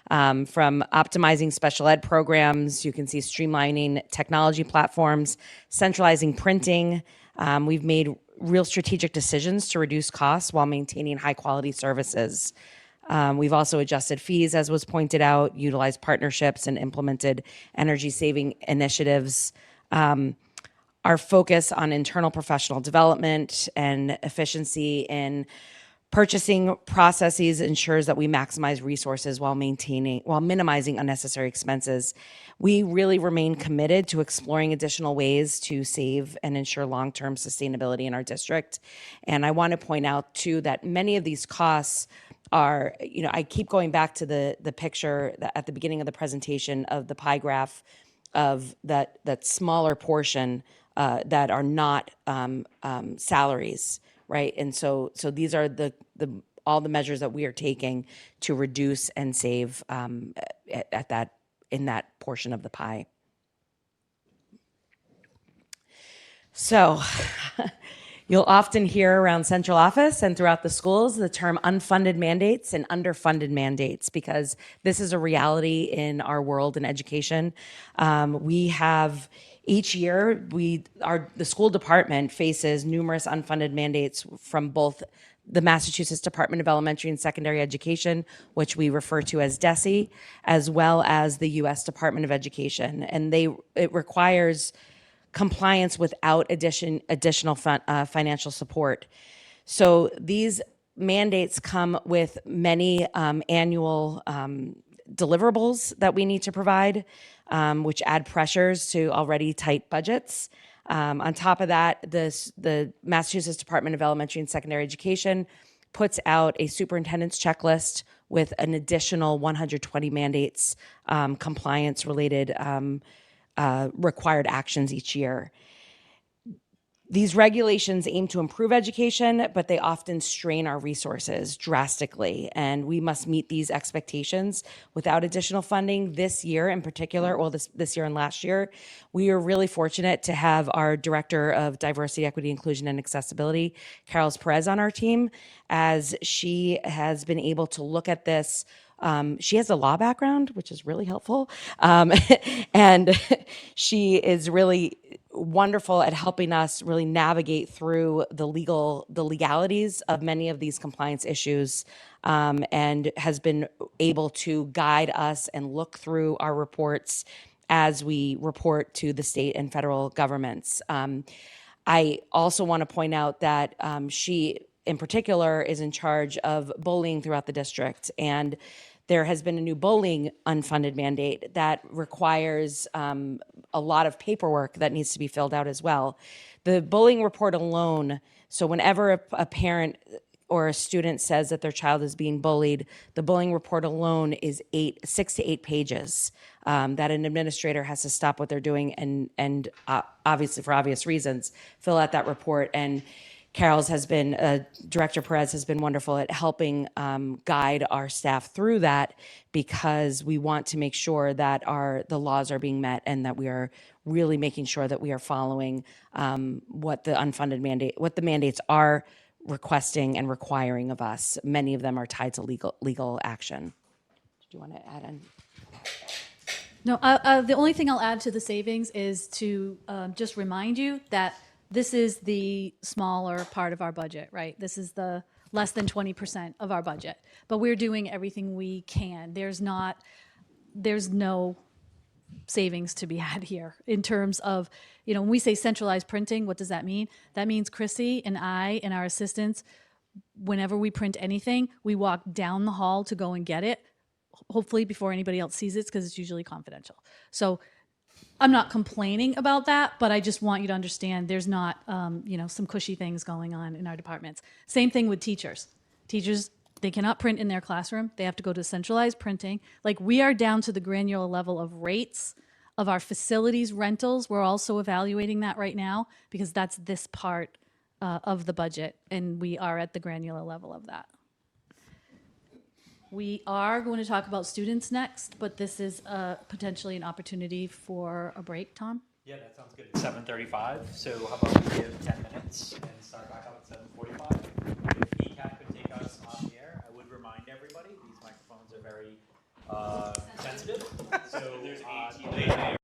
From optimizing special ed programs, you can see streamlining technology platforms, centralizing printing. We've made real strategic decisions to reduce costs while maintaining high-quality services. We've also adjusted fees, as was pointed out, utilized partnerships, and implemented energy-saving initiatives. Our focus on internal professional development and efficiency in purchasing processes ensures that we maximize resources while minimizing unnecessary expenses. We really remain committed to exploring additional ways to save and ensure long-term sustainability in our district. And I want to point out, too, that many of these costs are, I keep going back to the picture at the beginning of the presentation of the pie graph of that smaller portion that are not salaries, right? And so these are all the measures that we are taking to reduce and save in that portion of the pie. So you'll often hear around central office and throughout the schools the term unfunded mandates and underfunded mandates, because this is a reality in our world in education. We have each year, the school department faces numerous unfunded mandates from both the Massachusetts Department of Elementary and Secondary Education, which we refer to as DESE, as well as the U.S. Department of Education. And it requires compliance without additional financial support. So these mandates come with many annual deliverables that we need to provide, which add pressures to already tight budgets. On top of that, the Massachusetts Department of Elementary and Secondary Education puts out a superintendent's checklist with an additional 120 mandates, compliance-related required actions each year. These regulations aim to improve education, but they often strain our resources drastically, and we must meet these expectations without additional funding. This year in particular, well, this year and last year, we are really fortunate to have our Director of Diversity, Equity, Inclusion, and Accessibility, Carol Perez, on our team, as she has been able to look at this. She has a law background, which is really helpful. And she is really wonderful at helping us really navigate through the legalities of many of these compliance issues, and has been able to guide us and look through our reports as we report to the state and federal governments. I also want to point out that she, in particular, is in charge of bullying throughout the district. And there has been a new bullying unfunded mandate that requires a lot of paperwork that needs to be filled out as well. The bullying report alone, so whenever a parent or a student says that their child is being bullied, the bullying report alone is 6 to 8 pages that an administrator has to stop what they're doing and obviously for obvious reasons, fill out that report. And Director Perez has been wonderful at helping guide our staff through that, because we want to make sure that the laws are being met and that we are really making sure that we are following what the mandates are requesting and requiring of us. Many of them are tied to legal action. Do you want to add in? No, the only thing I'll add to the savings is to just remind you that this is the smaller part of our budget, right? This is the less than 20% of our budget, but we're doing everything we can. There's no savings to be had here in terms of, when we say centralized printing, what does that mean? That means Chrissy and I and our assistants, whenever we print anything, we walk down the hall to go and get it, hopefully before anybody else sees it, because it's usually confidential. So I'm not complaining about that, but I just want you to understand there's not, some cushy things going on in our departments. Same thing with teachers. Teachers, they cannot print in their classroom. They have to go to centralized printing. Like, we are down to the granular level of rates of our facilities rentals. We're also evaluating that right now because that's this part of the budget, and we are at the granular level of that. We are going to talk about students next, but this is potentially an opportunity for a break, Tom? Yeah, that sounds good. It's 7:35, so how about we give 10 minutes and start back up at 7:45? If ECAT could take us off the air, I would remind everybody, these microphones are very sensitive. So there's 18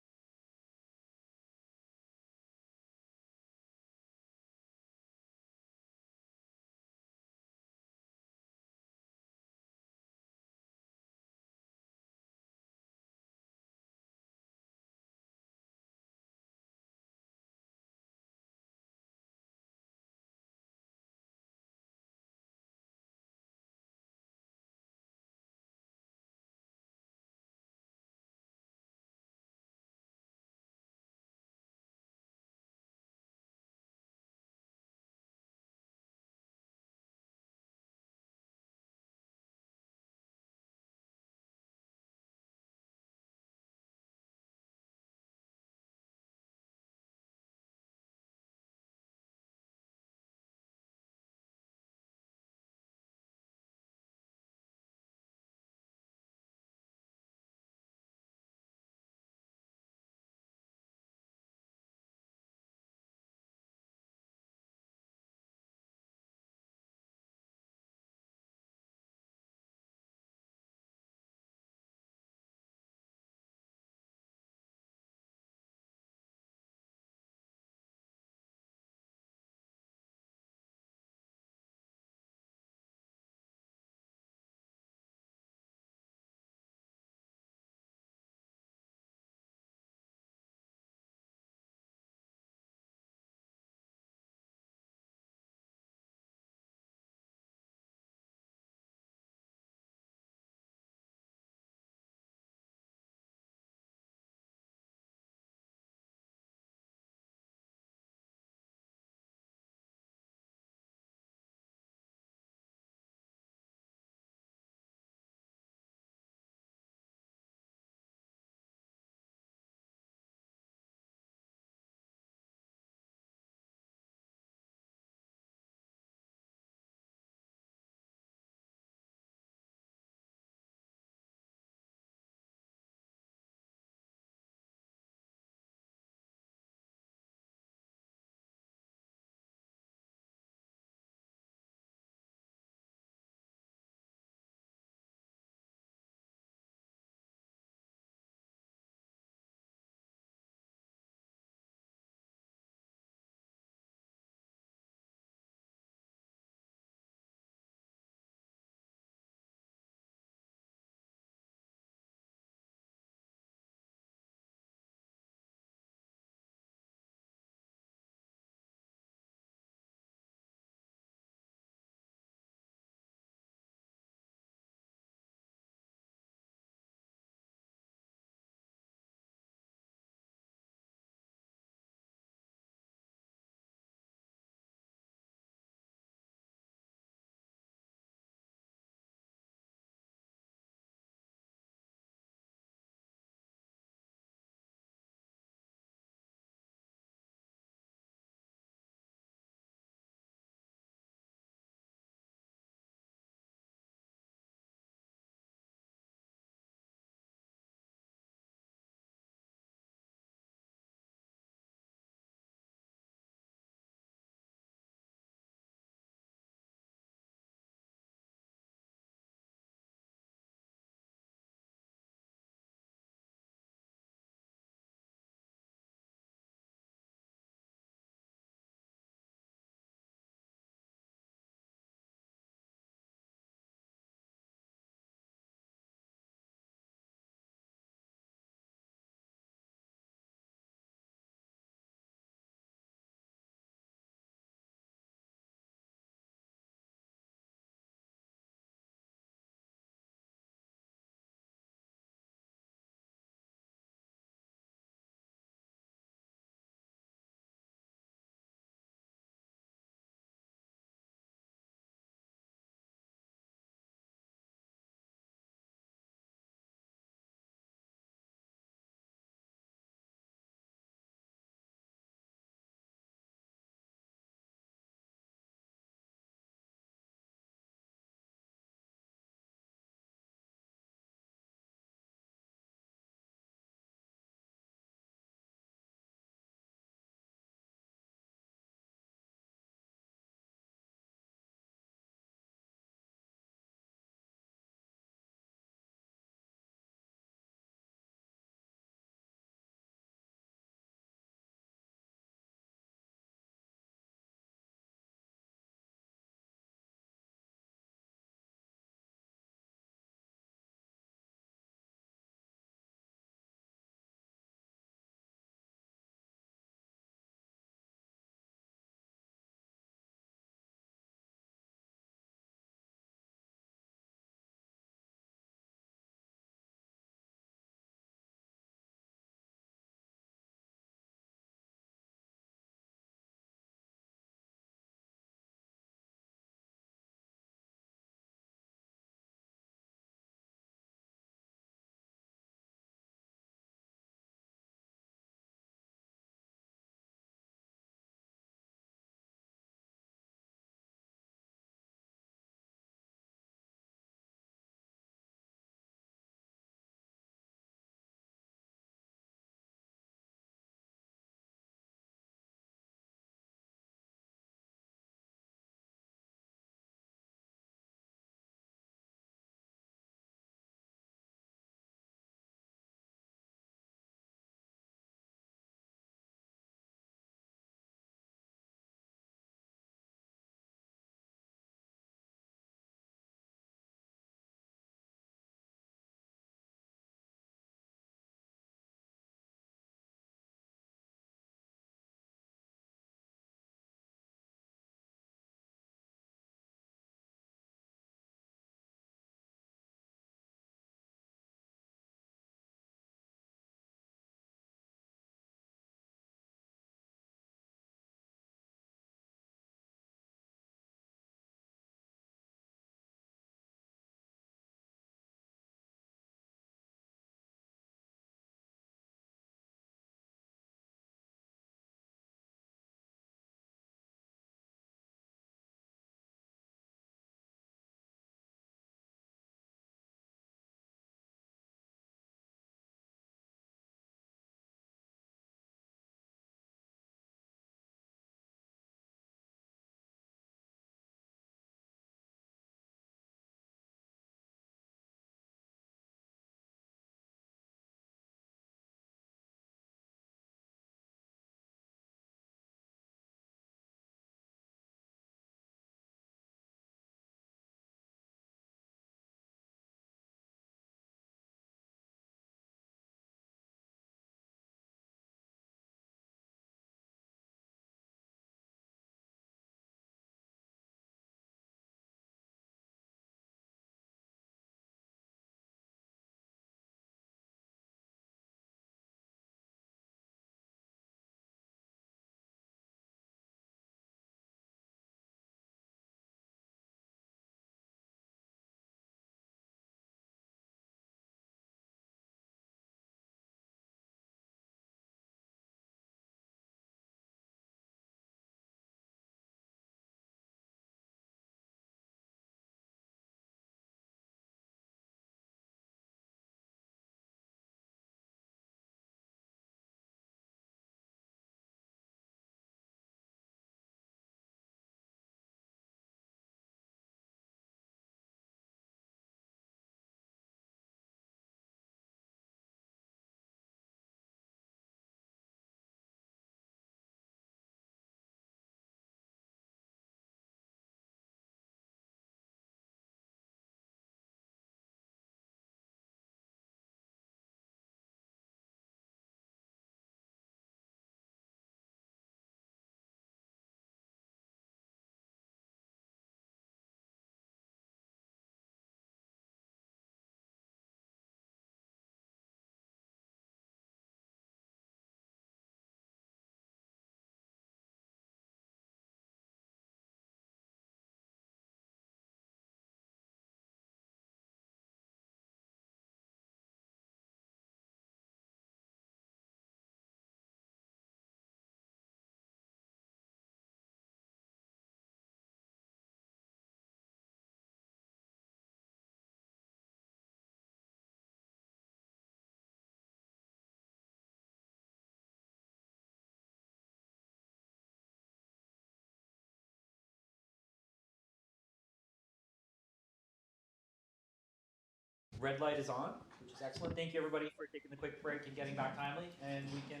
red light is on, which is excellent. Thank you, everybody, for taking the quick break and getting back timely. And we can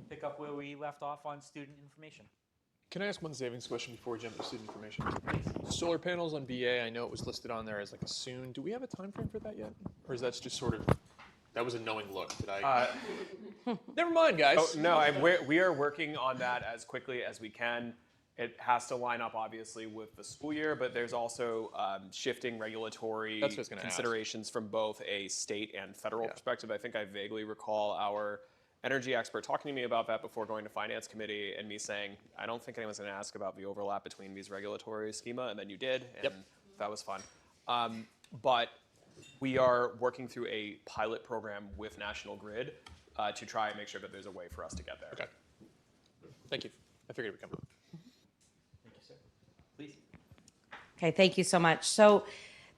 pick up where we left off on student information. Can I ask one savings question before we jump to student information? Solar panels on BA, I know it was listed on there as like a soon. Do we have a time frame for that yet? Or is that just sort of, that was a knowing look? Did I? Never mind, guys. Oh, no, we are working on that as quickly as we can. It has to line up, obviously, with the school year, but there's also shifting regulatory That's what I was gonna considerations from both a state and federal perspective. I think I vaguely recall our energy expert talking to me about that before going to finance committee and me saying, I don't think anyone's going to ask about the overlap between these regulatory schema, and then you did, and that was fun. But we are working through a pilot program with National Grid to try and make sure that there's a way for us to get there. Okay. Thank you. I figured it would come up. Thank you, sir. Please. Okay, thank you so much. So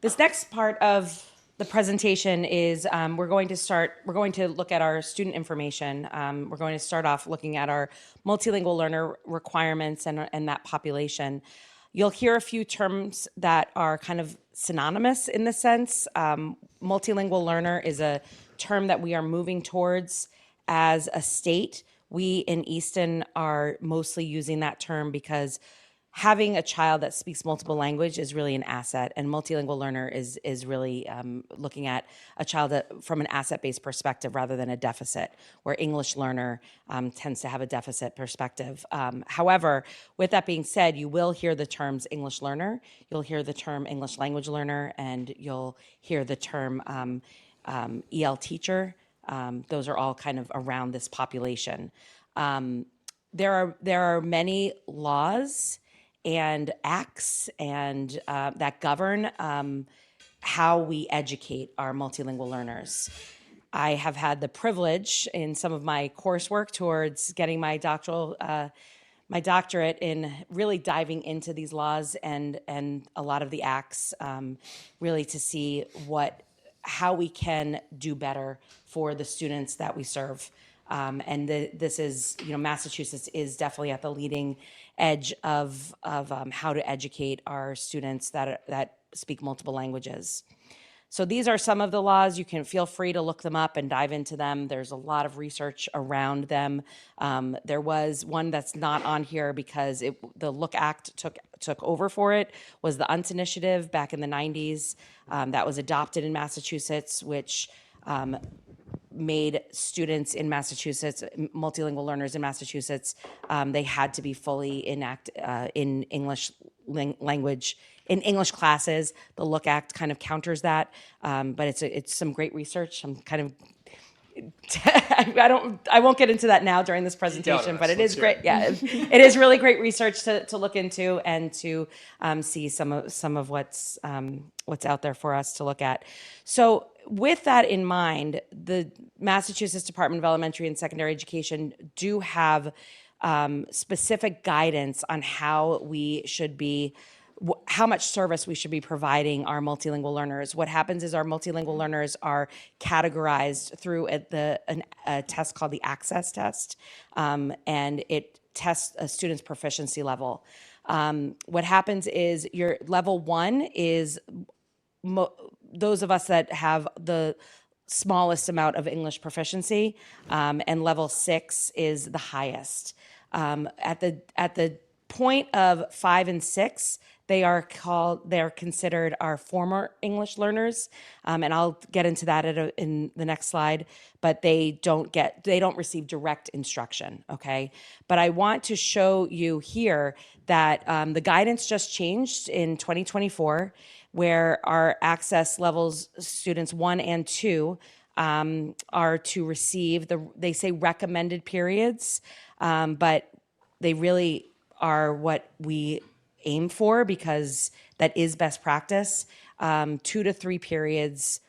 this next part of the presentation is we're going to look at our student information. We're going to start off looking at our multilingual learner requirements and that population. You'll hear a few terms that are kind of synonymous in the sense. Multilingual learner is a term that we are moving towards as a state. We in Easton are mostly using that term because having a child that speaks multiple language is really an asset, and multilingual learner is really looking at a child from an asset-based perspective rather than a deficit, where English learner tends to have a deficit perspective. However, with that being said, you will hear the terms English learner, you'll hear the term English language learner, and you'll hear the term EL teacher. Those are all kind of around this population. There are many laws and acts and that govern how we educate our multilingual learners. I have had the privilege in some of my coursework towards getting my doctorate in really diving into these laws and a lot of the acts, really to see how we can do better for the students that we serve. This is, Massachusetts is definitely at the leading edge of how to educate our students that speak multiple languages. So these are some of the laws. You can feel free to look them up and dive into them. There's a lot of research around them. There was one that's not on here because the Look Act took over for it, was the UNTS initiative back in the 90s. That was adopted in Massachusetts, which made students in Massachusetts, multilingual learners in Massachusetts, they had to be fully in English language, in English classes. The Look Act kind of counters that, but it's some great research. I'm kind of I won't get into that now during this presentation, but it is great. Yeah, it is really great research to look into and to see some of what's out there for us to look at. So with that in mind, the Massachusetts Department of Elementary and Secondary Education do have specific guidance on how much service we should be providing our multilingual learners. What happens is our multilingual learners are categorized through a test called the Access Test, and it tests a student's proficiency level. What happens is your level 1 is those of us that have the smallest amount of English proficiency, and level 6 is the highest. At the point of 5 and 6, they are considered our former English learners, and I'll get into that in the next slide. But they don't receive direct instruction. Okay, but I want to show you here that the guidance just changed in 2024, where our access levels students 1 and 2 are to receive they say recommended periods, but they really are what we aim for because that is best practice. 2 to 3 periods,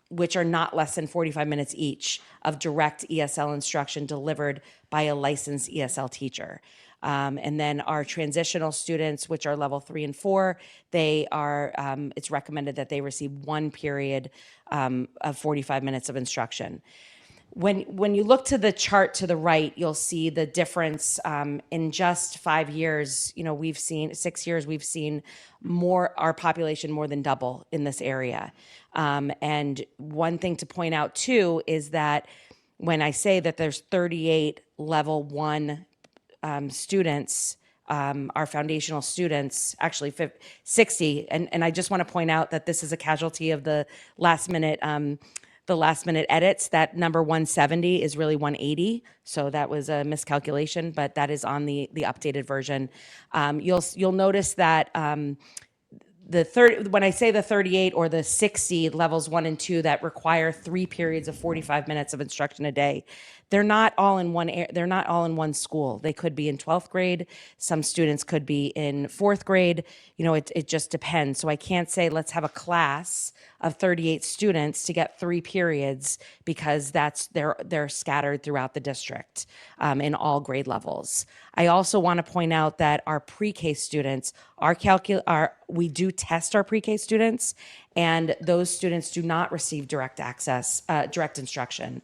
which are not less than 45 minutes each, of direct ESL instruction delivered by a licensed ESL teacher. And then our transitional students, which are level 3 and 4, they are, it's recommended that they receive 1 period of 45 minutes of instruction. when you look to the chart to the right, you'll see the difference in just 5 years. You know, 6 years, we've seen our population more than double in this area. And one thing to point out too is that when I say that there's 38 level 1 students, our foundational students, actually 60, and I just want to point out that this is a casualty of the last minute edits. That number 170 is really 180, so that was a miscalculation, but that is on the updated version. You'll notice that when I say the 38 or the 60 levels 1 and 2 that require 3 periods of 45 minutes of instruction a day, they're not all in one school. They could be in 12th grade. Some students could be in 4th grade. You know, it just depends. So I can't say let's have a class of 38 students to get 3 periods, because they're scattered throughout the district in all grade levels. I also want to point out that our pre-K students, we do test our pre-K students, and those students do not receive direct instruction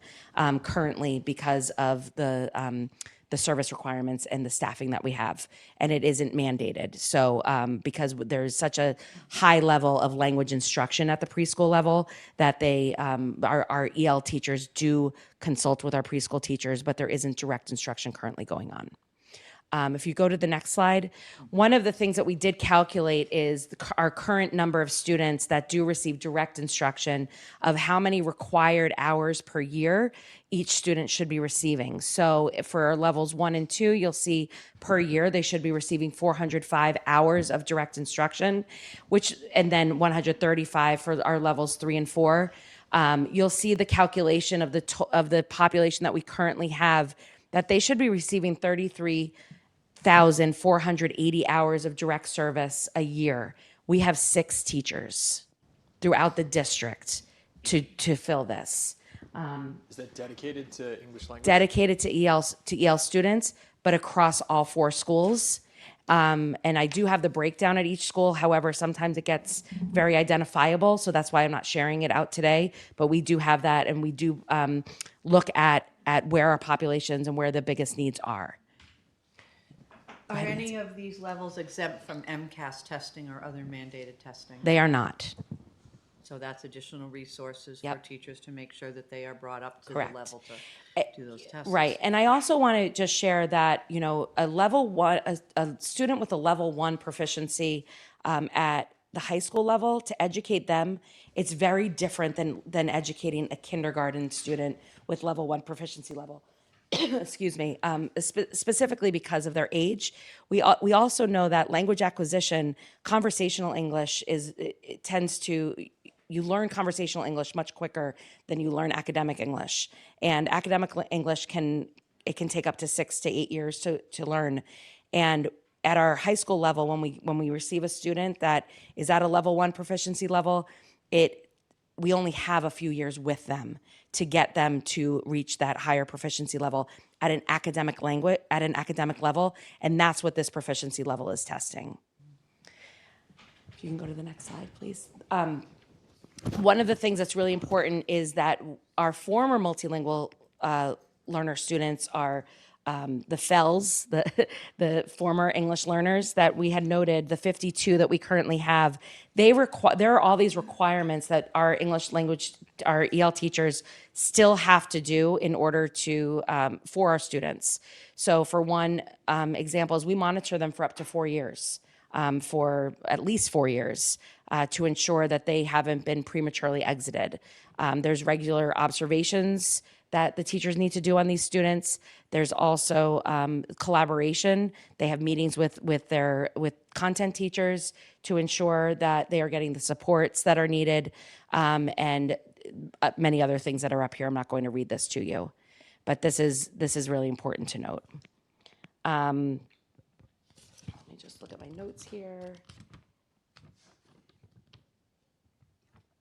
currently because of the service requirements and the staffing that we have, and it isn't mandated. So because there's such a high level of language instruction at the preschool level that our EL teachers do consult with our preschool teachers, but there isn't direct instruction currently going on. If you go to the next slide, one of the things that we did calculate is our current number of students that do receive direct instruction, of how many required hours per year each student should be receiving. So for our levels 1 and 2, you'll see per year they should be receiving 405 hours of direct instruction, and then 135 for our levels 3 and 4. You'll see the calculation of the population that we currently have, that they should be receiving 33,480 hours of direct service a year. We have 6 teachers throughout the district to fill this. Is that dedicated to English language? Dedicated to EL students, but across all 4 schools. And I do have the breakdown at each school. However, sometimes it gets very identifiable, so that's why I'm not sharing it out today. But we do have that, and we do look at where our populations and where the biggest needs are. Are any of these levels exempt from MCAS testing or other mandated testing? They are not. So that's additional resources Yep. for teachers to make sure that they are brought up to Correct. the level to do those tests. Right. And I also want to just share that, you know, a student with a level 1 proficiency at the high school level, to educate them, it's very different than educating a kindergarten student with level 1 proficiency level. Excuse me, specifically because of their age. We also know that language acquisition, conversational English you learn conversational English much quicker than you learn academic English. And academic English can take up to 6 to 8 years to learn. And at our high school level, when we receive a student that is at a level 1 proficiency level, we only have a few years with them to get them to reach that higher proficiency level at an academic level, and that's what this proficiency level is testing. If you can go to the next slide, please. One of the things that's really important is that our former multilingual learner students are the FELs, the former English learners that we had noted, the 52 that we currently have. There are all these requirements that our our EL teachers still have to do in order to for our students. So for one example is we monitor them for up to 4 years. For at least 4 years to ensure that they haven't been prematurely exited. There's regular observations that the teachers need to do on these students. There's also collaboration. They have meetings with content teachers to ensure that they are getting the supports that are needed, and many other things that are up here. I'm not going to read this to you, but this is really important to note. Just look at my notes here.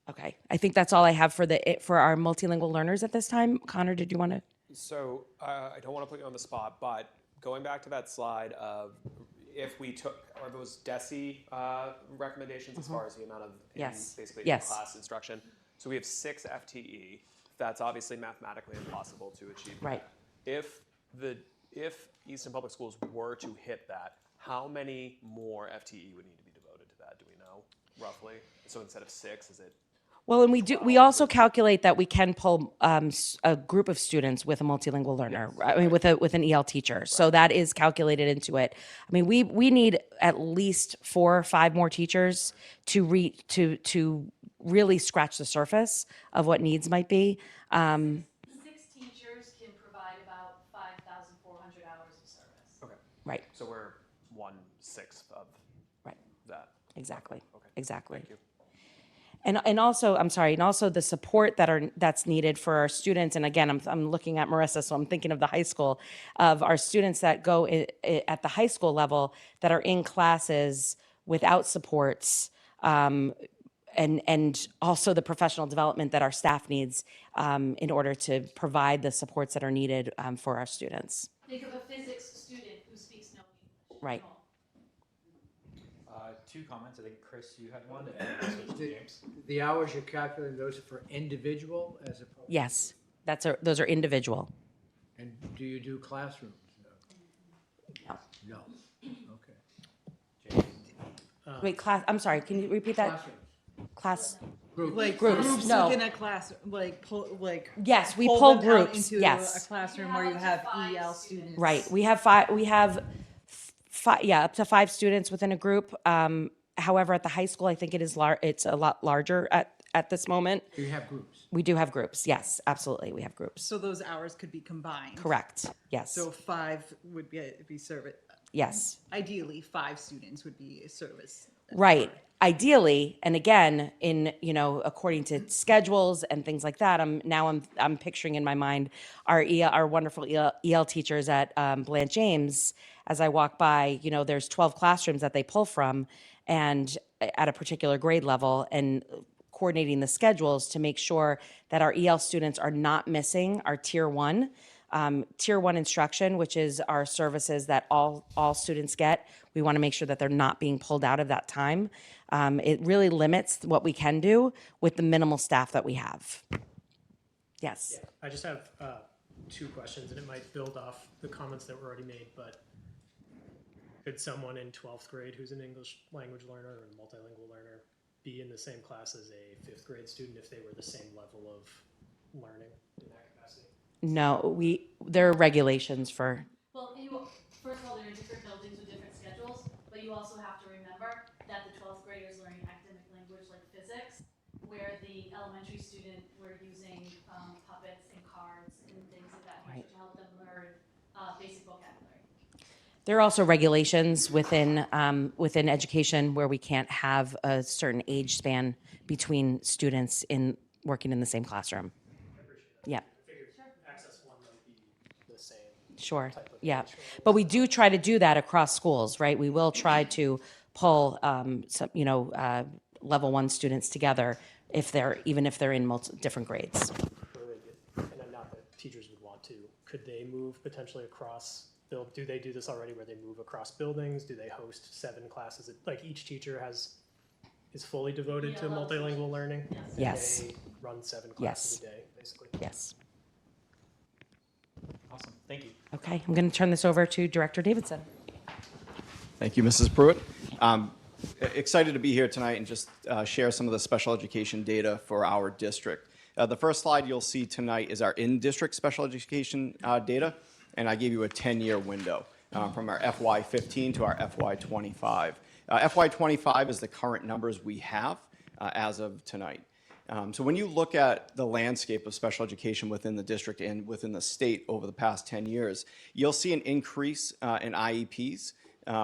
Okay, I think that's all I have for our multilingual learners at this time. Connor, did you want to? So I don't want to put you on the spot, but going back to that slide of if we took, are those DESE recommendations as far as the amount of Yes. basically Yes. class instruction? So we have 6 FTE, that's obviously mathematically impossible to achieve. Right. If Easton Public Schools were to hit that, how many more FTE would need to be devoted to that? Do we know roughly? So instead of 6, is it? Well, and we also calculate that we can pull a group of students with a multilingual learner, I mean, with an EL teacher. So that is calculated into it. I mean, we need at least 4 or 5 more teachers to really scratch the surface of what needs might be. 6 teachers can provide about 5,400 hours of service. Okay. Right. So we're 1/6 of that. Exactly. Okay. Exactly. Thank you. And also, I'm sorry, and also the support that's needed for our students. And again, I'm looking at Marissa, so I'm thinking of the high school, of our students that go at the high school level that are in classes without supports, and also the professional development that our staff needs in order to provide the supports that are needed for our students. Think of a physics student who speaks no English. Right. at all. 2 comments. I think, Chris, you had one. And then switch to James. The hours you're calculating, those are for individual as opposed? Yes, those are individual. And do you do classrooms? No. No. Okay. Wait, class. I'm sorry. Can you repeat that? Classrooms. Class. Like Groups, groups no. within a class, like Yes, we pull them out groups, into yes. a classroom where you have EL students. Right. We have 5. We have 5. Yeah, up to 5 students within a group. However, at the high school, I think it's a lot larger at this moment. Do you have groups? We do have groups. Yes, absolutely. We have groups. So those hours could be combined. Correct. Yes. So 5 would be service. Yes. Ideally, 5 students would be a service. Right. Ideally, and again, according to schedules and things like that, I'm picturing in my mind our wonderful EL teachers at Blanche James. As I walk by, there's 12 classrooms that they pull from, and at a particular grade level, and coordinating the schedules to make sure that our EL students are not missing our Tier 1. Tier 1 instruction, which is our services that all students get. We want to make sure that they're not being pulled out of that time. It really limits what we can do with the minimal staff that we have. Yes. Yeah, I just have 2 questions, and it might build off the comments that were already made, but could someone in 12th grade who's an English language learner or a multilingual learner be in the same class as a 5th grade student if they were the same level of learning in that capacity? No, there are regulations for. Well, first of all, there are different buildings with different schedules, but you also have to remember that the 12th graders learning academic language like physics, where the elementary student were using puppets and cards and things of that nature to help them learn basic vocabulary. There are also regulations within education where we can't have a certain age span between students working in the same classroom. Yeah. Access 1 might be the same. Sure. Yeah. But we do try to do that across schools, right? We will try to pull level 1 students together even if they're in different grades. And not that teachers would want to. Could they move potentially across? Do they do this already where they move across buildings? Do they host 7 classes? Like each teacher is fully devoted to multilingual learning? Yes. They run 7 classes a day, basically. Yes. Awesome. Thank you. Okay. I'm going to turn this over to Director Davidson. Thank you, Mrs. Pruitt. Excited to be here tonight and just share some of the special education data for our district. The first slide you'll see tonight is our in-district special education data, and I gave you a 10-year window from our FY15 to our FY25. FY25 is the current numbers we have as of tonight. So when you look at the landscape of special education within the district and within the state over the past 10 years, you'll see an increase in IEPs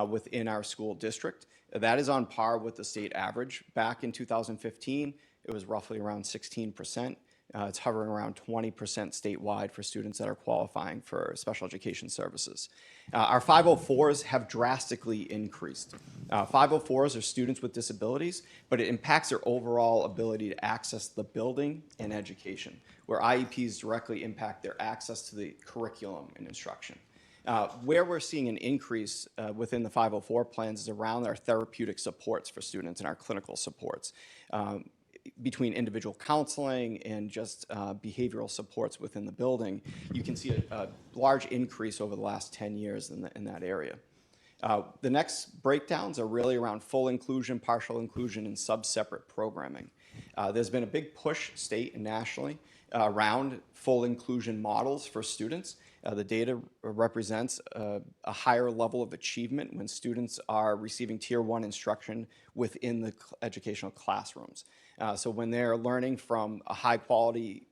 within our school district. That is on par with the state average. Back in 2015, it was roughly around 16%. It's hovering around 20% statewide for students that are qualifying for special education services. Our 504s have drastically increased. 504s are students with disabilities, but it impacts their overall ability to access the building and education, where IEPs directly impact their access to the curriculum and instruction. Where we're seeing an increase within the 504 plans is around our therapeutic supports for students and our clinical supports. between individual counseling and just behavioral supports within the building, you can see a large increase over the last 10 years in that area. The next breakdowns are really around full inclusion, partial inclusion, and sub-separate programming. There's been a big push state and nationally around full inclusion models for students. The data represents a higher level of achievement when students are receiving Tier 1 instruction within the educational classrooms. So when they're learning from a high-quality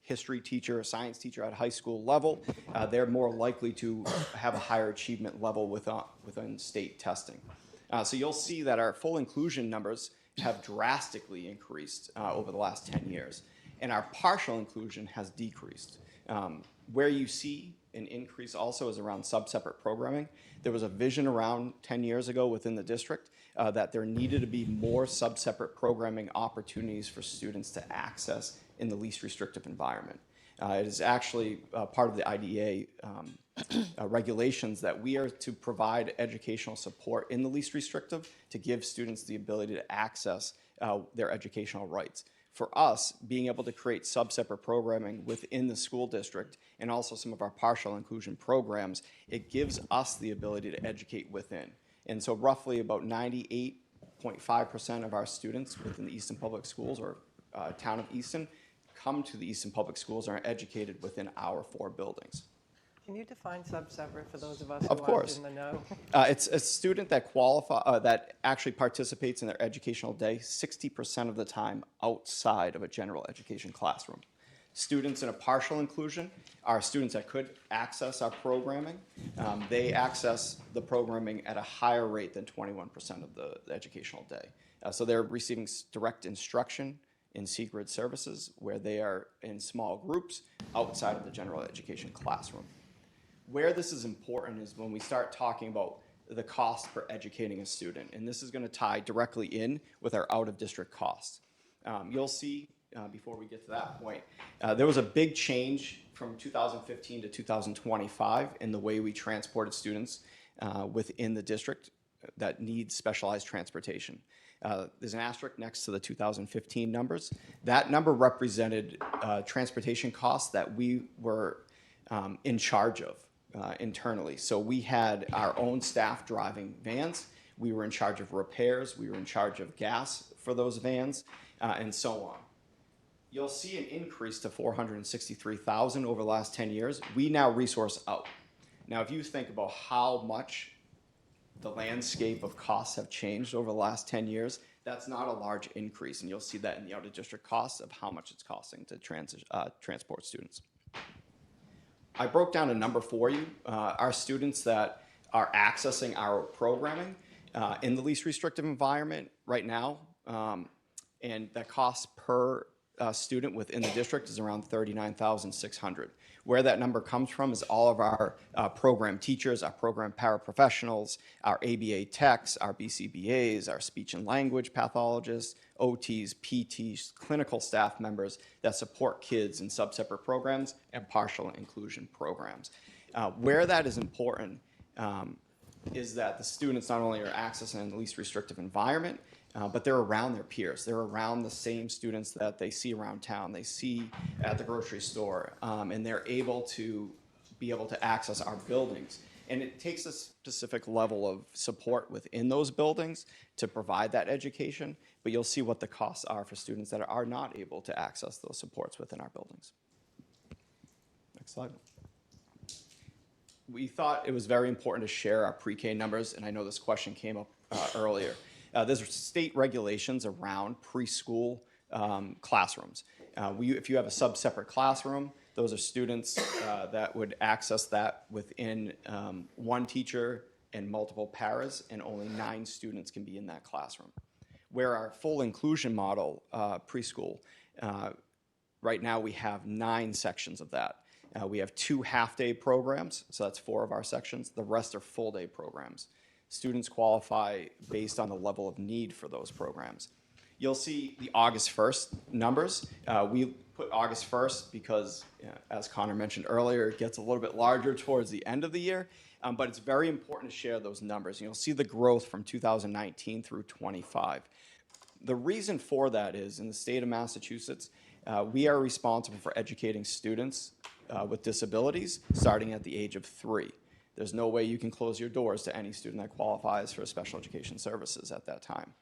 history teacher or science teacher at high school level, they're more likely to have a higher achievement level within state testing. So you'll see that our full inclusion numbers have drastically increased over the last 10 years, and our partial inclusion has decreased. Where you see an increase also is around sub-separate programming. There was a vision around 10 years ago within the district that there needed to be more sub-separate programming opportunities for students to access in the least restrictive environment. It is actually part of the IDEA regulations that we are to provide educational support in the least restrictive to give students the ability to access their educational rights. For us, being able to create sub-separate programming within the school district and also some of our partial inclusion programs, it gives us the ability to educate within. And so roughly about 98.5% of our students within the Easton Public Schools or Town of Easton come to the Easton Public Schools and are educated within our 4 buildings. Can you define sub-separate for those of us Of who course. aren't in the know? It's a student that that actually participates in their educational day 60% of the time outside of a general education classroom. Students in a partial inclusion are students that could access our programming. They access the programming at a higher rate than 21% of the educational day. So they're receiving direct instruction in secret services where they are in small groups outside of the general education classroom. Where this is important is when we start talking about the cost for educating a student, and this is going to tie directly in with our out-of-district costs. You'll see, before we get to that point, there was a big change from 2015 to 2025 in the way we transported students within the district that need specialized transportation. There's an asterisk next to the 2015 numbers. That number represented transportation costs that we were in charge of. Internally. So we had our own staff driving vans. We were in charge of repairs. We were in charge of gas for those vans, and so on. You'll see an increase to $463,000 over the last 10 years. We now resource out. Now, if you think about how much the landscape of costs have changed over the last 10 years, that's not a large increase, and you'll see that in the out-of-district costs of how much it's costing to transport students. I broke down a number for you. Our students that are accessing our programming in the least restrictive environment right now, and that cost per student within the district is around $39,600. Where that number comes from is all of our program teachers, our program paraprofessionals, our ABA techs, our BCBAs, our speech and language pathologists, OTs, PTs, clinical staff members that support kids in sub-separate programs and partial inclusion programs. Where that is important is that the students not only are accessing the least restrictive environment, but they're around their peers. They're around the same students that they see around town, they see at the grocery store, and they're able to access our buildings. And it takes a specific level of support within those buildings to provide that education, but you'll see what the costs are for students that are not able to access those supports within our buildings. Next slide. We thought it was very important to share our pre-K numbers, and I know this question came up earlier. There's state regulations around preschool classrooms. If you have a sub-separate classroom, those are students that would access that within one teacher and multiple paras, and only 9 students can be in that classroom. Where our full inclusion model preschool, right now we have 9 sections of that. We have 2 half-day programs, so that's 4 of our sections. The rest are full-day programs. Students qualify based on the level of need for those programs. You'll see the August 1st numbers. We put August 1st because, as Connor mentioned earlier, it gets a little bit larger towards the end of the year, but it's very important to share those numbers. And you'll see the growth from 2019 through 25. The reason for that is, in the state of Massachusetts, we are responsible for educating students with disabilities starting at the age of 3. There's no way you can close your doors to any student that qualifies for special education services at that time.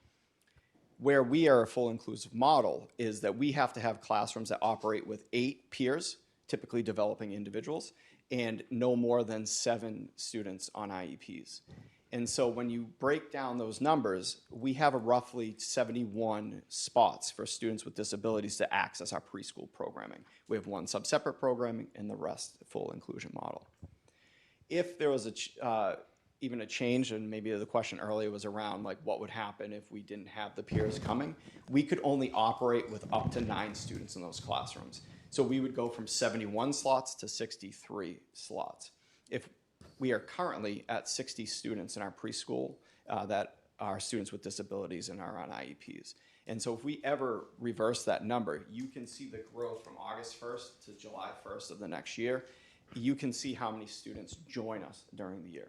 Where we are a full inclusive model is that we have to have classrooms that operate with 8 peers, typically developing individuals, and no more than 7 students on IEPs. And so when you break down those numbers, we have a roughly 71 spots for students with disabilities to access our preschool programming. We have 1 sub-separate programming and the rest full inclusion model. If there was even a change, and maybe the question earlier was around like what would happen if we didn't have the peers coming, we could only operate with up to 9 students in those classrooms. So we would go from 71 slots to 63 slots. If we are currently at 60 students in our preschool that are students with disabilities and are on IEPs. And so if we ever reverse that number, you can see the growth from August 1st to July 1st of the next year. You can see how many students join us during the year.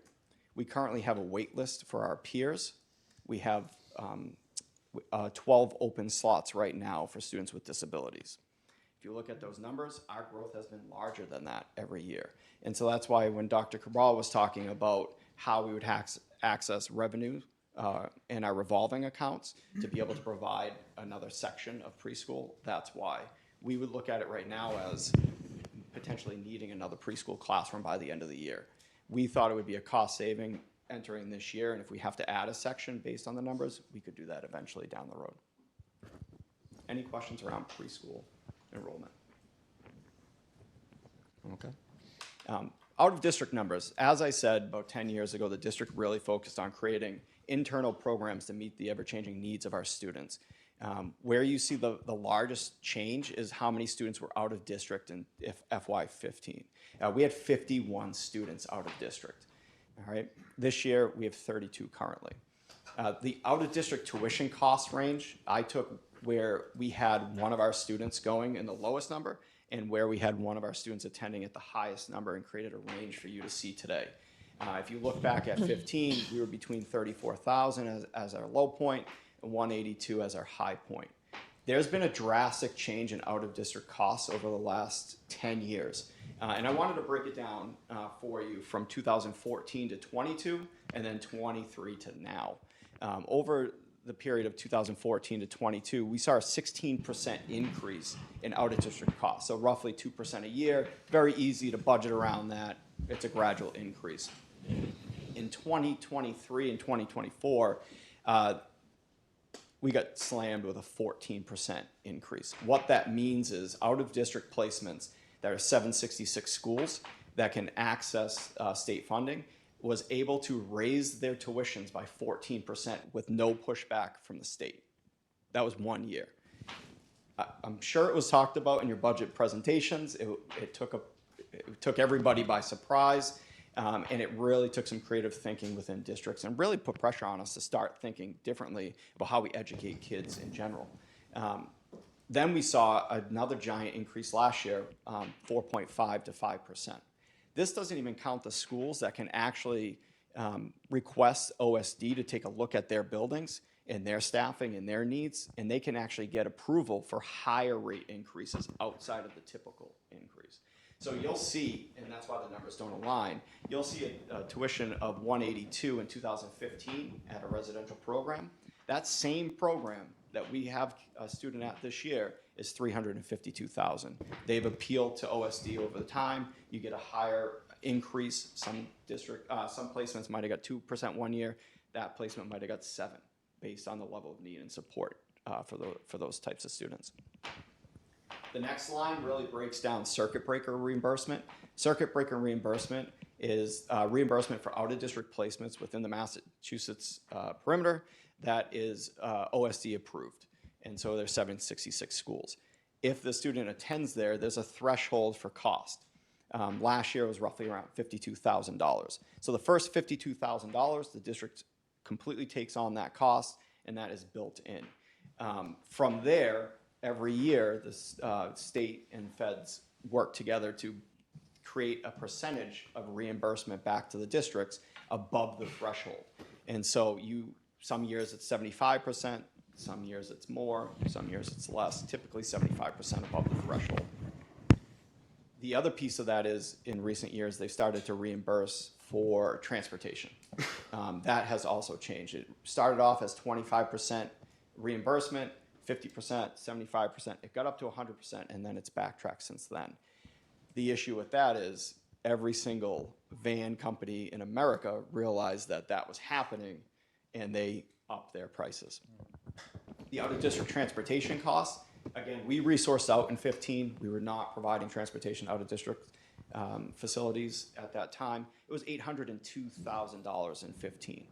We currently have a wait list for our peers. We have 12 open slots right now for students with disabilities. If you look at those numbers, our growth has been larger than that every year. And so that's why when Dr. Cabral was talking about how we would access revenue in our revolving accounts to be able to provide another section of preschool, that's why. We would look at it right now as potentially needing another preschool classroom by the end of the year. We thought it would be a cost saving entering this year, and if we have to add a section based on the numbers, we could do that eventually down the road. Any questions around preschool enrollment? Okay. Out of district numbers, as I said, about 10 years ago, the district really focused on creating internal programs to meet the ever-changing needs of our students. Where you see the largest change is how many students were out of district in FY15. We had 51 students out of district. All right. This year, we have 32 currently. The out-of-district tuition cost range, I took where we had one of our students going in the lowest number and where we had one of our students attending at the highest number and created a range for you to see today. If you look back at 15, we were between 34,000 as our low point and 182 as our high point. There's been a drastic change in out-of-district costs over the last 10 years. And I wanted to break it down for you from 2014 to 22 and then 23 to now. Over the period of 2014 to 22, we saw a 16% increase in out-of-district costs, so roughly 2% a year. Very easy to budget around that. It's a gradual increase. In 2023 and 2024, we got slammed with a 14% increase. What that means is out-of-district placements that are 766 schools that can access state funding was able to raise their tuitions by 14% with no pushback from the state. That was 1 year. I'm sure it was talked about in your budget presentations. It took everybody by surprise, and it really took some creative thinking within districts and really put pressure on us to start thinking differently about how we educate kids in general. Then we saw another giant increase last year, 4.5 to 5%. This doesn't even count the schools that can actually request OSD to take a look at their buildings and their staffing and their needs, and they can actually get approval for higher rate increases outside of the typical increase. So you'll see, and that's why the numbers don't align, you'll see a tuition of 182 in 2015 at a residential program. That same program that we have a student at this year is $352,000. They've appealed to OSD over the time. You get a higher increase. Some placements might have got 2% 1 year. That placement might have got 7%, based on the level of need and support for those types of students. The next line really breaks down circuit breaker reimbursement. Circuit breaker reimbursement is reimbursement for out-of-district placements within the Massachusetts perimeter that is OSD approved. And so there's 766 schools. If the student attends there, there's a threshold for cost. Last year it was roughly around $52,000. So the first $52,000, the district completely takes on that cost, and that is built in. From there, every year, the state and feds work together to create a percentage of reimbursement back to the districts above the threshold. And so some years it's 75%, Some years it's more, some years it's less, typically 75% above the threshold. The other piece of that is, in recent years, they've started to reimburse for transportation. That has also changed. It started off as 25% reimbursement, 50%, 75%. It got up to 100%, and then it's backtracked since then. The issue with that is every single van company in America realized that that was happening, and they upped their prices. The out-of-district transportation costs, again, we resourced out in 15. We were not providing transportation out-of-district facilities at that time. It was $802,000 in 15.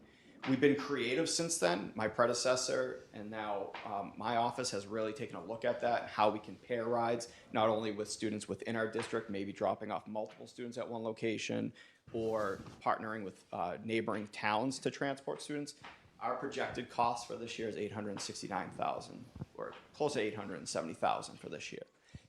We've been creative since then. My predecessor and now my office has really taken a look at that, how we can pair rides, not only with students within our district, maybe dropping off multiple students at one location, or partnering with neighboring towns to transport students. Our projected cost for this year is $869,000, or close to $870,000 for this year.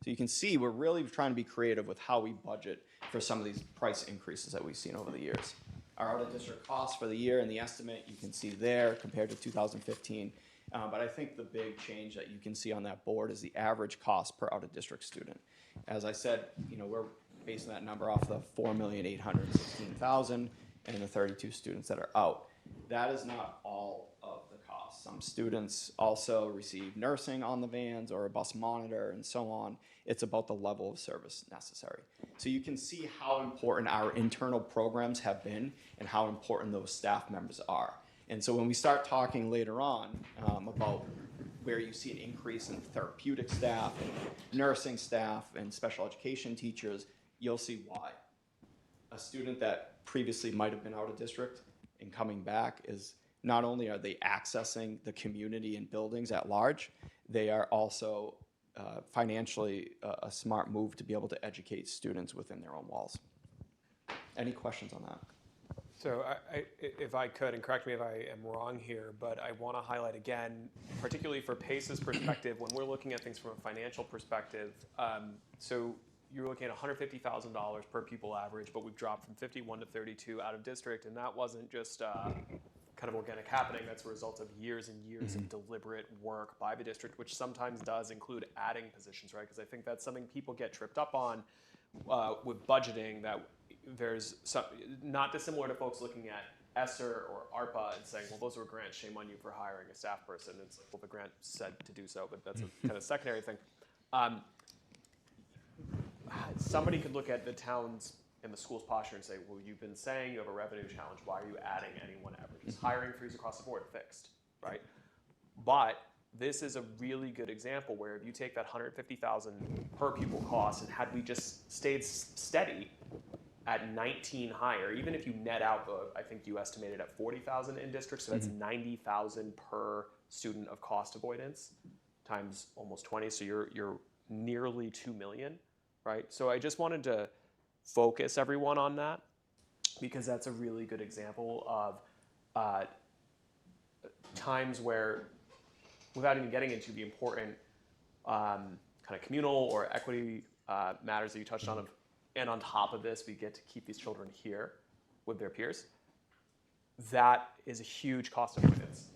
So you can see we're really trying to be creative with how we budget for some of these price increases that we've seen over the years. Our out-of-district costs for the year and the estimate you can see there compared to 2015. But I think the big change that you can see on that board is the average cost per out-of-district student. As I said, we're basing that number off the 4,816,000 and the 32 students that are out. That is not all of the costs. Some students also receive nursing on the vans or a bus monitor and so on. It's about the level of service necessary. So you can see how important our internal programs have been and how important those staff members are. And so when we start talking later on about where you see an increase in therapeutic staff and nursing staff and special education teachers, you'll see why. A student that previously might have been out of district and coming back is not only are they accessing the community and buildings at large, they are also financially a smart move to be able to educate students within their own walls. Any questions on that? So if I could, and correct me if I am wrong here, but I want to highlight again, particularly for PASE's perspective, when we're looking at things from a financial perspective, so you're looking at $150,000 per pupil average, but we've dropped from 51 to 32 out of district, and that wasn't just kind of organic happening. That's a result of years and years of deliberate work by the district, which sometimes does include adding positions, right? Because I think that's something people get tripped up on with budgeting, that there's some, not dissimilar to folks looking at ESSER or ARPA and saying, well, those were grants, shame on you for hiring a staff person. It's like, well, the grant said to do so, but that's a kind of secondary thing. Somebody could look at the town's and the school's posture and say, well, you've been saying you have a revenue challenge. Why are you adding anyone averages? Hiring freeze across the board, fixed, right? But this is a really good example where if you take that $150,000 per pupil cost, and had we just stayed steady at 19 higher, even if you net out the, I think you estimated at 40,000 in districts, so that's 90,000 per student of cost avoidance times almost 20, so you're nearly 2 million, right? So I just wanted to focus everyone on that, because that's a really good example of times where, without even getting into the important kind of communal or equity matters that you touched on, and on top of this, we get to keep these children here with their peers. That is a huge cost avoidance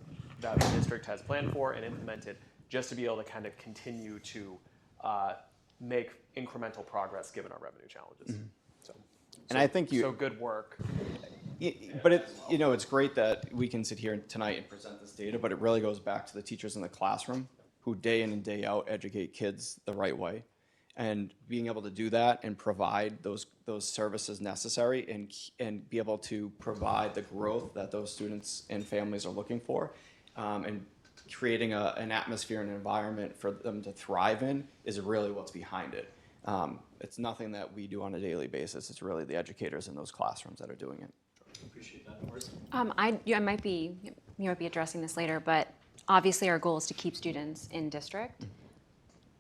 that the district has planned for and implemented, just to be able to kind of continue to make incremental progress given our revenue challenges. And I think so good work. But it's great that we can sit here tonight and present this data, but it really goes back to the teachers in the classroom who day in and day out educate kids the right way. And being able to do that and provide those services necessary and be able to provide the growth that those students and families are looking for, and creating an atmosphere and an environment for them to thrive in is really what's behind it. It's nothing that we do on a daily basis. It's really the educators in those classrooms that are doing it. Appreciate that. I might be addressing this later, but obviously our goal is to keep students in district.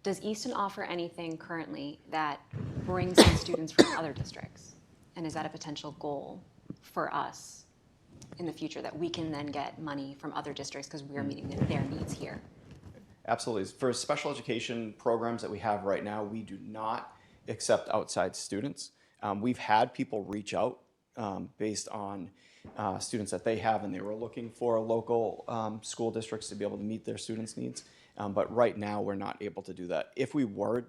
Does Easton offer anything currently that brings in students from other districts? And is that a potential goal for us in the future, that we can then get money from other districts because we are meeting their needs here? Absolutely. For special education programs that we have right now, we do not accept outside students. We've had people reach out based on students that they have, and they were looking for local school districts to be able to meet their students' needs. But right now, we're not able to do that. If we were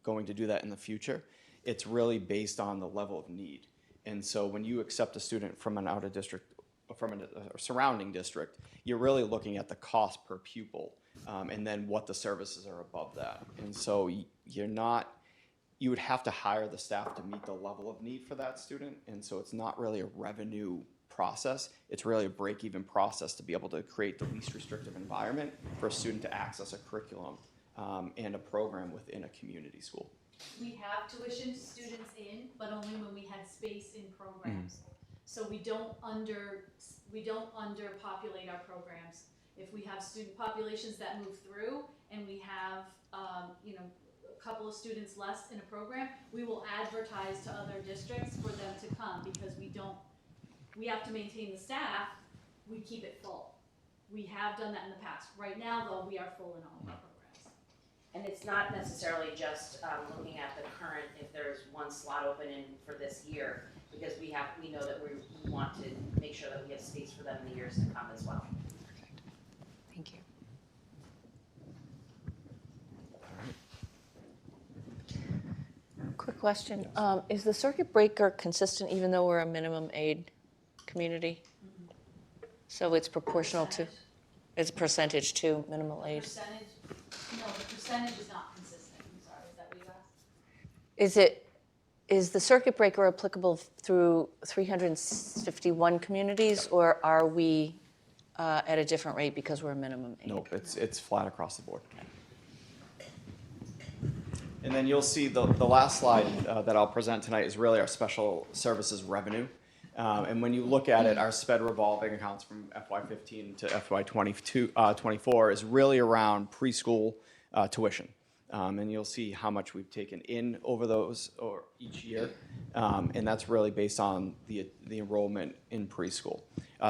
going to do that in the future, it's really based on the level of need. And so when you accept a student from an out of district, from a surrounding district, you're really looking at the cost per pupil, and then what the services are above that. And so you would have to hire the staff to meet the level of need for that student. And so it's not really a revenue process. It's really a break-even process to be able to create the least restrictive environment for a student to access a curriculum and a program within a community school. We have tuition students in, but only when we had space in programs. So we don't underpopulate our programs. If we have student populations that move through and we have, a couple of students less in a program, we will advertise to other districts for them to come, because we have to maintain the staff, we keep it full. We have done that in the past. Right now, though, we are full in all of our programs. And it's not necessarily just looking at the current, if there's one slot open in for this year, because we know that we want to make sure that we have space for them in the years to come as well. Perfect. Thank you. Quick question. Is the circuit breaker consistent even though we're a minimum aid community? So it's proportional to, it's a percentage to minimal aid? The percentage is not consistent. I'm sorry, is that what you asked? Is the circuit breaker applicable through 351 communities, or are we at a different rate because we're a minimum aid? Nope, it's flat across the board. And then you'll see the last slide that I'll present tonight is really our special services revenue. And when you look at it, our SPED revolving accounts from FY15 to FY24 is really around preschool tuition. And you'll see how much we've taken in over those or each year. And that's really based on the enrollment in preschool.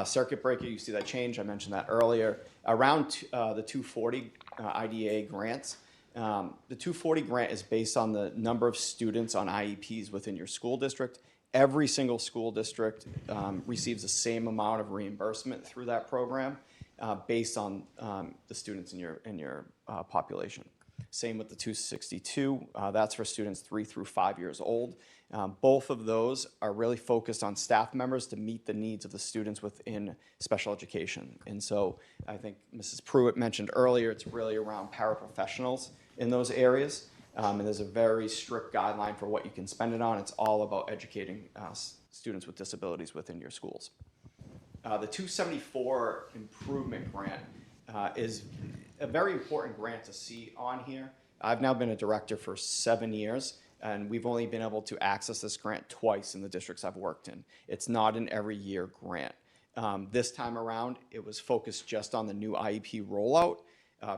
Circuit breaker, you see that change. I mentioned that earlier. Around the 240 IDA grants. The 240 grant is based on the number of students on IEPs within your school district. Every single school district receives the same amount of reimbursement through that program based on the students in your population. Same with the 262. That's for students 3 through 5 years old. Both of those are really focused on staff members to meet the needs of the students within special education. And so I think Mrs. Pruitt mentioned earlier, it's really around paraprofessionals in those areas. And there's a very strict guideline for what you can spend it on. It's all about educating students with disabilities within your schools. The 274 improvement grant is a very important grant to see on here. I've now been a director for 7 years, and we've only been able to access this grant twice in the districts I've worked in. It's not an every year grant. This time around, it was focused just on the new IEP rollout.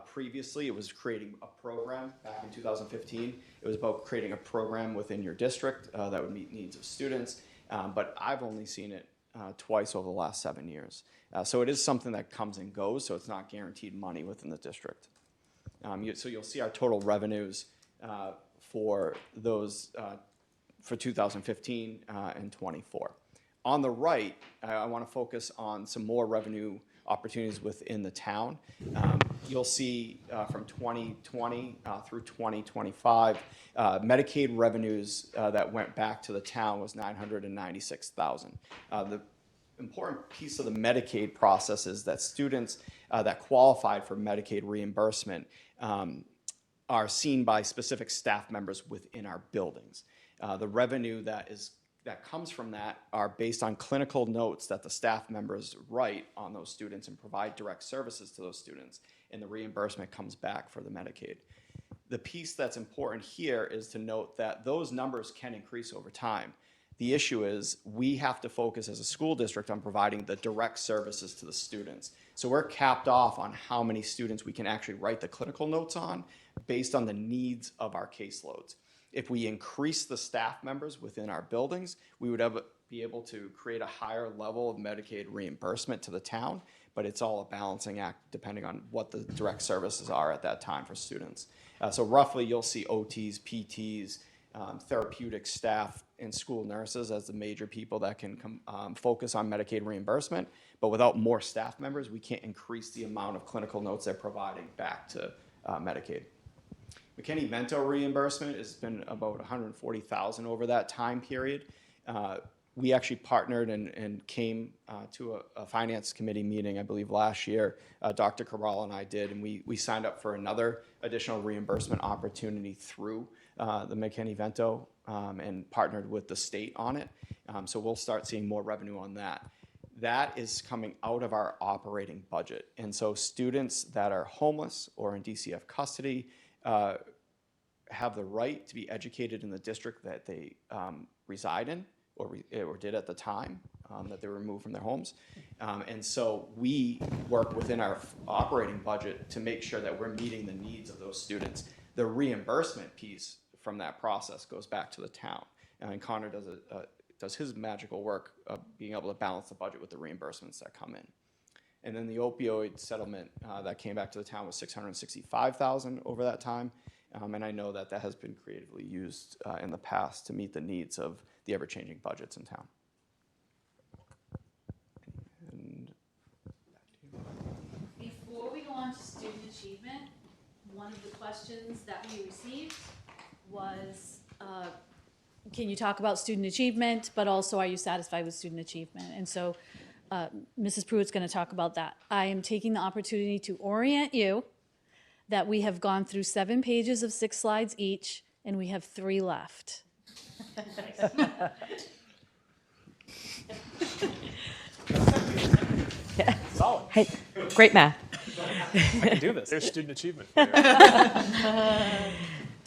Previously, it was creating a program back in 2015. It was about creating a program within your district that would meet needs of students, but I've only seen it twice over the last 7 years. So it is something that comes and goes, so it's not guaranteed money within the district. So you'll see our total revenues for those for 2015 and 24. On the right, I want to focus on some more revenue opportunities within the town. You'll see from 2020 through 2025, Medicaid revenues that went back to the town was $996,000. The important piece of the Medicaid process is that students that qualified for Medicaid reimbursement are seen by specific staff members within our buildings. The revenue that comes from that are based on clinical notes that the staff members write on those students and provide direct services to those students, and the reimbursement comes back for the Medicaid. The piece that's important here is to note that those numbers can increase over time. The issue is we have to focus as a school district on providing the direct services to the students. So we're capped off on how many students we can actually write the clinical notes on based on the needs of our caseloads. If we increase the staff members within our buildings, we would be able to create a higher level of Medicaid reimbursement to the town, but it's all a balancing act depending on what the direct services are at that time for students. So roughly you'll see OTs, PTs, therapeutic staff and school nurses as the major people that can focus on Medicaid reimbursement. But without more staff members, we can't increase the amount of clinical notes they're providing back to Medicaid. McKinney-Vento reimbursement has been about $140,000 over that time period. We actually partnered and came to a finance committee meeting, I believe last year, Dr. Cabral and I did, and we signed up for another additional reimbursement opportunity through the McKinney-Vento and partnered with the state on it. So we'll start seeing more revenue on that. That is coming out of our operating budget. And so students that are homeless or in DCF custody have the right to be educated in the district that they reside in or did at the time that they were removed from their homes. And so we work within our operating budget to make sure that we're meeting the needs of those students. The reimbursement piece from that process goes back to the town. And Connor does his magical work of being able to balance the budget with the reimbursements that come in. And then the opioid settlement that came back to the town was $665,000 over that time. And I know that that has been creatively used in the past to meet the needs of the ever-changing budgets in town. And Before we go on to student achievement, one of the questions that we received was, can you talk about student achievement, but also are you satisfied with student achievement? And so Mrs. Pruitt's going to talk about that. I am taking the opportunity to orient you that we have gone through 7 pages of 6 slides each, and we have 3 left. Solid. Hey, great math. I can do this. There's student achievement.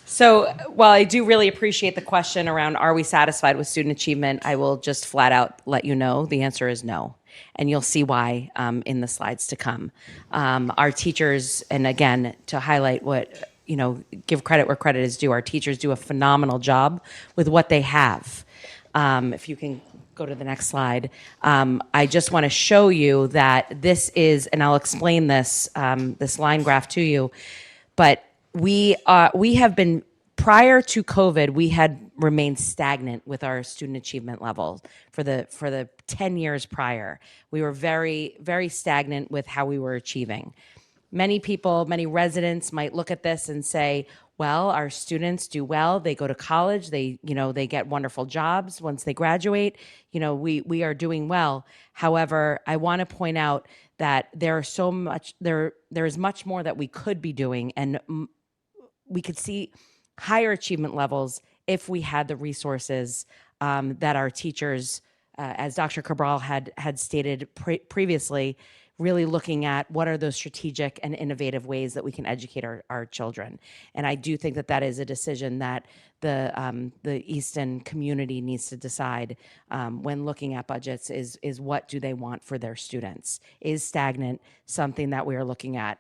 So while I do really appreciate the question around are we satisfied with student achievement, I will just flat out let you know the answer is no. And you'll see why in the slides to come. Our teachers, and again, to highlight what, give credit where credit is due, our teachers do a phenomenal job with what they have. If you can go to the next slide. I just want to show you that this is, and I'll explain this, this line graph to you, but we have been, prior to COVID, we had remained stagnant with our student achievement level for the 10 years prior. We were very, very stagnant with how we were achieving. Many people, many residents might look at this and say, well, our students do well, they go to college, they get wonderful jobs once they graduate, we are doing well. However, I want to point out that there is much more that we could be doing, and we could see higher achievement levels if we had the resources that our teachers, as Dr. Cabral had stated previously, really looking at what are those strategic and innovative ways that we can educate our children. And I do think that that is a decision that the Easton community needs to decide when looking at budgets is what do they want for their students? Is stagnant something that we are looking at?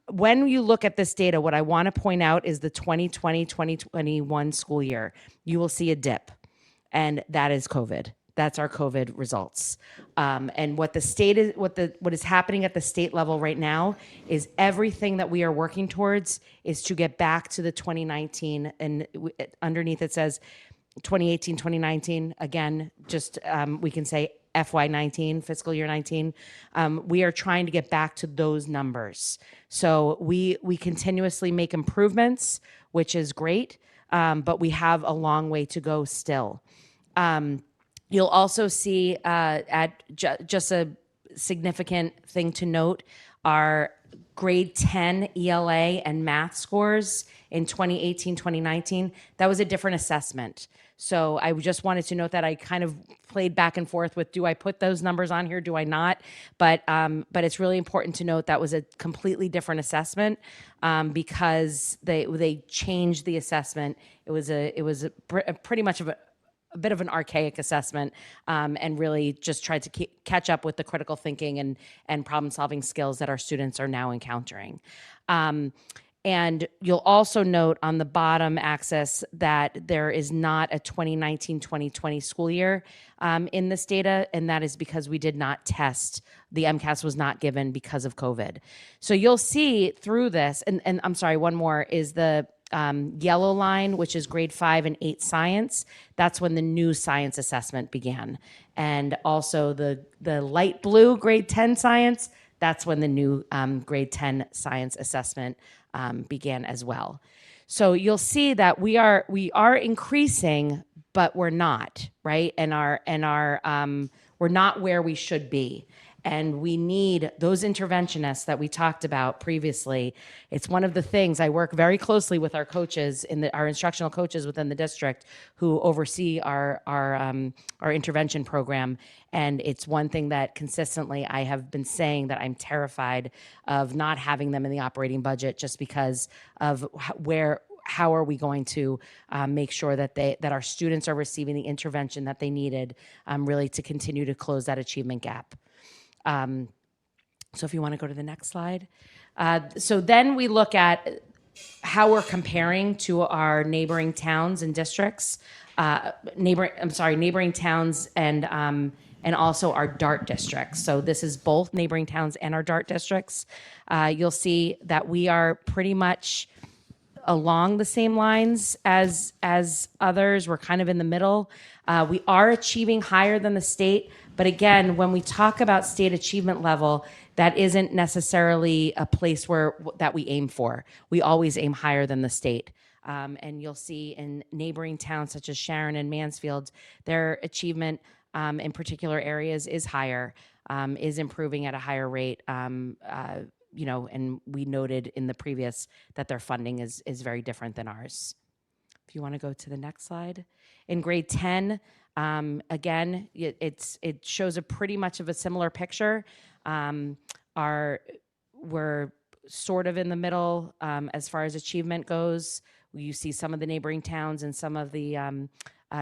When you look at this data, what I want to point out is the 2020-2021 school year. You will see a dip, and that is COVID. That's our COVID results. And what the state is, what is happening at the state level right now is everything that we are working towards is to get back to the 2019, and underneath it says 2018, 2019. Again, just we can say FY19, fiscal year 19. We are trying to get back to those numbers. So we continuously make improvements, which is great, but we have a long way to go still. You'll also see just a significant thing to note are grade 10 ELA and math scores in 2018, 2019. That was a different assessment. So I just wanted to note that I kind of played back and forth with, do I put those numbers on here? Do I not? But it's really important to note that was a completely different assessment because they changed the assessment. It was pretty much of a bit of an archaic assessment and really just tried to catch up with the critical thinking and problem solving skills that our students are now encountering. And you'll also note on the bottom axis that there is not a 2019-2020 school year in this data, and that is because we did not test. The MCAS was not given because of COVID. So you'll see through this, and I'm sorry, one more is the yellow line, which is grade 5 and 8 science, that's when the new science assessment began. And also the light blue, grade 10 science, that's when the new grade 10 science assessment began as well. So you'll see that we are increasing, but we're not, right? And we're not where we should be. And we need those interventionists that we talked about previously. It's one of the things I work very closely with our coaches our instructional coaches within the district who oversee our intervention program. And it's one thing that consistently I have been saying that I'm terrified of not having them in the operating budget just because of how are we going to make sure that our students are receiving the intervention that they needed really to continue to close that achievement gap. So if you want to go to the next slide. So then we look at how we're comparing to our neighboring towns and districts, neighboring towns and also our DART districts. So this is both neighboring towns and our DART districts. You'll see that we are pretty much along the same lines as others. We're kind of in the middle. We are achieving higher than the state, but again, when we talk about state achievement level, that isn't necessarily a place that we aim for. We always aim higher than the state. And you'll see in neighboring towns such as Sharon and Mansfield, their achievement in particular areas is higher, is improving at a higher rate. And we noted in the previous that their funding is very different than ours. If you want to go to the next slide. In grade 10, again, it shows a pretty much of a similar picture. We're sort of in the middle as far as achievement goes. You see some of the neighboring towns and some of the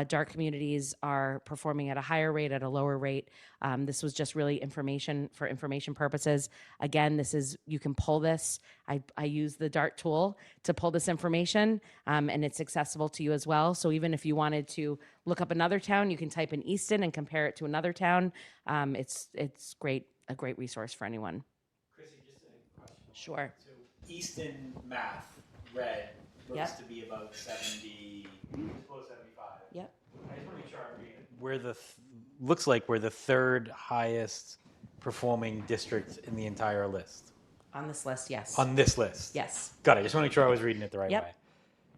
DART communities are performing at a higher rate, at a lower rate. This was just really information for information purposes. Again, you can pull this. I use the DART tool to pull this information, and it's accessible to you as well. So even if you wanted to look up another town, you can type in Easton and compare it to another town. It's a great resource for anyone. Chrissy, just a question. Sure. So Easton math, red, looks to be about 70, close to 75. Yep. I just want to make sure I'm reading it. Looks like we're the third highest performing district in the entire list. On this list, yes. On this list? Yes. Got it. Just want to make sure I was reading it the right Yep. way.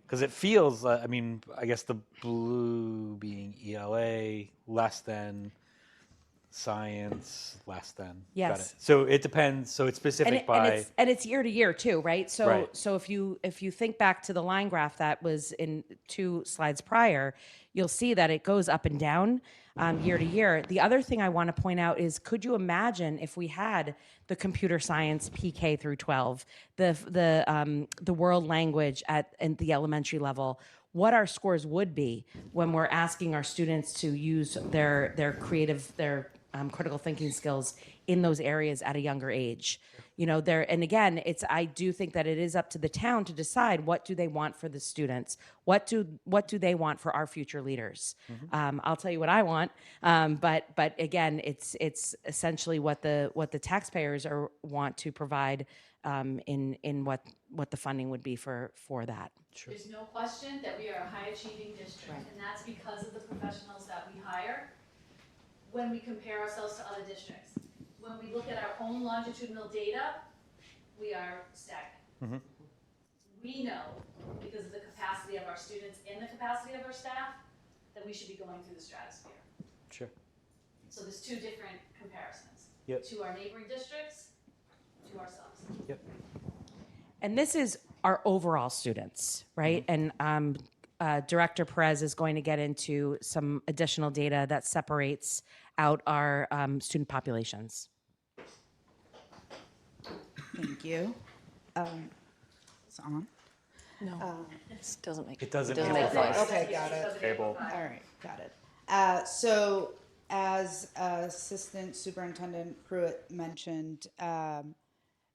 Because it feels, I guess the blue being ELA, less than science, less than. Yes. Got it. So it depends. So it's specific and it's year to year too, right? So Right. so if you think back to the line graph that was in 2 slides prior, you'll see that it goes up and down year to year. The other thing I want to point out is, could you imagine if we had the computer science PK through 12, the world language at the elementary level, what our scores would be when we're asking our students to use their critical thinking skills in those areas at a younger age. And again, I do think that it is up to the town to decide what do they want for the students, what do they want for our future leaders. I'll tell you what I want, but again, it's essentially what the taxpayers want to provide in what the funding would be for that. Sure. There's no question that we are a high achieving district, and that's because of the professionals that we hire when we compare ourselves to other districts. When we look at our own longitudinal data, we are stagnant. We know, because of the capacity of our students and the capacity of our staff, that we should be going through the stratosphere. Sure. So there's 2 different comparisons. Yep. To our neighboring districts, to ourselves. Yep. And this is our overall students, right? And Director Perez is going to get into some additional data that separates out our student populations. Thank you. It's on? No, this doesn't make It doesn't make make voice. Okay, got it. Cable. All right, got it. So as Assistant Superintendent Pruitt mentioned, I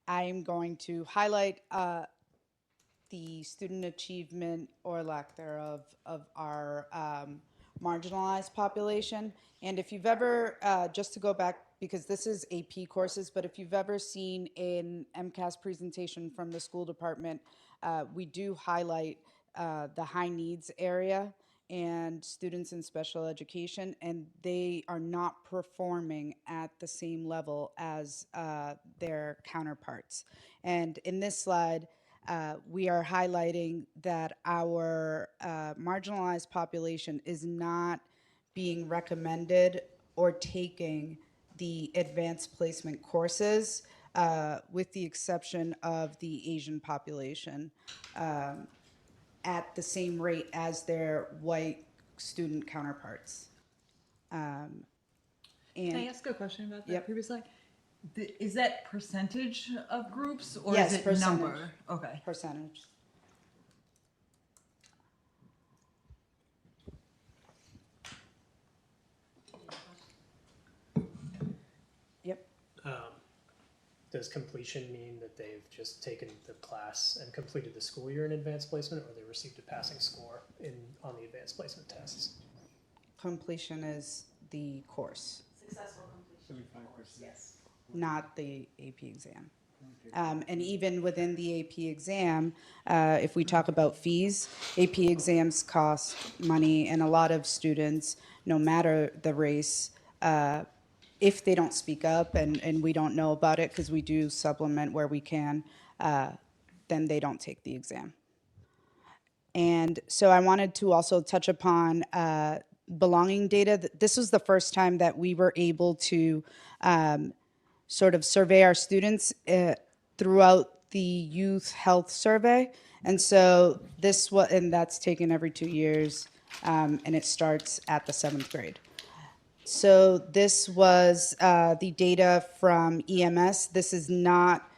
am going to highlight the student achievement or lack thereof of our marginalized population. And if you've ever, just to go back, because this is AP courses, but if you've ever seen an MCAS presentation from the school department, we do highlight the high needs area and students in special education, and they are not performing at the same level as their counterparts. And in this slide, we are highlighting that our marginalized population is not being recommended or taking the advanced placement courses, with the exception of the Asian population, at the same rate as their white student counterparts. Can I ask a question about that Yep. previous slide? Is that percentage of groups or Yes, is it percentage. number? Okay. Percentage. Yep. Does completion mean that they've just taken the class and completed the school year in advanced placement, or they received a passing score on the advanced placement tests? Completion is the course, Successful completion. 75%. Yes. not the AP exam. And even within the AP exam, if we talk about fees, AP exams cost money, and a lot of students, no matter the race, if they don't speak up and we don't know about it, because we do supplement where we can, then they don't take the exam. And so I wanted to also touch upon belonging data. This was the first time that we were able to sort of survey our students throughout the youth health survey. And so and that's taken every 2 years, and it starts at the 7th grade. So this was the data from EMS. This is not,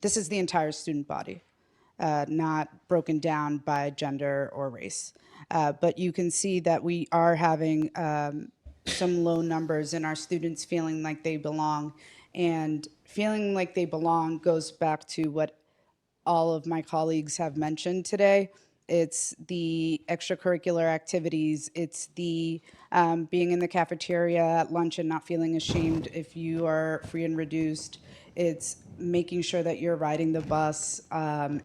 this is the entire student body, not broken down by gender or race. But you can see that we are having some low numbers in our students feeling like they belong. And feeling like they belong goes back to what all of my colleagues have mentioned today. It's the extracurricular activities. It's the being in the cafeteria at lunch and not feeling ashamed if you are free and reduced. It's making sure that you're riding the bus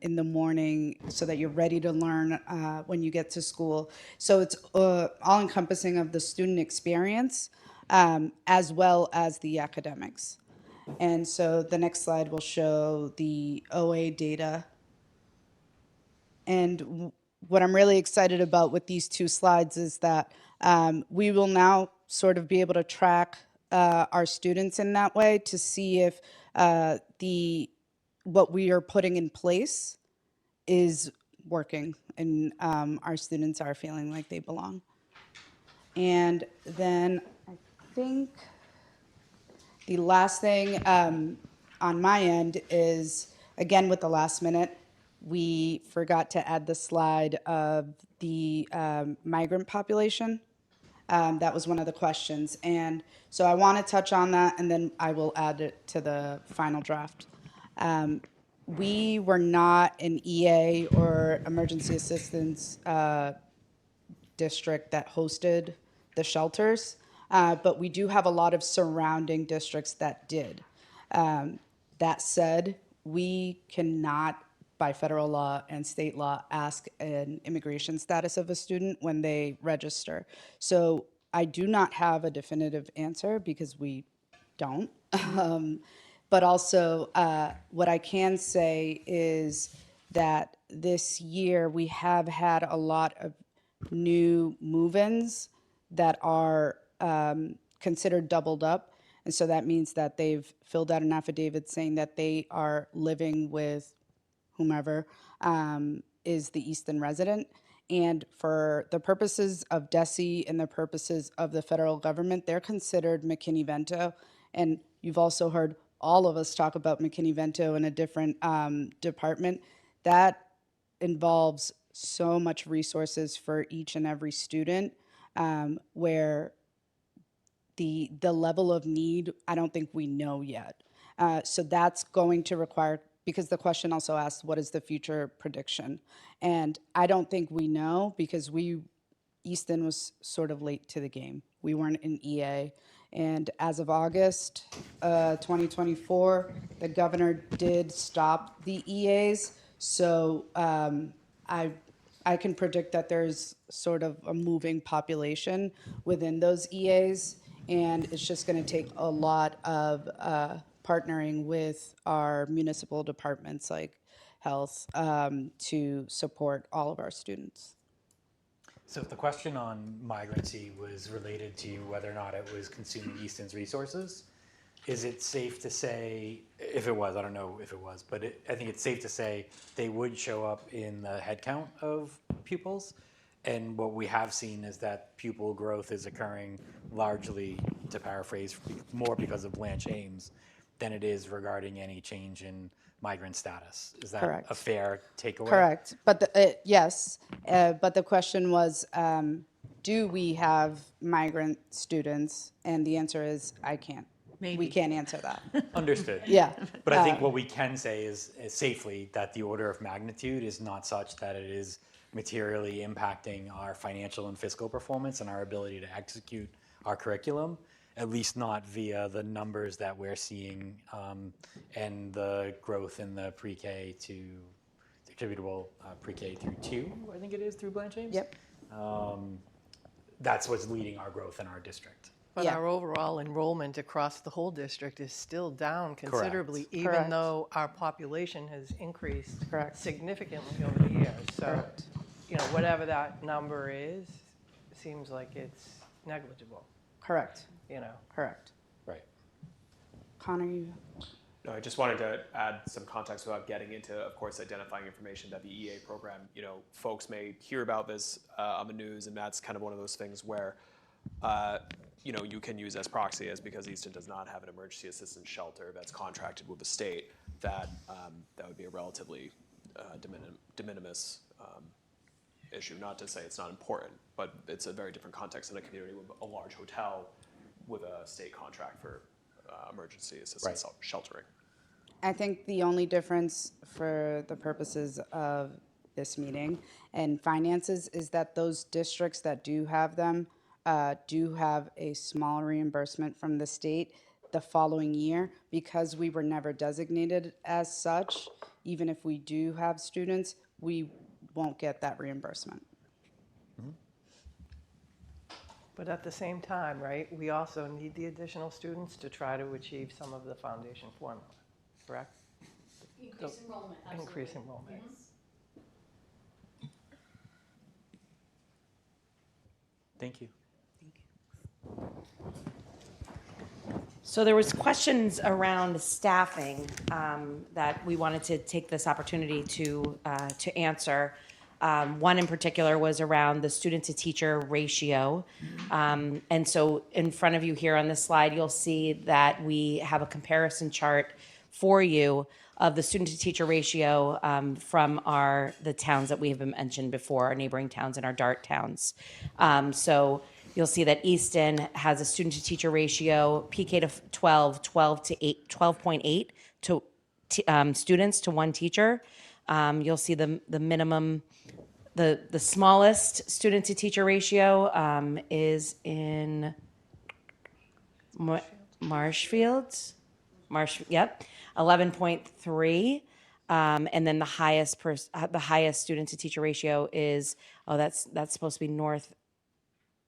in the morning so that you're ready to learn when you get to school. So it's all encompassing of the student experience as well as the academics. And so the next slide will show the OA data. And what I'm really excited about with these two slides is that we will now sort of be able to track our students in that way to see if what we are putting in place is working and our students are feeling like they belong. And then I think the last thing on my end is, again, with the last minute, we forgot to add the slide of the migrant population. That was one of the questions. And so I want to touch on that, and then I will add it to the final draft. We were not an EA or emergency assistance district that hosted the shelters, but we do have a lot of surrounding districts that did. That said, we cannot, by federal law and state law, ask an immigration status of a student when they register. So I do not have a definitive answer because we don't. But also, what I can say is that this year we have had a lot of new move-ins that are considered doubled up. And so that means that they've filled out an affidavit saying that they are living with whomever is the Easton resident. And for the purposes of DESE and the purposes of the federal government, they're considered McKinney-Vento. And you've also heard all of us talk about McKinney-Vento in a different department. That involves so much resources for each and every student, where the level of need, I don't think we know yet. So that's going to require, because the question also asked, what is the future prediction? And I don't think we know, because Easton was sort of late to the game. We weren't an EA. And as of August 2024, the governor did stop the EAs. So I can predict that there's sort of a moving population within those EAs, and it's just going to take a lot of partnering with our municipal departments like health to support all of our students. So the question on migrancy was related to whether or not it was consuming Easton's resources. Is it safe to say, if it was, I don't know if it was, but I think it's safe to say they would show up in the headcount of pupils? And what we have seen is that pupil growth is occurring largely, to paraphrase, more because of Blanche Ames than it is regarding any change in migrant status. Is that Correct. a fair takeaway? Correct. But yes, but the question was, do we have migrant students? And the answer is, I can't. Maybe. We can't answer that. Understood. Yeah. But I think what we can say is safely that the order of magnitude is not such that it is materially impacting our financial and fiscal performance and our ability to execute our curriculum, at least not via the numbers that we're seeing and the growth in the pre-K to attributable pre-K through 2, I think it is, through Blanche Ames. Yep. That's what's leading our growth in our district. But Yeah. our overall enrollment across the whole district is still down considerably, Correct. even Correct. though our population has increased Correct. significantly over the years. So, Correct. whatever that number is, seems like it's negligible, Correct. Correct. Right. Connor, you. No, I just wanted to add some context without getting into, of course, identifying information that the EA program, folks may hear about this on the news, and that's kind of one of those things where, you can use as proxy as because Easton does not have an emergency assistance shelter that's contracted with the state, that would be a relatively de minimis issue. Not to say it's not important, but it's a very different context in a community with a large hotel with a state contract for emergency assistance sheltering. I think the only difference for the purposes of this meeting and finances is that those districts that do have them do have a small reimbursement from the state the following year, because we were never designated as such. Even if we do have students, we won't get that reimbursement. But at the same time, right, we also need the additional students to try to achieve some of the foundation formula, correct? Increase enrollment, absolutely. Increase enrollment. Thank you. So there was questions around staffing that we wanted to take this opportunity to answer. One in particular was around the student-to-teacher ratio. And so in front of you here on this slide, you'll see that we have a comparison chart for you of the student-to-teacher ratio from the towns that we have mentioned before, our neighboring towns and our DART towns. So you'll see that Easton has a student-to-teacher ratio, PK to 12.8 to students to one teacher. You'll see the minimum, the smallest student-to-teacher ratio is in Marshfield. Yep, 11.3. And then the highest student-to-teacher ratio is, that's supposed to be North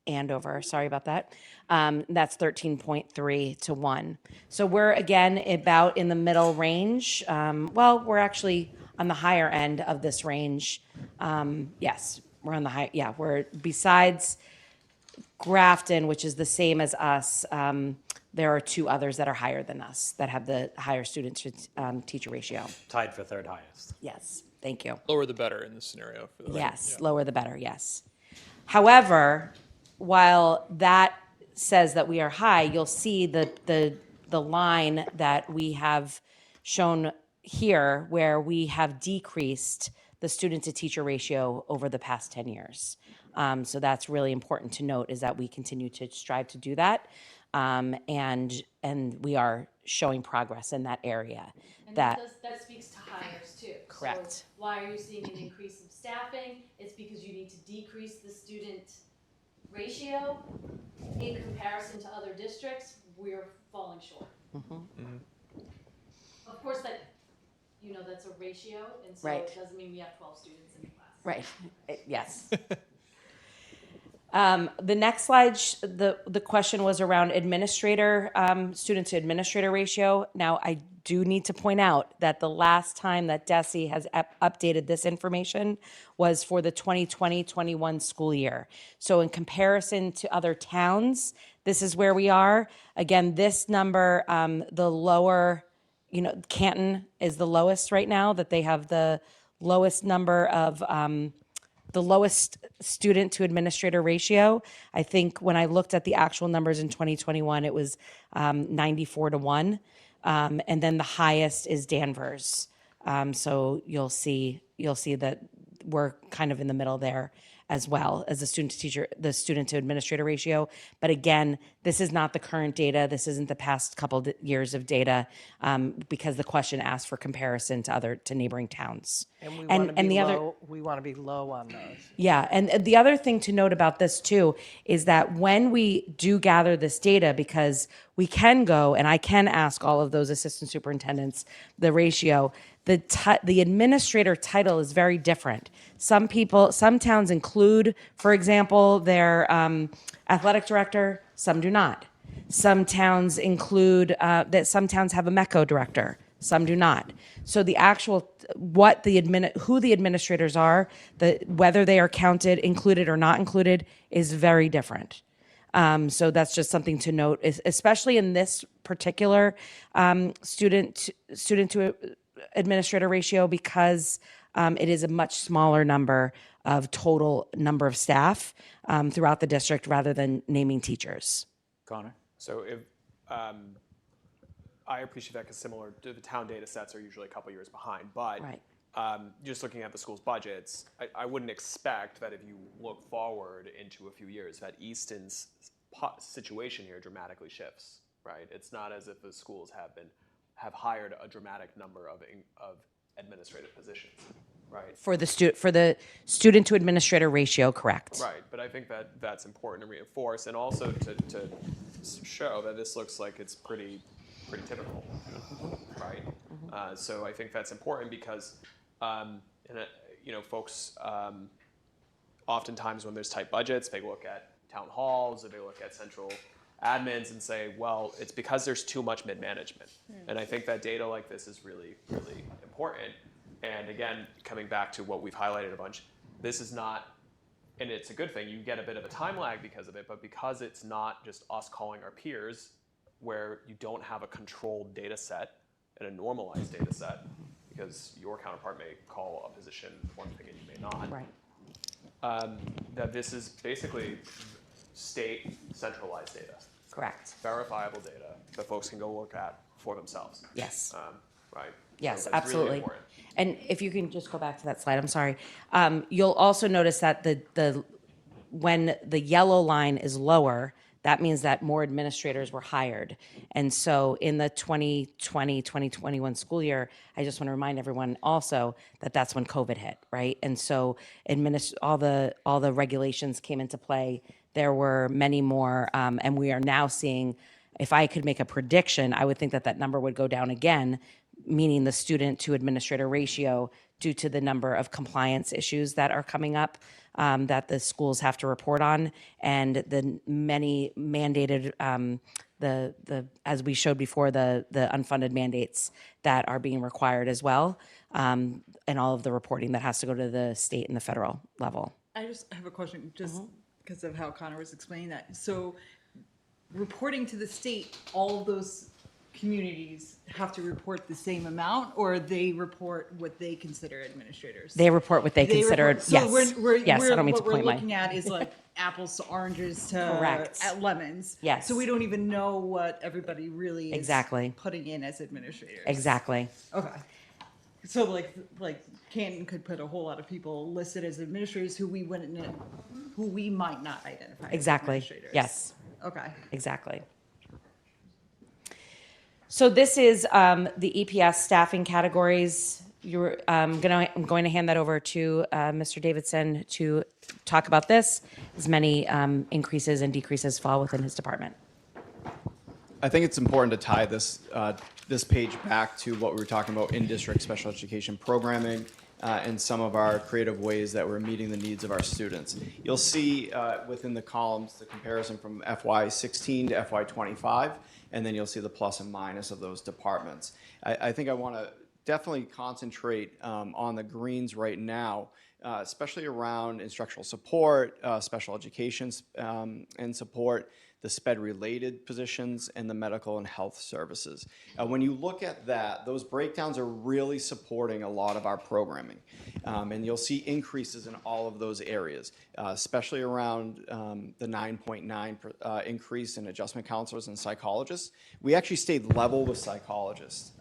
Andover, sorry about that. That's 13.3 to 1. So we're, again, about in the middle range. We're actually on the higher end of this range. Yes, we're on the high, we're, besides Grafton, which is the same as us, there are 2 others that are higher than us, that have the higher student-to-teacher ratio. Tied for third highest. Yes, thank you. Lower the better in this scenario. For the Yes, lower the better, yes. However, while that says that we are high, you'll see the line that we have shown here where we have decreased the student-to-teacher ratio over the past 10 years. So that's really important to note, is that we continue to strive to do that. And we are showing progress in that area. And that speaks to hires too. Correct. So why are you seeing an increase in staffing? It's because you need to decrease the student ratio. In comparison to other districts, we're falling short. Of course, that's a ratio, and so Right. it doesn't mean we have 12 students in the class. Right, yes. The next slide, the question was around administrator, student to administrator ratio. Now, I do need to point out that the last time that DESE has updated this information was for the 2020-21 school year. So in comparison to other towns, this is where we are. Again, this number, the lower, Canton is the lowest right now, that they have the lowest number of, the lowest student to administrator ratio. I think when I looked at the actual numbers in 2021, it was 94-1. And then the highest is Danvers. So you'll see that we're kind of in the middle there as well as the student to administrator ratio. But again, this is not the current data. This isn't the past couple years of data, because the question asked for comparison to neighboring towns. And we want to be the low. We want to be low on those. Yeah, and the other thing to note about this too is that when we do gather this data, because we can go and I can ask all of those assistant superintendents the ratio, the administrator title is very different. Some towns include, for example, their athletic director, some do not. Some towns include that some towns have a MECO director, some do not. So the actual who the administrators are, whether they are counted, included or not included, is very different. So that's just something to note, especially in this particular student to administrator ratio, because it is a much smaller number of total number of staff throughout the district rather than naming teachers. Connor? So if I appreciate that, because similar to the town data sets are usually a couple years behind, but Right. Just looking at the school's budgets, I wouldn't expect that if you look forward into a few years that Easton's situation here dramatically shifts, right? It's not as if the schools have hired a dramatic number of administrative positions, right? For the student to administrator ratio, correct. Right, but I think that that's important to reinforce, and also to show that this looks like it's pretty typical, right? So I think that's important because, folks, oftentimes when there's tight budgets, they look at town halls or they look at central admins and say, well, it's because there's too much mid-management. And I think that data like this is really, really important. And again, coming back to what we've highlighted a bunch, this is not, and it's a good thing, you get a bit of a time lag because of it, but because it's not just us calling our peers, where you don't have a controlled data set and a normalized data set, because your counterpart may call a position one thing and you may not. Right. That this is basically state centralized data. Correct. Verifiable data that folks can go look at for themselves. Yes. Right. Yes, So that's really absolutely. important. And if you can just go back to that slide, I'm sorry. You'll also notice that when the yellow line is lower, that means that more administrators were hired. And so in the 2020-2021 school year, I just want to remind everyone also that that's when COVID hit, right? And so all the regulations came into play. There were many more, and we are now seeing, if I could make a prediction, I would think that number would go down again, meaning the student to administrator ratio, due to the number of compliance issues that are coming up that the schools have to report on, and the many mandated, as we showed before, the unfunded mandates that are being required as well, and all of the reporting that has to go to the state and the federal level. I just have a question, just because of how Connor was explaining that. So reporting to the state, all of those communities have to report the same amount, or they report what they consider administrators? They report what they consider, report, so yes. Yes, I don't mean to point what we're my. looking at is like apples to oranges to Correct. lemons. Yes. So we don't even know what everybody really is Exactly. putting in as administrators. Exactly. Okay. So like Canton could put a whole lot of people listed as administrators who we might not identify Exactly. as administrators. Yes. Okay. Exactly. So this is the EPS staffing categories. I'm going to hand that over to Mr. Davidson to talk about this, as many increases and decreases fall within his department. I think it's important to tie this page back to what we were talking about in district special education programming and some of our creative ways that we're meeting the needs of our students. You'll see within the columns the comparison from FY16 to FY25, and then you'll see the plus and minus of those departments. I think I want to definitely concentrate on the greens right now, especially around instructional support, special education and support, the SPED-related positions, and the medical and health services. When you look at that, those breakdowns are really supporting a lot of our programming. And you'll see increases in all of those areas, especially around the 9.9 increase in adjustment counselors and psychologists. We actually stayed level with psychologists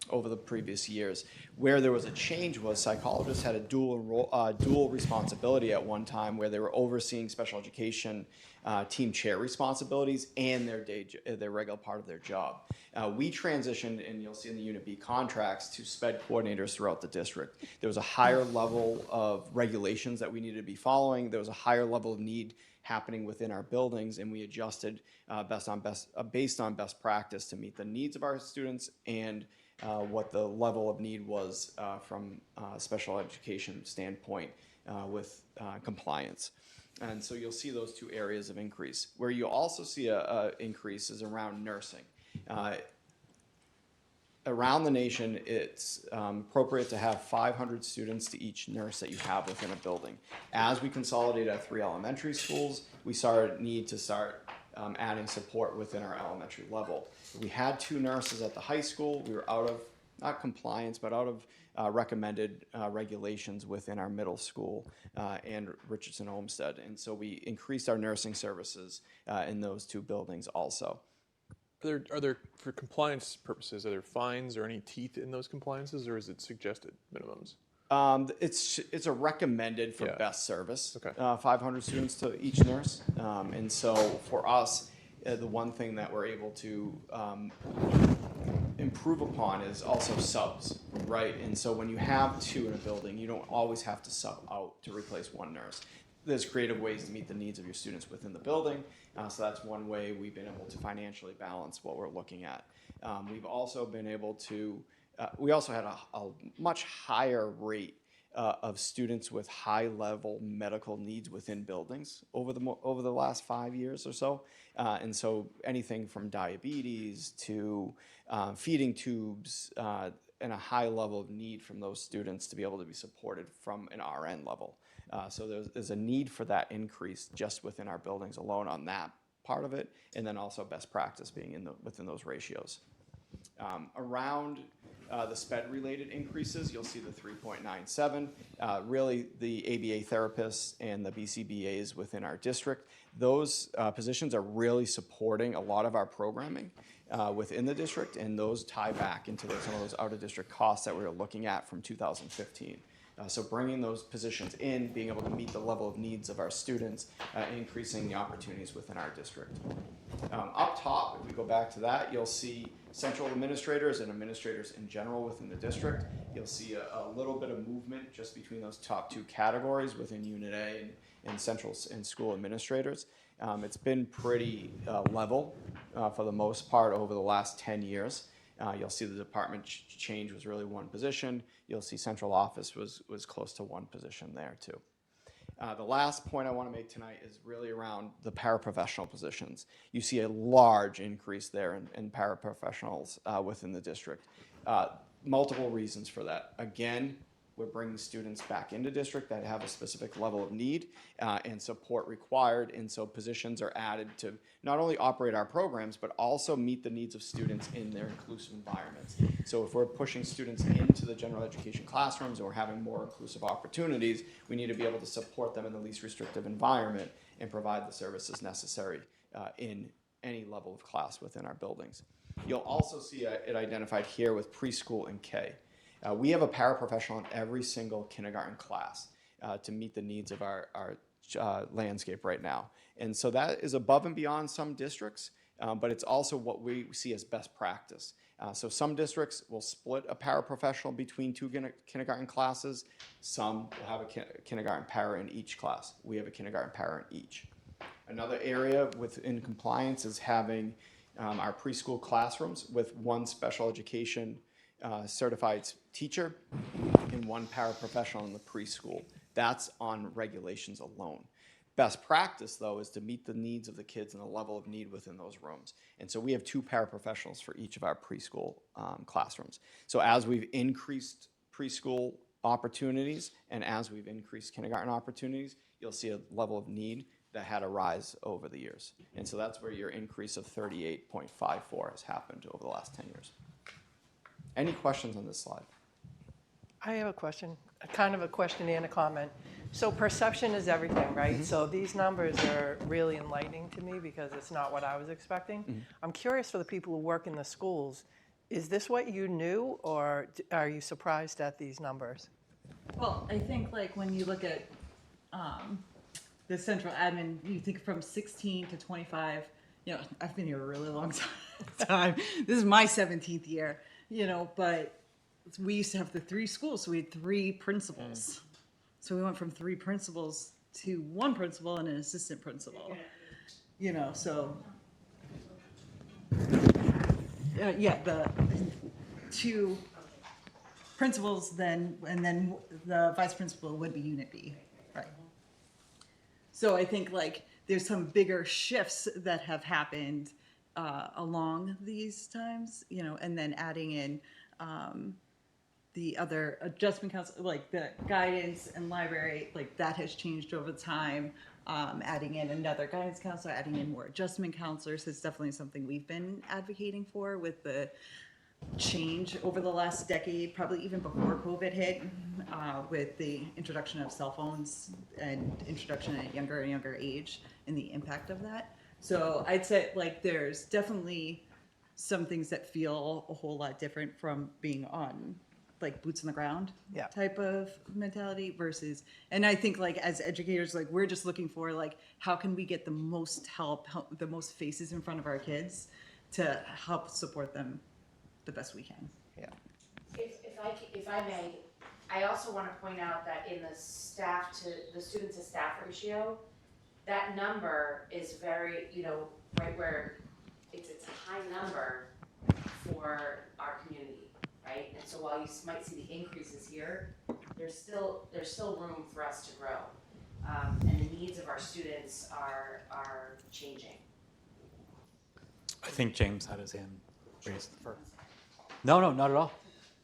over the previous years. Where there was a change was psychologists had a dual responsibility at one time, where they were overseeing special education team chair responsibilities and their regular part of their job. We transitioned, and you'll see in the Unit B contracts, to SPED coordinators throughout the district. There was a higher level of regulations that we needed to be following. There was a higher level of need happening within our buildings, and we adjusted based on best practice to meet the needs of our students and what the level of need was from a special education standpoint with compliance. And so you'll see those two areas of increase. Where you also see a increase is around nursing. Around the nation, it's appropriate to have 500 students to each nurse that you have within a building. As we consolidate our 3 elementary schools, we saw a need to start adding support within our elementary level. We had 2 nurses at the high school. We were out of, not compliance, but out of recommended regulations within our middle school and Richardson Olmsted. And so we increased our nursing services in those 2 buildings also. Are there, for compliance purposes, are there fines or any teeth in those compliances, or is it suggested minimums? It's a recommended for best service. Okay. 500 students to each nurse. And so for us, the one thing that we're able to improve upon is also subs, right? And so when you have 2 in a building, you don't always have to sub out to replace 1 nurse. There's creative ways to meet the needs of your students within the building. So that's one way we've been able to financially balance what we're looking at. We've also been able to, we also had a much higher rate of students with high-level medical needs within buildings over the last 5 years or so. And so anything from diabetes to feeding tubes and a high level of need from those students to be able to be supported from an RN level. So there's a need for that increase just within our buildings alone on that part of it, and then also best practice being within those ratios. Around the SPED-related increases, you'll see the 3.97. Really, the ABA therapists and the BCBAs within our district, those positions are really supporting a lot of our programming within the district, and those tie back into some of those out-of-district costs that we were looking at from 2015. So bringing those positions in, being able to meet the level of needs of our students, increasing the opportunities within our district. Up top, if we go back to that, you'll see central administrators and administrators in general within the district. You'll see a little bit of movement just between those top 2 categories within Unit A and central and school administrators. It's been pretty level for the most part over the last 10 years. You'll see the department change was really 1 position. You'll see central office was close to 1 position there too. The last point I want to make tonight is really around the paraprofessional positions. You see a large increase there in paraprofessionals within the district. Multiple reasons for that. Again, we're bringing students back into district that have a specific level of need and support required, and so positions are added to not only operate our programs, but also meet the needs of students in their inclusive environments. So if we're pushing students into the general education classrooms or having more inclusive opportunities, we need to be able to support them in the least restrictive environment and provide the services necessary in any level of class within our buildings. You'll also see it identified here with preschool and K. We have a paraprofessional in every single kindergarten class to meet the needs of our landscape right now. And so that is above and beyond some districts, but it's also what we see as best practice. So some districts will split a paraprofessional between 2 kindergarten classes. Some will have a kindergarten para in each class. We have a kindergarten para in each. Another area within compliance is having our preschool classrooms with one special education certified teacher and one paraprofessional in the preschool. That's on regulations alone. Best practice, though, is to meet the needs of the kids and the level of need within those rooms. And so we have 2 paraprofessionals for each of our preschool classrooms. So as we've increased preschool opportunities and as we've increased kindergarten opportunities, you'll see a level of need that had a rise over the years. And so that's where your increase of 38.54 has happened over the last 10 years. Any questions on this slide? I have a question, kind of a question and a comment. So perception is everything, right? So these numbers are really enlightening to me because it's not what I was expecting. I'm curious for the people who work in the schools, is this what you knew or are you surprised at these numbers? Well, I think like when you look at the central admin, you think from 16 to 25, you know, I've been here a really long time. This is my 17th year, you know, but we used to have the 3 schools, so we had 3 principals. So we went from 3 principals to 1 principal and an assistant principal. You know, so yeah, the 2 principals then, and then the vice principal would be Unit B, right? So I think like there's some bigger shifts that have happened along these times, you know, and then adding in the other adjustment council, like the guidance and library, like that has changed over time. Adding in another guidance counselor, adding in more adjustment counselors is definitely something we've been advocating for with the change over the last decade, probably even before COVID hit, with the introduction of cell phones and introduction at a younger and younger age and the impact of that. So I'd say like there's definitely some things that feel a whole lot different from being on like boots on the ground type of mentality versus, and I think like as educators, like we're just looking for like, how can we get the most help the most faces in front of our kids to help support them the best we can. Yeah. If I may, I also want to point out that in the student to staff ratio, that number is very, you know, right where it's a high number for our community. Right? And so while you might see the increases here, there's still room for us to grow, and the needs of our students are changing. I think James had his hand raised first. No, not at all.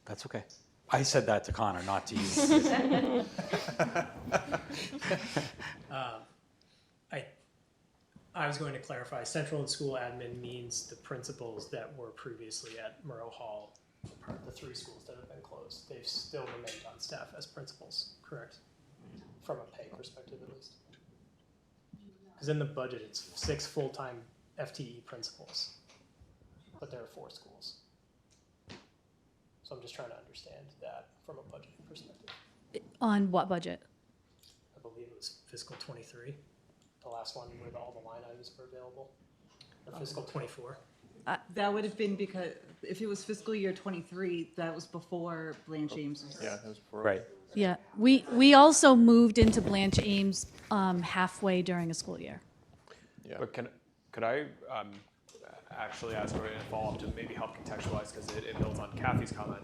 That's okay. I said that to Connor, not to you. I was going to clarify, central and school admin means the principals that were previously at Murrow Hall, part of the 3 schools that have been closed. They've still remained on staff as principals, correct? From a pay perspective, at least. Because in the budget, it's 6 full-time FTE principals, but there are 4 schools. So I'm just trying to understand that from a budgeting perspective. On what budget? I believe it was fiscal 23, the last one where all the line items were available, or fiscal 24. That would have been because if it was fiscal year 23, that was before Blanche Ames was. Yeah, that was before. Right. Yeah, we also moved into Blanche Ames halfway during a school year. Yeah. But could I actually ask a follow-up to maybe help contextualize, because it builds on Kathy's comment.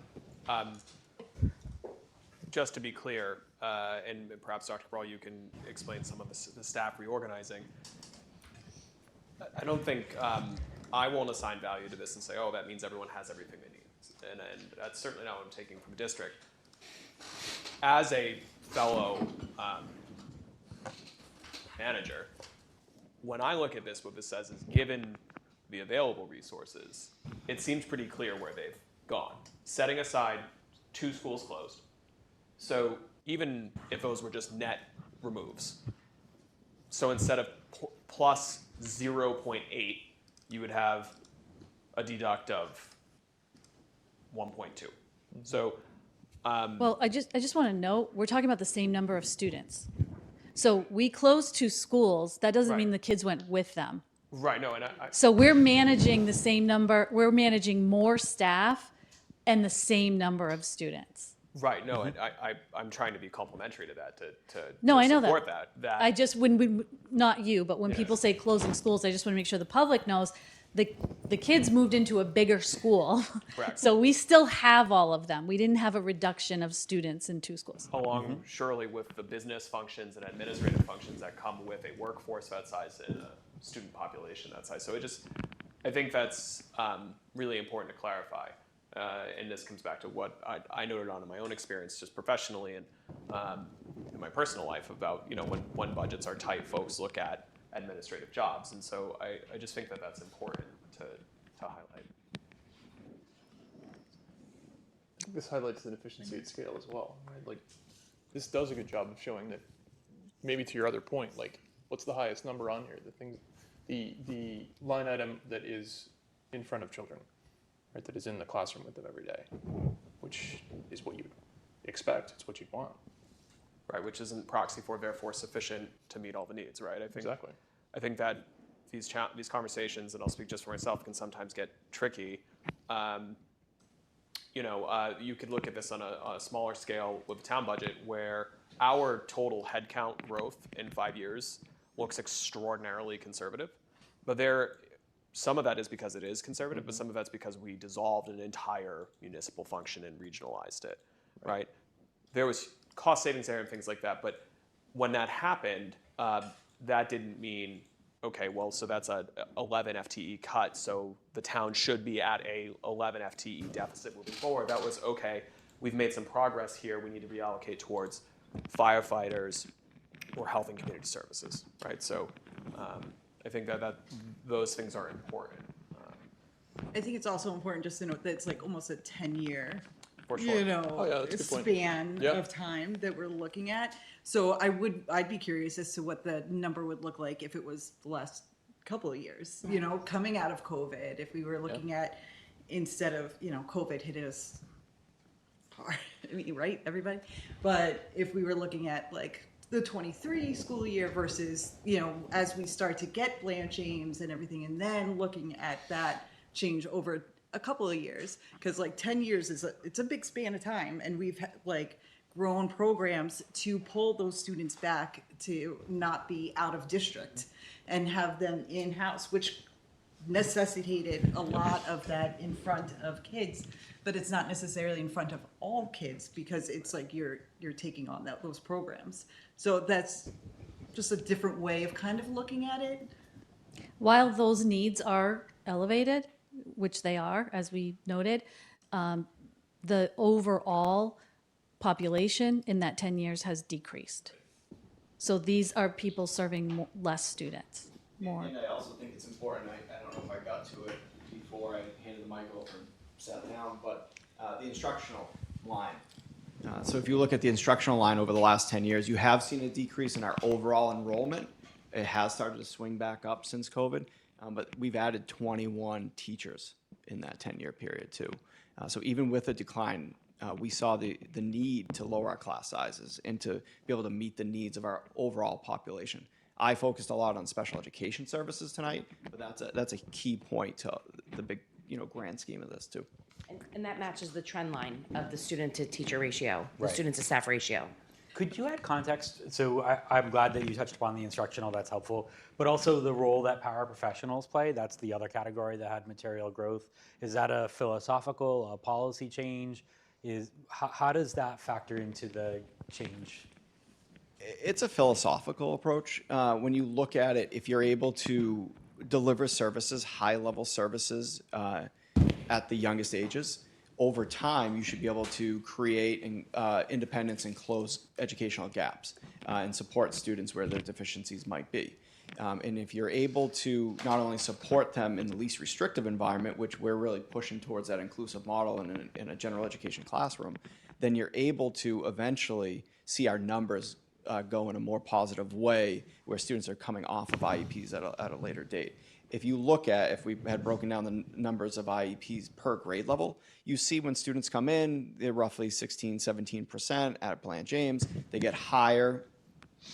Just to be clear, and perhaps Dr. Cabral, you can explain some of the staff reorganizing. I don't think I won't assign value to this and say, oh, that means everyone has everything they need. And that's certainly not what I'm taking from a district. As a fellow manager, when I look at this, what this says is, given the available resources, it seems pretty clear where they've gone. Setting aside 2 schools closed. So even if those were just net removes, so instead of plus 0.8, you would have a deduct of 1.2. So, Well, I just want to note, we're talking about the same number of students. So we closed 2 schools. That doesn't mean the kids went with them. right, no, and So we're managing the same number. We're managing more staff and the same number of students. right, no, and I'm trying to be complimentary to that, to No, I know support that. I just, when we, not you, but when people say closing schools, I just want to make sure the public knows the kids moved into a bigger school. Correct. So we still have all of them. We didn't have a reduction of students in two schools. Along surely with the business functions and administrative functions that come with a workforce that size and a student population that size. So I think that's really important to clarify. And this comes back to what I noted on in my own experience, just professionally and in my personal life, about when budgets are tight, folks look at administrative jobs, and so I just think that that's important to highlight. This highlights the efficiency at scale as well, right? Like, this does a good job of showing that, maybe to your other point, like, what's the highest number on here? The line item that is in front of children, right? That is in the classroom with them every day, which is what you would expect. It's what you'd want. Right, which isn't proxy for, therefore sufficient to meet all the needs, right? Exactly. I think that these conversations, and I'll speak just for myself, can sometimes get tricky. You could look at this on a smaller scale with a town budget, where our total headcount growth in 5 years looks extraordinarily conservative. But some of that is because it is conservative, but some of that's because we dissolved an entire municipal function and regionalized it, right? There was cost savings there and things like that, but when that happened, that didn't mean, okay, well, so that's a 11 FTE cut, so the town should be at a 11 FTE deficit moving forward. That was, okay, we've made some progress here, we need to reallocate towards firefighters or health and community services, right? So I think that those things are important. I think it's also important just to note that it's like almost a 10-year For sure. span Yep. of time that we're looking at. So I'd be curious as to what the number would look like if it was the last couple of years, coming out of COVID, if we were looking at, instead of, COVID hit us hard, right, everybody? But if we were looking at like the 23 school year versus, as we start to get Blanche James and everything, and then looking at that change over a couple of years, because like 10 years it's a big span of time, and we've grown programs to pull those students back to not be out of district and have them in-house, which necessitated a lot of that in front of kids, but it's not necessarily in front of all kids, because it's like you're taking on those programs. So that's just a different way of kind of looking at it. While those needs are elevated, which they are, as we noted, the overall population in that 10 years has decreased. So these are people serving less students, more. And I also think it's important, I don't know if I got to it before I handed the mic over and sat down, but the instructional line. So if you look at the instructional line over the last 10 years, you have seen a decrease in our overall enrollment. It has started to swing back up since COVID, but we've added 21 teachers in that 10-year period too. So even with a decline, we saw the need to lower our class sizes and to be able to meet the needs of our overall population. I focused a lot on special education services tonight, but that's a key point to the big, grand scheme of this too. And that matches the trend line of the student to teacher ratio, the Right. student to staff ratio. Could you add context? So I'm glad that you touched upon the instructional, that's helpful, but also the role that paraprofessionals play, that's the other category that had material growth. Is that a philosophical, a policy change? How does that factor into the change? It's a philosophical approach. When you look at it, if you're able to deliver services, high-level services at the youngest ages, over time, you should be able to create independence and close educational gaps and support students where their deficiencies might be. And if you're able to not only support them in the least restrictive environment, which we're really pushing towards that inclusive model in a general education classroom, then you're able to eventually see our numbers go in a more positive way where students are coming off of IEPs at a later date. If you look at, if we had broken down the numbers of IEPs per grade level, you see when students come in, they're roughly 16, 17% at Blanche James. They get higher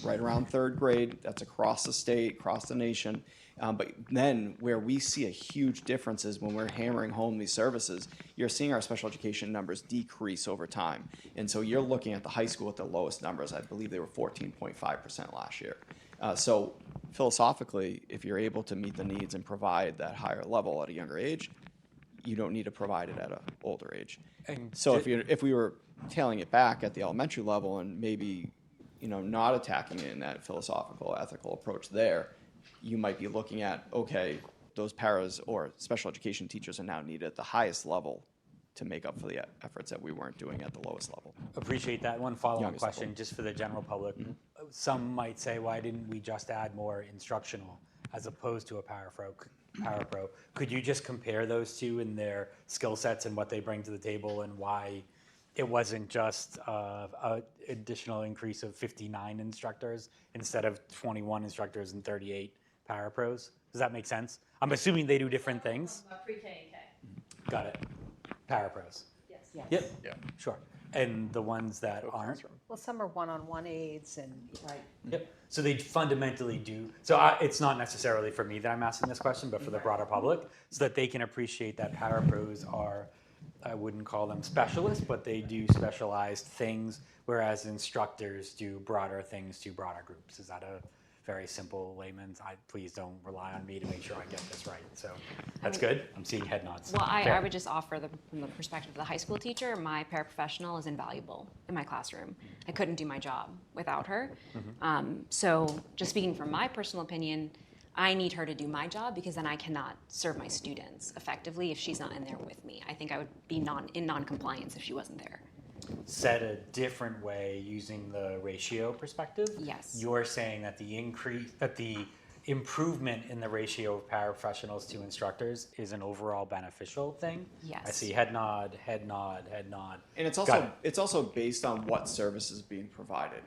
right around third grade. That's across the state, across the nation. But then where we see a huge difference is when we're hammering home these services, you're seeing our special education numbers decrease over time. And so you're looking at the high school at the lowest numbers. I believe they were 14.5% last year. So philosophically, if you're able to meet the needs and provide that higher level at a younger age, you don't need to provide it at an older age. And So if we were tailing it back at the elementary level and maybe, not attacking it in that philosophical, ethical approach there, you might be looking at, okay, those paras or special education teachers are now needed at the highest level to make up for the efforts that we weren't doing at the lowest level. Appreciate that. One follow-up Youngest question, level. just for the general public. Some might say, why didn't we just add more instructional as opposed to a parapro? Could you just compare those two in their skill sets and what they bring to the table, and why it wasn't just an additional increase of 59 instructors instead of 21 instructors and 38 parapros? Does that make sense? I'm assuming they do different things. Pre-K and K. Got it. Parapros. Yes. Yep. Yeah. Sure. And the ones that aren't? Well, some are one-on-one aids and. Right. Yep. So they fundamentally do. So it's not necessarily for me that I'm asking this question, but for the broader public, so that they can appreciate that parapros are, I wouldn't call them specialists, but they do specialized things, whereas instructors do broader things to broader groups. Is that a very simple layman's? Please don't rely on me to make sure I get this right. So that's good. I'm seeing head nods. Well, I Fair. would just offer from the perspective of the high school teacher, my paraprofessional is invaluable in my classroom. I couldn't do my job without her. So just speaking from my personal opinion, I need her to do my job, because then I cannot serve my students effectively if she's not in there with me. I think I would be in non-compliance if she wasn't there. Said a different way, using the ratio perspective. Yes. You're saying that the improvement in the ratio of paraprofessionals to instructors is an overall beneficial thing. Yes. I see head nod, head nod, head nod. And it's also based on what service is being provided.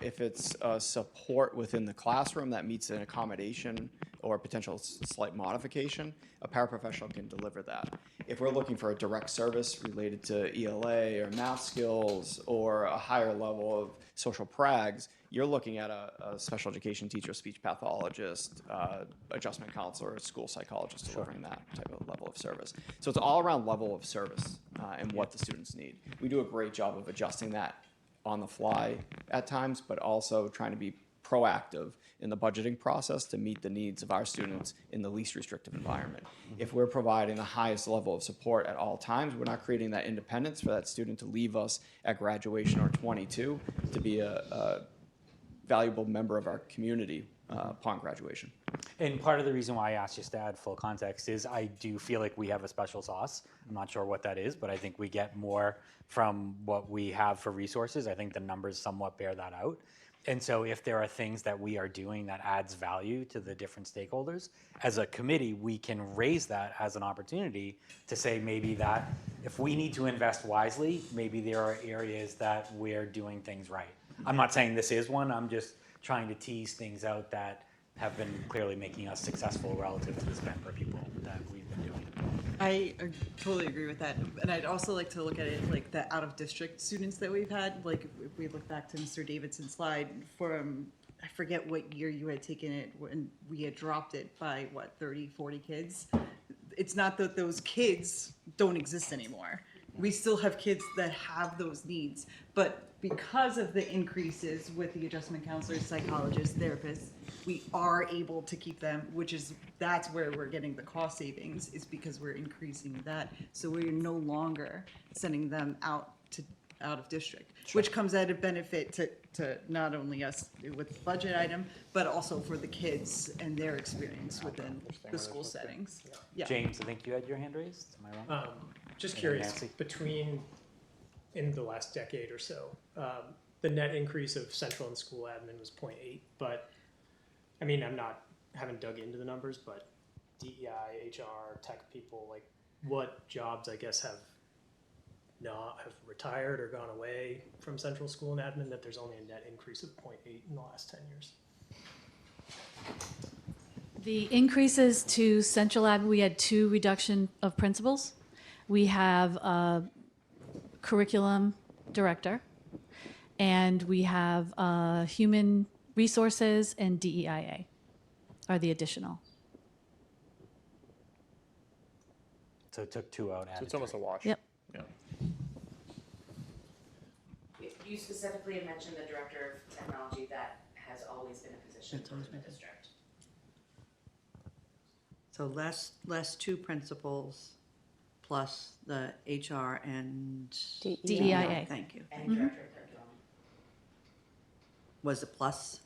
If it's support within the classroom that meets an accommodation or potential slight modification, a paraprofessional can deliver that. If we're looking for a direct service related to ELA or math skills or a higher level of social prags, you're looking at a special education teacher, speech pathologist, adjustment counselor, school psychologist delivering that type of level of service. So it's all around level of service and what the students need. We do a great job of adjusting that on the fly at times, but also trying to be proactive in the budgeting process to meet the needs of our students in the least restrictive environment. If we're providing the highest level of support at all times, we're not creating that independence for that student to leave us at graduation or 22 to be a valuable member of our community upon graduation. And part of the reason why I asked, just to add full context, is I do feel like we have a special sauce. I'm not sure what that is, but I think we get more from what we have for resources. I think the numbers somewhat bear that out. And so if there are things that we are doing that adds value to the different stakeholders, as a committee, we can raise that as an opportunity to say maybe that if we need to invest wisely, maybe there are areas that we're doing things right. I'm not saying this is one, I'm just trying to tease things out that have been clearly making us successful relative to the spend per pupil that we've been doing. I totally agree with that. And I'd also like to look at it like the out-of-district students that we've had. Like if we look back to Mr. Davidson's slide from, I forget what year you had taken it when we had dropped it by, 30, 40 kids. It's not that those kids don't exist anymore. We still have kids that have those needs, but because of the increases with the adjustment counselors, psychologists, therapists, we are able to keep them, that's where we're getting the cost savings, is because we're increasing that. So we're no longer sending them out of district, which comes at a benefit to not only us with the budget item, but also for the kids and their experience within the school settings. Yeah. James, I think you had your hand raised, am I wrong? Just And curious, Nancy? in the last decade or so, the net increase of central and school admin was 0.8, but I mean, haven't dug into the numbers, but DEI, HR, tech people, like what jobs I guess have retired or gone away from central school and admin, that there's only a net increase of 0.8 in the last 10 years? The increases to central admin, we had 2 reduction of principals. We have a curriculum director, and we have human resources and DEIA are the additional. So it took 2 out. So it's almost a wash. Yep. Yeah. You specifically mentioned the director of technology. That has always been a position in the district. So less two principals plus the HR and DEIA. Thank you. And director of curriculum. Was it plus?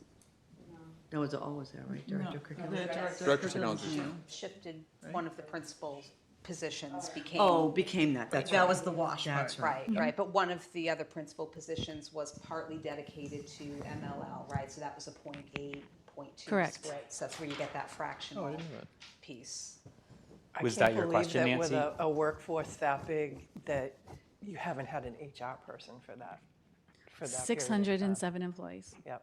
No, was it always there, right? Director of curriculum? Director of Technology. Shifted one of the principal positions became. Oh, became that, that's right. That was the wash That's part. right. Right, but one of the other principal positions was partly dedicated to MLL, right? So that was a 0.8, 0.2 Correct. split. So that's where you get that fractional I didn't know that. piece. Was that your question, I can't believe Nancy? that with a workforce that big, that you haven't had an HR person for that. For that period of time. 607 employees. Yep.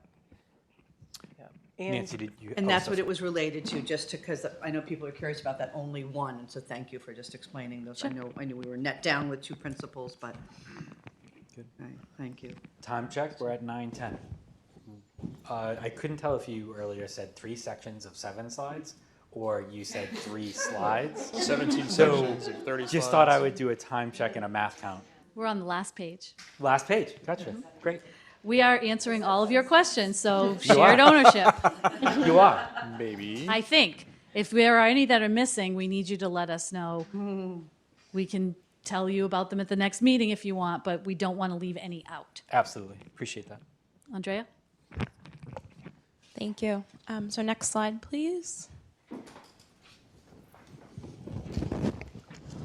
Yep. And Nancy, did you? And oh, that's so what it sorry. was related to, just to, because I know people are curious about that, only one, and so thank you for just explaining those. I knew we were net down with two principals, but. Good. Right, thank you. Time check, we're at 9:10. I couldn't tell if you earlier said 3 sections of 7 slides, or you said 3 slides. 17 So, sections of 30 just slides. thought I would do a time check and a math count. We're on the last page. Last page, gotcha, great. We are answering all of your questions, so You shared are. ownership. You are. Maybe. I think. If there are any that are missing, we need you to let us know. We can tell you about them at the next meeting if you want, but we don't want to leave any out. Absolutely, appreciate that. Andrea? Thank you. So next slide, please.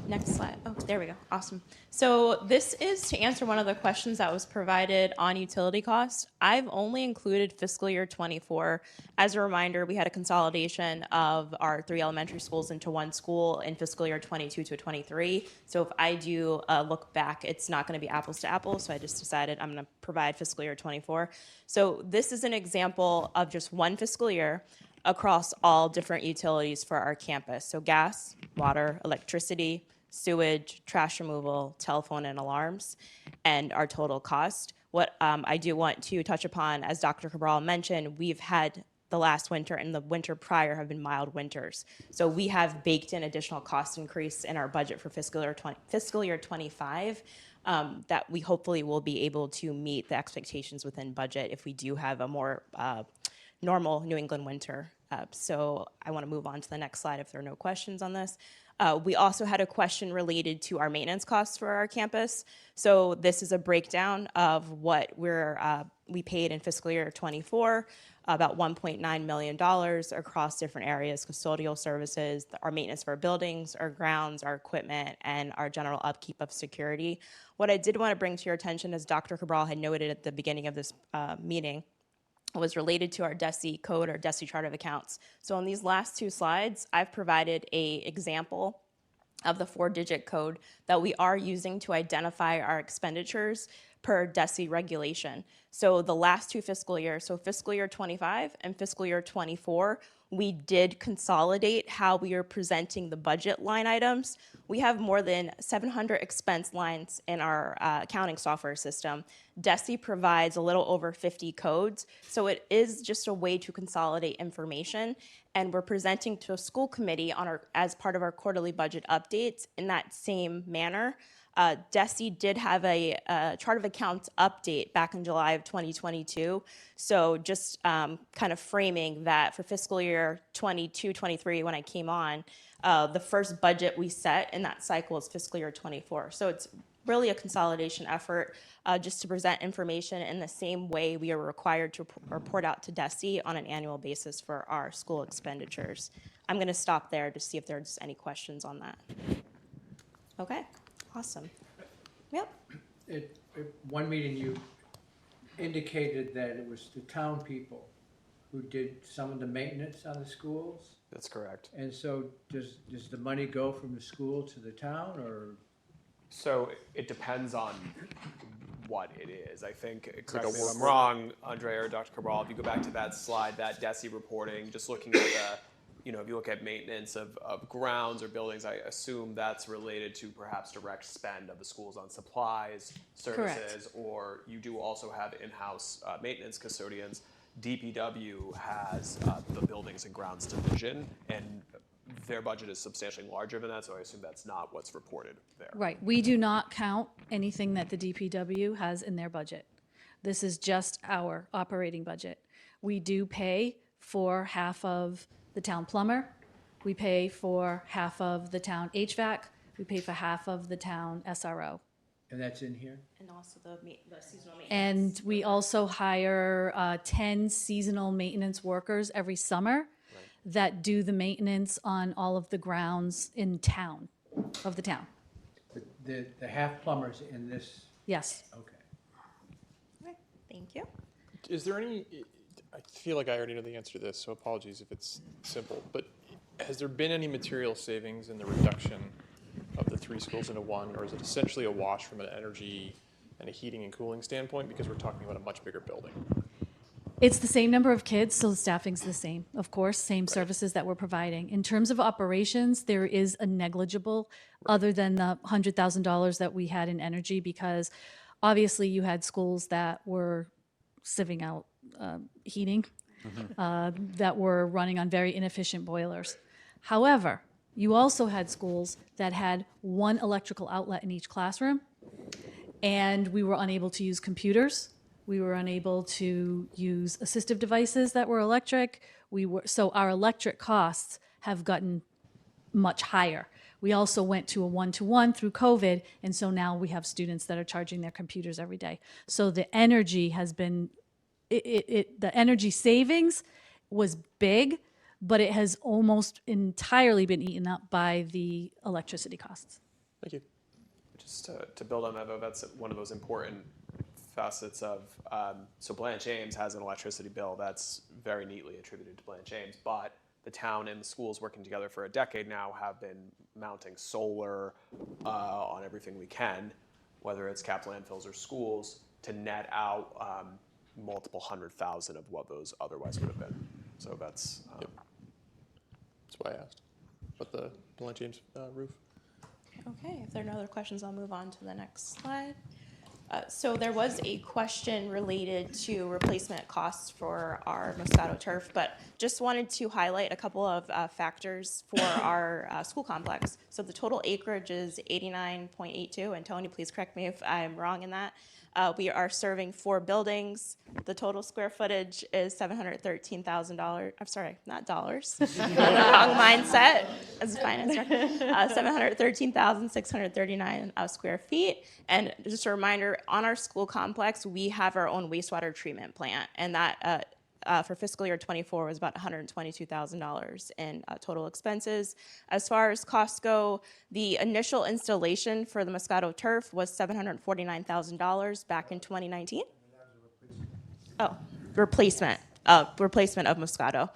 Next slide. Oh, there we go. Awesome. So this is to answer one of the questions that was provided on utility costs. I've only included fiscal year 24. As a reminder, we had a consolidation of our 3 elementary schools into 1 school in fiscal year 22 to 23. So if I do a look back, it's not going to be apples to apples. So I just decided I'm going to provide fiscal year 24. So this is an example of just one fiscal year across all different utilities for our campus. So gas, water, electricity, sewage, trash removal, telephone, and alarms, and our total cost. What I do want to touch upon, as Dr. Cabral mentioned, we've had the last winter and the winter prior have been mild winters. So we have baked in additional cost increase in our budget for fiscal year 25 that we hopefully will be able to meet the expectations within budget if we do have a more normal New England winter. So I want to move on to the next slide if there are no questions on this. We also had a question related to our maintenance costs for our campus. So this is a breakdown of what we paid in fiscal year 24, about $1.9 million across different areas, custodial services, our maintenance for our buildings, our grounds, our equipment, and our general upkeep of security. What I did want to bring to your attention, as Dr. Cabral had noted at the beginning of this meeting, was related to our DESI code or DESI chart of accounts. So on these last 2 slides, I've provided an example of the 4-digit code that we are using to identify our expenditures per DESI regulation. So the last 2 fiscal years, so fiscal year 25 and fiscal year 24, we did consolidate how we are presenting the budget line items. We have more than 700 expense lines in our accounting software system. DESI provides a little over 50 codes, so it is just a way to consolidate information, and we're presenting to a school committee as part of our quarterly budget updates in that same manner. DESI did have a chart of accounts update back in July of 2022. So just kind of framing that for fiscal year 22-23 when I came on, the first budget we set in that cycle is fiscal year 24. So it's really a consolidation effort just to present information in the same way we are required to report out to DESI on an annual basis for our school expenditures. I'm going to stop there to see if there's any questions on that. Okay. Awesome. Yep. At one meeting, you indicated that it was the town people who did some of the maintenance on the schools. That's correct. And so does the money go from the school to the town, or? So it depends on what it is. I think, correct like me a if I'm work wrong, Andre or Dr. Cabral, if you go back to that slide, that DESI reporting, just looking at if you look at maintenance of grounds or buildings, I assume that's related to perhaps direct spend of the schools on supplies, services, or you do also have in-house maintenance custodians. DPW has the buildings and grounds division, and their budget is substantially larger than that, so I assume that's not what's reported there. Right. We do not count anything that the DPW has in their budget. This is just our operating budget. We do pay for half of the town plumber We pay for half of the town HVAC. We pay for half of the town SRO. And that's in here? And also the seasonal maintenance. And we also hire 10 seasonal maintenance workers every summer that do the maintenance on all of the grounds in town, of the town. The half plumbers in this? Yes. Okay. Okay, thank you. Is there any, I feel like I already know the answer to this, so apologies if it's simple, but has there been any material savings in the reduction of the 3 schools into 1, or is it essentially a wash from an energy and a heating and cooling standpoint, because we're talking about a much bigger building? It's the same number of kids, so the staffing's the same, of course, same services that we're providing. In terms of operations, there is a negligible, other than the $100,000 that we had in energy, because obviously you had schools that were sieving out heating, that were running on very inefficient boilers. However, you also had schools that had 1 electrical outlet in each classroom, and we were unable to use computers. We were unable to use assistive devices that were electric. So our electric costs have gotten much higher. We also went to a 1-to-1 through COVID, and so now we have students that are charging their computers every day. So the energy has been, the energy savings was big, but it has almost entirely been eaten up by the electricity costs. Thank you. Just to build on that, though, that's one of those important facets of, so Blanche James has an electricity bill that's very neatly attributed to Blanche James, but the town and the schools working together for a decade now have been mounting solar on everything we can, whether it's capped landfills or schools, to net out multiple 100,000 of what those otherwise would have been. So that's... That's why I asked about the Blanche James roof. Okay, if there are no other questions, I'll move on to the next slide. So there was a question related to replacement costs for our Moscato turf, but just wanted to highlight a couple of factors for our school complex. So the total acreage is 89.82, and Tony, please correct me if I'm wrong in that. We are serving 4 buildings. The total square footage is $713,000. I'm sorry, not dollars. Wrong mindset as a finance director. 713,639 square feet. And just a reminder, on our school complex, we have our own wastewater treatment plant, and that for fiscal year 24 was about $122,000 in total expenses. As far as costs go, the initial installation for the Moscato turf was $749,000 back in 2019. Oh, replacement of Moscato.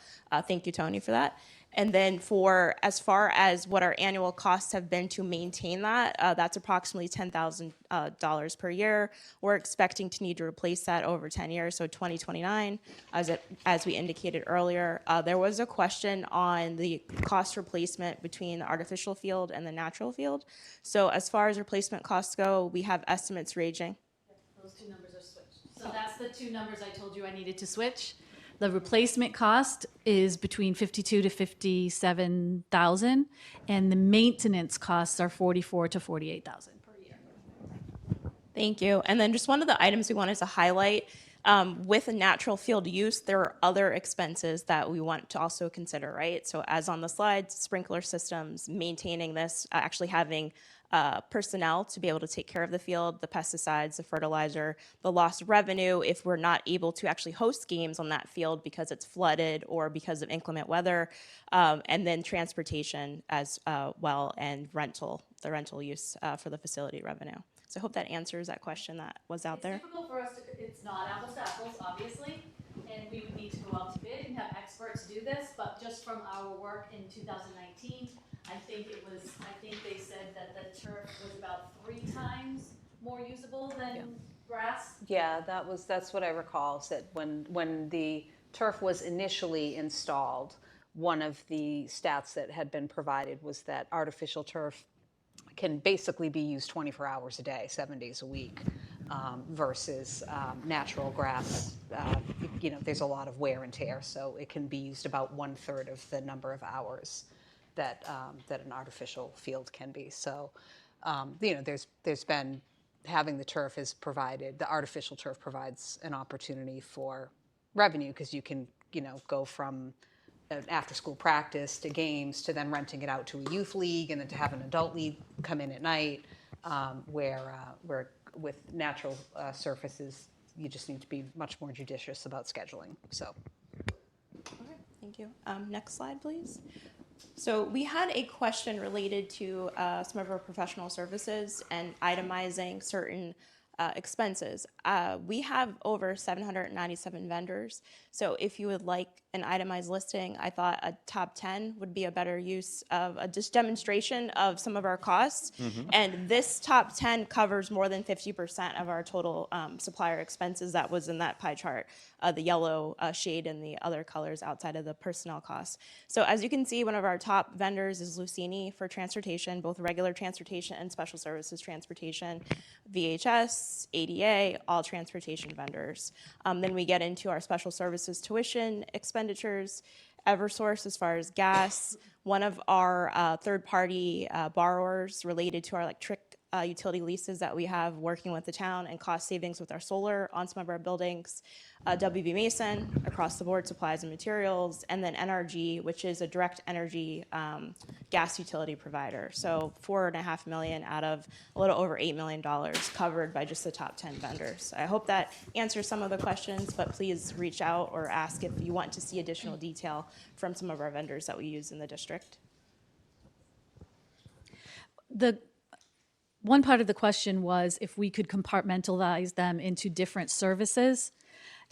Thank you, Tony, for that. And then for as far as what our annual costs have been to maintain that, that's approximately $10,000 per year. We're expecting to need to replace that over 10 years, so 2029, as we indicated earlier. There was a question on the cost replacement between the artificial field and the natural field. So as far as replacement costs go, we have estimates ranging. Those 2 numbers are switched. So that's the 2 numbers I told you I needed to switch. The replacement cost is between $52,000 to $57,000, and the maintenance costs are $44,000 to $48,000 per year. Thank you. And then just one of the items we wanted to highlight, with a natural field use, there are other expenses that we want to also consider, right? So as on the slides, sprinkler systems, maintaining this, actually having personnel to be able to take care of the field, the pesticides, the fertilizer, the lost revenue if we're not able to actually host games on that field because it's flooded or because of inclement weather, and then transportation as well, and the rental use for the facility revenue. So I hope that answers that question that was out there. It's difficult for us it's not apples to apples, obviously, and we would need to go out to bid and have experts do this, but just from our work in 2019, I think they said that the turf was about 3 times more usable than grass. Yeah, that's what I recall, is that when the turf was initially installed, one of the stats that had been provided was that artificial turf can basically be used 24 hours a day, 7 days a week, versus natural grass. There's a lot of wear and tear, so it can be used about 1/3 of the number of hours that an artificial field can be. So, there's been, having the turf has provided, the artificial turf provides an opportunity for revenue, because you can, go from an after-school practice to games to then renting it out to a youth league and then to have an adult league come in at night, where with natural surfaces, you just need to be much more judicious about scheduling. So. Thank you. Next slide, please. So we had a question related to some of our professional services and itemizing certain expenses. We have over 797 vendors. So if you would like an itemized listing, I thought a top 10 would be a better use of a just demonstration of some of our costs. And this top 10 covers more than 50% of our total supplier expenses that was in that pie chart, the yellow shade and the other colors outside of the personnel costs. So as you can see, one of our top vendors is Lucini for transportation, both regular transportation and special services transportation, VHS, ADA, all transportation vendors. Then we get into our special services tuition expenditures, Eversource as far as gas, one of our third-party borrowers related to our electric utility leases that we have working with the town and cost savings with our solar on some of our buildings, WB Mason, across the board supplies and materials, and then NRG, which is a direct energy gas utility provider. So $4.5 million out of a little over $8 million covered by just the top 10 vendors. I hope that answers some of the questions, but please reach out or ask if you want to see additional detail from some of our vendors that we use in the district. The one part of the question was if we could compartmentalize them into different services.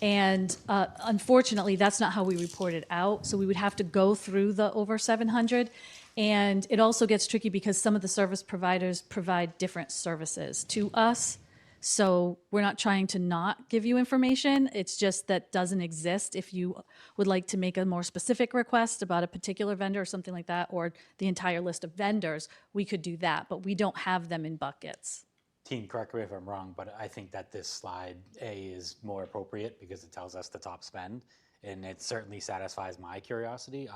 And unfortunately, that's not how we report it out. So we would have to go through the over 700. And it also gets tricky because some of the service providers provide different services to us. So we're not trying to not give you information. It's just that doesn't exist. If you would like to make a more specific request about a particular vendor or something like that, or the entire list of vendors, we could do that, but we don't have them in buckets. Team, correct me if I'm wrong, but I think that this slide A is more appropriate because it tells us the top spend, and it certainly satisfies my curiosity.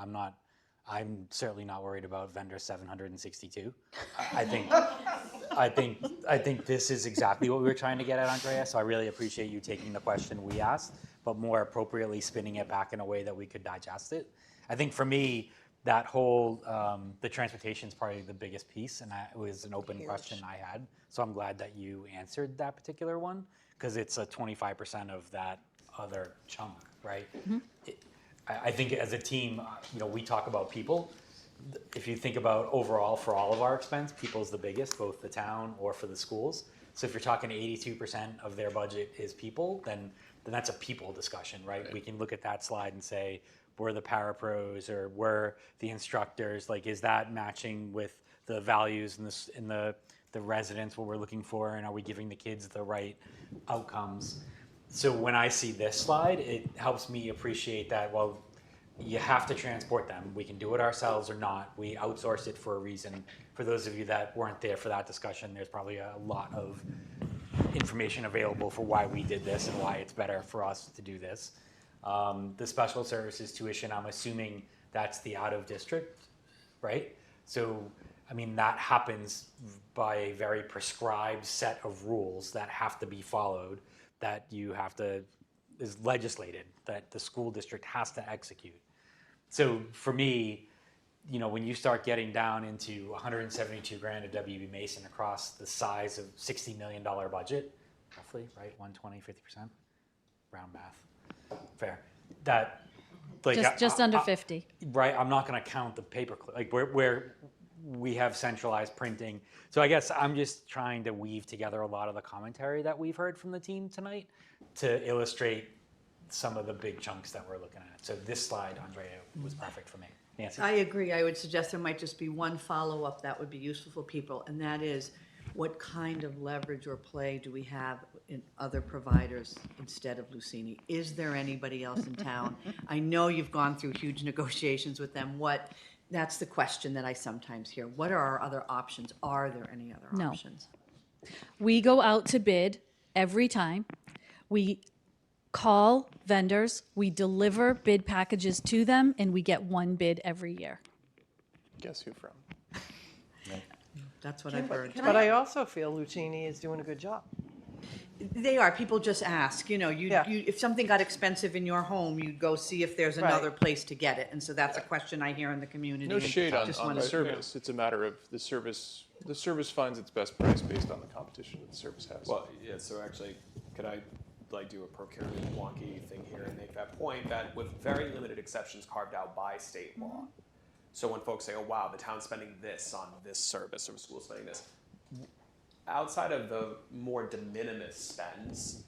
I'm certainly not worried about vendor 762. I think this is exactly what we were trying to get at, Andrea. So I really appreciate you taking the question we asked, but more appropriately spinning it back in a way that we could digest it. I think for me, that whole the transportation is probably the biggest piece, and that was an open question I had. So I'm glad that you answered that particular one because it's a 25% of that other chunk, right? I think as a team, we talk about people. If you think about overall for all of our expense, people is the biggest, both the town or for the schools. So if you're talking 82% of their budget is people, then that's a people discussion, right? We can look at that slide and say, we're the parapros or we're the instructors. Like, is that matching with the values in the residents, what we're looking for, and are we giving the kids the right outcomes? So when I see this slide, it helps me appreciate that, well, you have to transport them. We can do it ourselves or not. We outsource it for a reason. For those of you that weren't there for that discussion, there's probably a lot of information available for why we did this and why it's better for us to do this. The special services tuition, I'm assuming that's the out of district, right? So, I mean, that happens by a very prescribed set of rules that have to be followed, that you have to, is legislated, that the school district has to execute. So for me, when you start getting down into 172 grand at WB Mason across the size of $60 million budget, roughly, right? 120, 50%, round math, fair. That, like, just under 50. Right, I'm not gonna count the paperclip, like where we have centralized printing. So I guess I'm just trying to weave together a lot of the commentary that we've heard from the team tonight to illustrate some of the big chunks that we're looking at. So this slide, Andrea, was perfect for me. Nancy? I agree. I would suggest there might just be one follow-up that would be useful for people, and that is, what kind of leverage or play do we have in other providers instead of Lucini? Is there anybody else in town? I know you've gone through huge negotiations with them. That's the question that I sometimes hear. What are our other options? Are there any other options? We go out to bid every time. We call vendors, we deliver bid packages to them, and we get one bid every year. Guess who from? That's what I've heard. But I also feel Lucini is doing a good job. They are. People just ask, if something got expensive in your home, you'd go see if there's Right. another place to get it. And so that's a question I hear in the community. No and shade on just the wanted to- service. It's a matter of the service finds its best price based on the competition that the service has. Well, yeah, so actually, could I do a procurement wonky thing here and make that point that with very limited exceptions carved out by state law. So when folks say, oh wow, the town's spending this on this service or the school's spending this, outside of the more de minimis spends,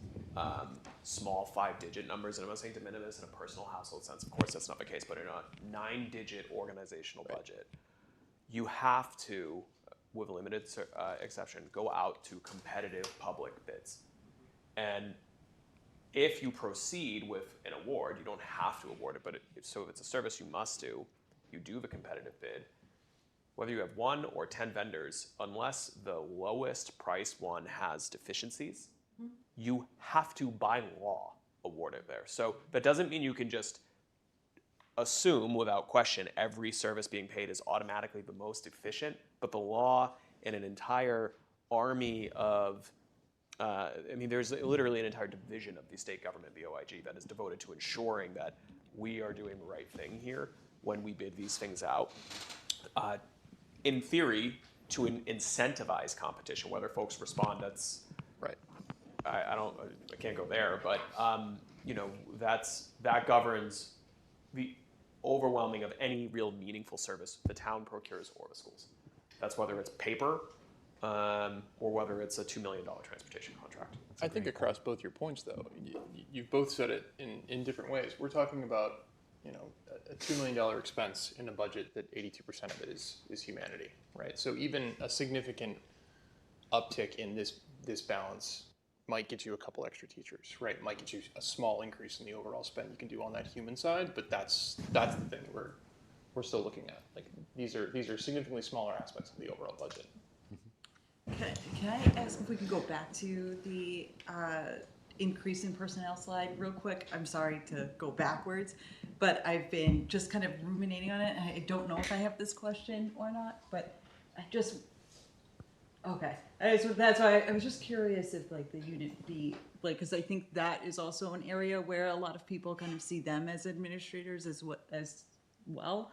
small 5-digit numbers, and I'm not saying de minimis in a personal household sense, of course that's not the case, but in a 9-digit organizational budget, you have to, with a limited exception, go out to competitive public bids. And if you proceed with an award, you don't have to award it, but if it's a service you must do, you do the competitive bid. Whether you have 1 or 10 vendors, unless the lowest price one has deficiencies, you have to, by law, award it there. So that doesn't mean you can just assume without question every service being paid is automatically the most efficient, but the law and an entire army of there's literally an entire division of the state government, the OIG, that is devoted to ensuring that we are doing the right thing here when we bid these things out. In theory, to incentivize competition, whether folks respond, that's right. I can't go there, but that governs the overwhelming of any real meaningful service the town procures or the schools. That's whether it's paper or whether it's a $2 million transportation contract. I think across both your points, though, you've both said it in different ways. We're talking about a $2 million expense in a budget that 82% of it is humanity, right? So even a significant uptick in this balance might get you a couple extra teachers, right? Might get you a small increase in the overall spend you can do on that human side, but that's the thing we're still looking at. Like these are significantly smaller aspects of the overall budget. Can I ask if we could go back to the increase in personnel slide real quick? I'm sorry to go backwards, but I've been just kind of ruminating on it, and I don't know if I have this question or not, but okay. So that's why I was just curious if the unit B, because I think that is also an area where a lot of people kind of see them as administrators as well.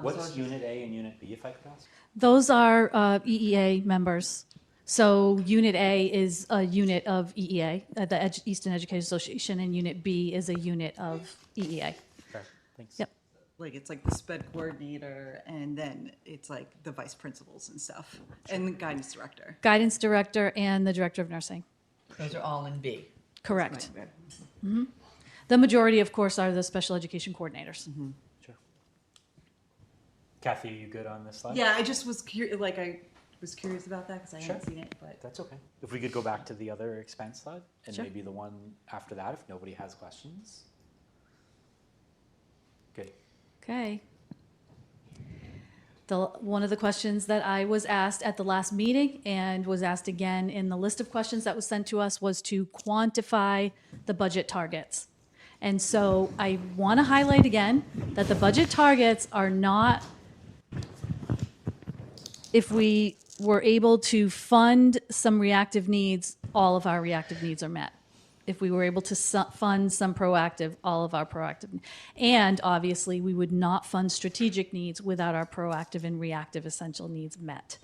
What's Unit A and Unit B, if I could ask? Those are EEA members. So Unit A is a unit of EEA, the Easton Education Association, and Unit B is a unit of EEA. Fair. Thanks. Yep. It's like the SPED coordinator, and then it's like the vice principals and stuff, and the guidance director. Guidance director and the director of nursing. Those are all in B. Correct. Mm-hmm. The majority, of course, are the special education coordinators. Mm-hmm. Sure. Kathy, are you good on this slide? Yeah, I just was curious. I was curious about that because I Sure. hadn't seen it. But That's okay. If we could go back to the other expense slide, and Sure. maybe the one after that, if nobody has questions. Good. Okay. One of the questions that I was asked at the last meeting and was asked again in the list of questions that was sent to us was to quantify the budget targets. And so I want to highlight again that the budget targets are not, if we were able to fund some reactive needs, all of our reactive needs are met. If we were able to fund some proactive, all of our proactive. And obviously, we would not fund strategic needs without our proactive and reactive essential needs met.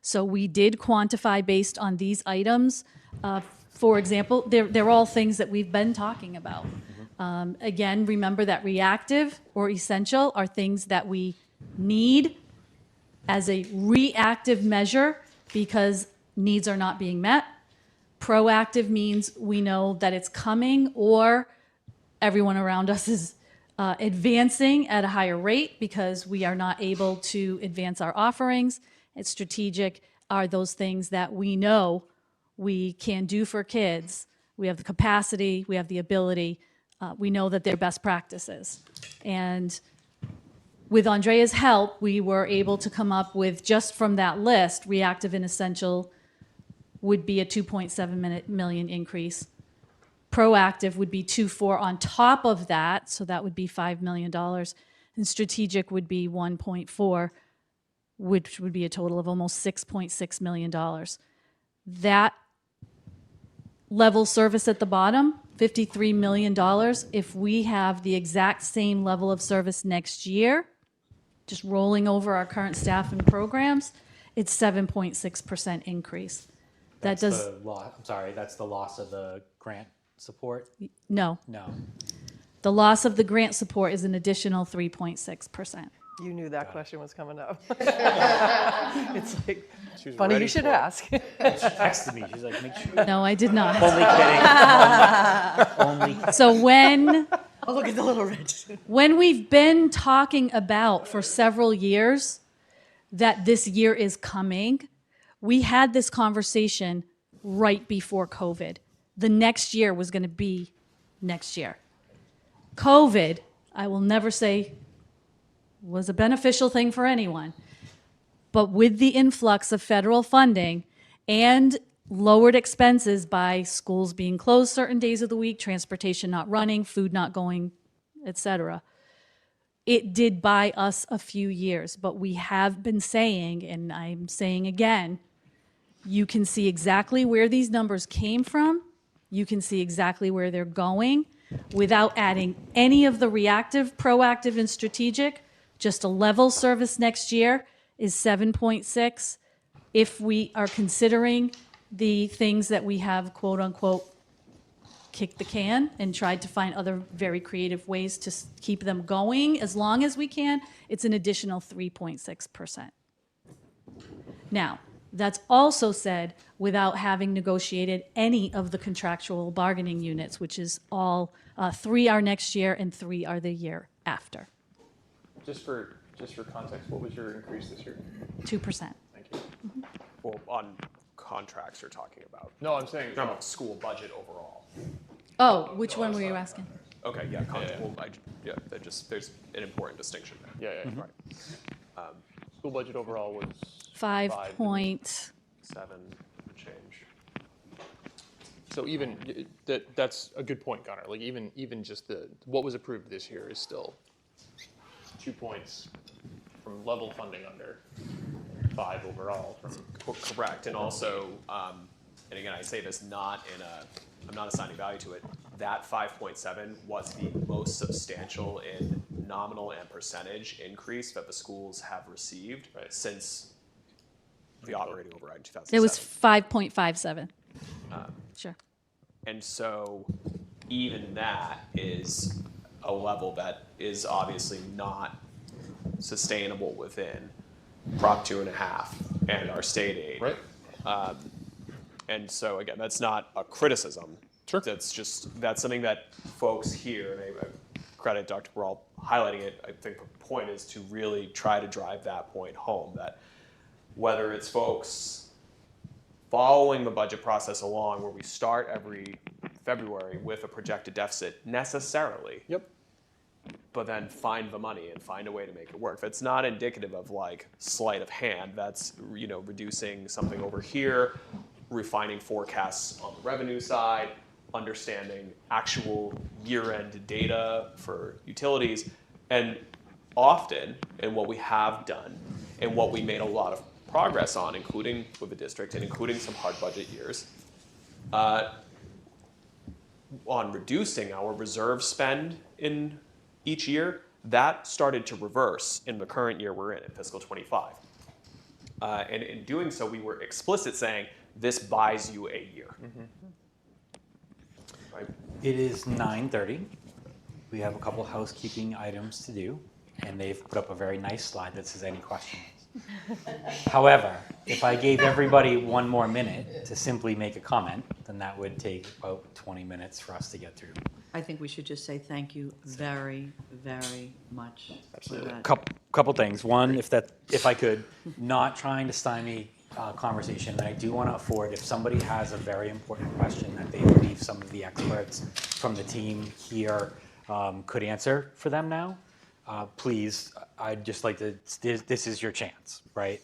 So we did quantify based on these items. For example, they're all things that we've been talking about. Again, remember that reactive or essential are things that we need as a reactive measure because needs are not being met. Proactive means we know that it's coming or everyone around us is advancing at a higher rate because we are not able to advance our offerings. And strategic are those things that we know we can do for kids. We have the capacity, we have the ability, we know that they're best practices. And with Andrea's help, we were able to come up with, just from that list, reactive and essential would be a 2.7 million increase. Proactive would be 2.4 on top of that, so that would be $5 million. And strategic would be 1.4, which would be a total of almost $6.6 million. That level service at the bottom, $53 million. If we have the exact same level of service next year, just rolling over our current staff and programs, it's 7.6% increase. That That's does, I'm sorry, that's the loss of the grant support? no. No. The loss of the grant support is an additional 3.6%. You knew that question was coming up. It's like, funny you should ask. She texted me, she's like, make sure. No, I did not. Only kidding. Only. So when, Oh, look at the little red. when we've been talking about for several years that this year is coming, we had this conversation right before COVID. The next year was going to be next year. COVID, I will never say was a beneficial thing for anyone, but with the influx of federal funding and lowered expenses by schools being closed certain days of the week, transportation not running, food not going, etc., it did buy us a few years. But we have been saying, and I'm saying again, you can see exactly where these numbers came from. You can see exactly where they're going without adding any of the reactive, proactive, and strategic. Just a level service next year is 7.6. If we are considering the things that we have, quote unquote, kicked the can and tried to find other very creative ways to keep them going as long as we can, it's an additional 3.6%. Now, that's also said without having negotiated any of the contractual bargaining units, which is all 3 are next year and 3 are the year after. Just for context, what was your increase this year? 2%. Thank you. Well, on contracts you're talking about. No, I'm saying You're talking about school budget overall. Oh, which one were you asking? Okay, yeah, well, there's an important distinction there. Yeah, Right. School budget overall was 5.7. change. So even that's a good point, Connor. Like even just what was approved this year is still 2 points from level funding under 5 overall. Correct, and also, and again, I say this I'm not assigning value to it. That 5.7 was the most substantial in nominal and percentage increase that the schools have received since the operating override in 2007. It was 5.57. Sure. And so even that is a level that is obviously not sustainable within Prop 2.5 and our state aid. Right. And so again, that's not a criticism. Sure. That's something that folks here, and I credit Dr. Brawl highlighting it. I think the point is to really try to drive that point home, that whether it's folks following the budget process along where we start every February with a projected deficit necessarily. Yep. But then find the money and find a way to make it work. That's not indicative of like sleight of hand. That's reducing something over here, refining forecasts on the revenue side, understanding actual year-end data for utilities, and often, and what we have done, and what we made a lot of progress on, including with the district and including some hard budget years, on reducing our reserve spend in each year, that started to reverse in the current year we're in fiscal 25. And in doing so, we were explicit saying, this buys you a year. Right? It is 9:30. We have a couple housekeeping items to do, and they've put up a very nice slide that says any questions. However, if I gave everybody one more minute to simply make a comment, then that would take about 20 minutes for us to get through. I think we should just say thank you very, very much. Absolutely. Couple things. One, if I could, not trying to stymie conversation, and I do want to afford, if somebody has a very important question that they believe some of the experts from the team here could answer for them now, please, I'd just like to, this is your chance, right?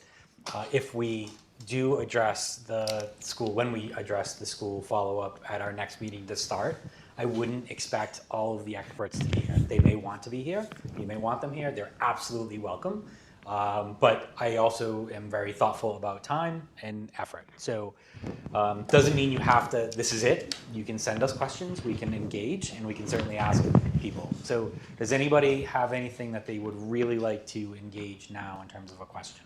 If we do address the school, when we address the school follow-up at our next meeting to start, I wouldn't expect all of the experts to be here. They may want to be here. You may want them here. They're absolutely welcome. But I also am very thoughtful about time and effort. So doesn't mean you have to, this is it. You can send us questions, we can engage, and we can certainly ask people. So does anybody have anything that they would really like to engage now in terms of a question?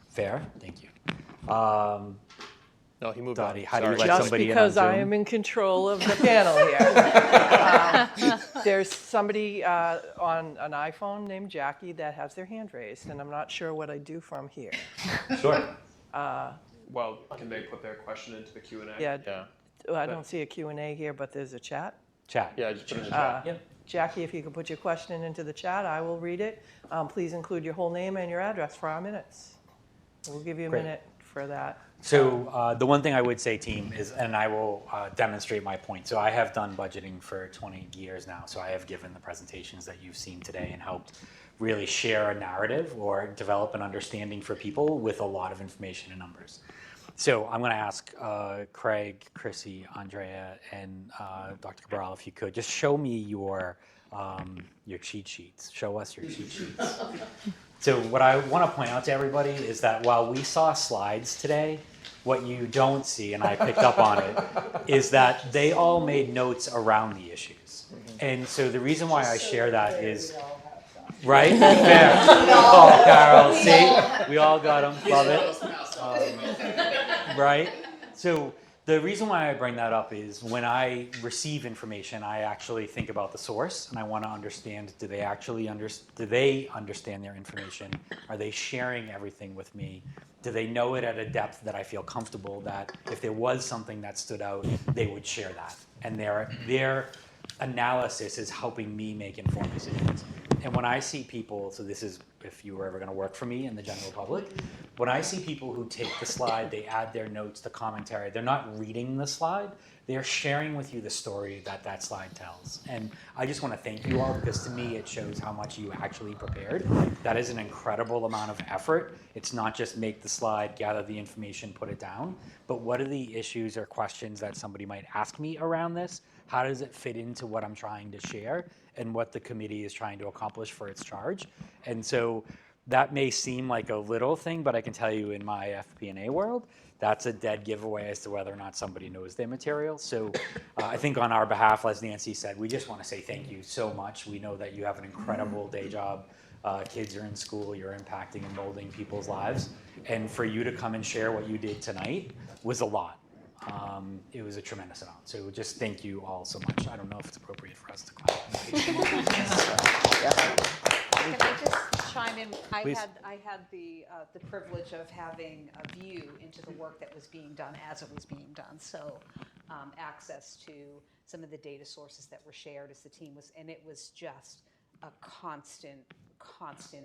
Fair, thank you. No, he moved Dottie, on. how do you Sorry. let Just somebody because in on I Zoom? am in control of the panel here. There's somebody on an iPhone named Jackie that has their hand raised, and I'm not sure what I do from here. Sure. Well, can they put their question into the Q&A? Yeah, Yeah. I don't see a Q&A here, but there's a chat. Chat. Yeah, just put it in the chat. Yep. Jackie, if you could put your question into the chat, I will read it. Please include your whole name and your address for our minutes. We'll give you a Great. minute for that. So the one thing I would say, team, is, and I will demonstrate my point. So I have done budgeting for 20 years now. So I have given the presentations that you've seen today and helped really share a narrative or develop an understanding for people with a lot of information and numbers. So I'm going to ask Craig, Chrissy, Andrea, and Dr. Cabral, if you could just show me your cheat sheets. Show us your cheat sheets. So what I want to point out to everybody is that while we saw slides today, what you don't see, and I picked up on it, is that they all made notes around the issues. And so the reason why I share that is, right? Fair. Oh, Carol, see? We all got them. Love it. Right? So the reason why I bring that up is when I receive information, I actually think about the source, and I want to understand, do they understand their information? Are they sharing everything with me? Do they know it at a depth that I feel comfortable that if there was something that stood out, they would share that? And their analysis is helping me make informed decisions. And when I see people, so this is if you were ever going to work for me in the general public, when I see people who take the slide, they add their notes, the commentary, they're not reading the slide, they're sharing with you the story that that slide tells. And I just want to thank you all, because to me it shows how much you actually prepared. That is an incredible amount of effort. It's not just make the slide, gather the information, put it down, but what are the issues or questions that somebody might ask me around this? How does it fit into what I'm trying to share and what the committee is trying to accomplish for its charge? And so that may seem like a little thing, but I can tell you in my FP&A world, that's a dead giveaway as to whether or not somebody knows their material. So I think on our behalf, as Nancy said, we just want to say thank you so much. We know that you have an incredible day job. Kids are in school, you're impacting and molding people's lives. And for you to come and share what you did tonight was a lot. It was a tremendous amount. So just thank you all so much. I don't know if it's appropriate for us to clap. Can I just chime in? Please. I had the privilege of having a view into the work that was being done as it was being done. So access to some of the data sources that were shared as the team was, and it was just a constant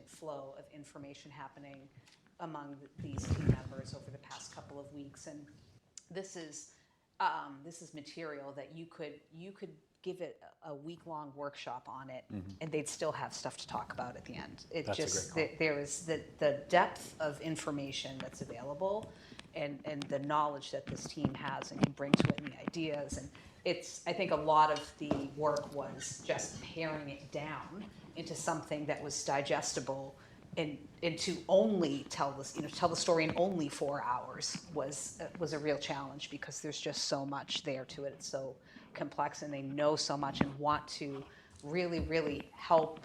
flow of information happening among these team members over the past couple of weeks. And this is material that you could give it a week-long workshop on it, and they'd still have stuff to talk about at the end. It That's just a great call. there is the depth of information that's available, and the knowledge that this team has and can bring to it, and the ideas. And I think a lot of the work was just paring it down into something that was digestible. And to only tell the story in only 4 hours was a real challenge, because there's just so much there to it. It's so complex, and they know so much and want to really, really help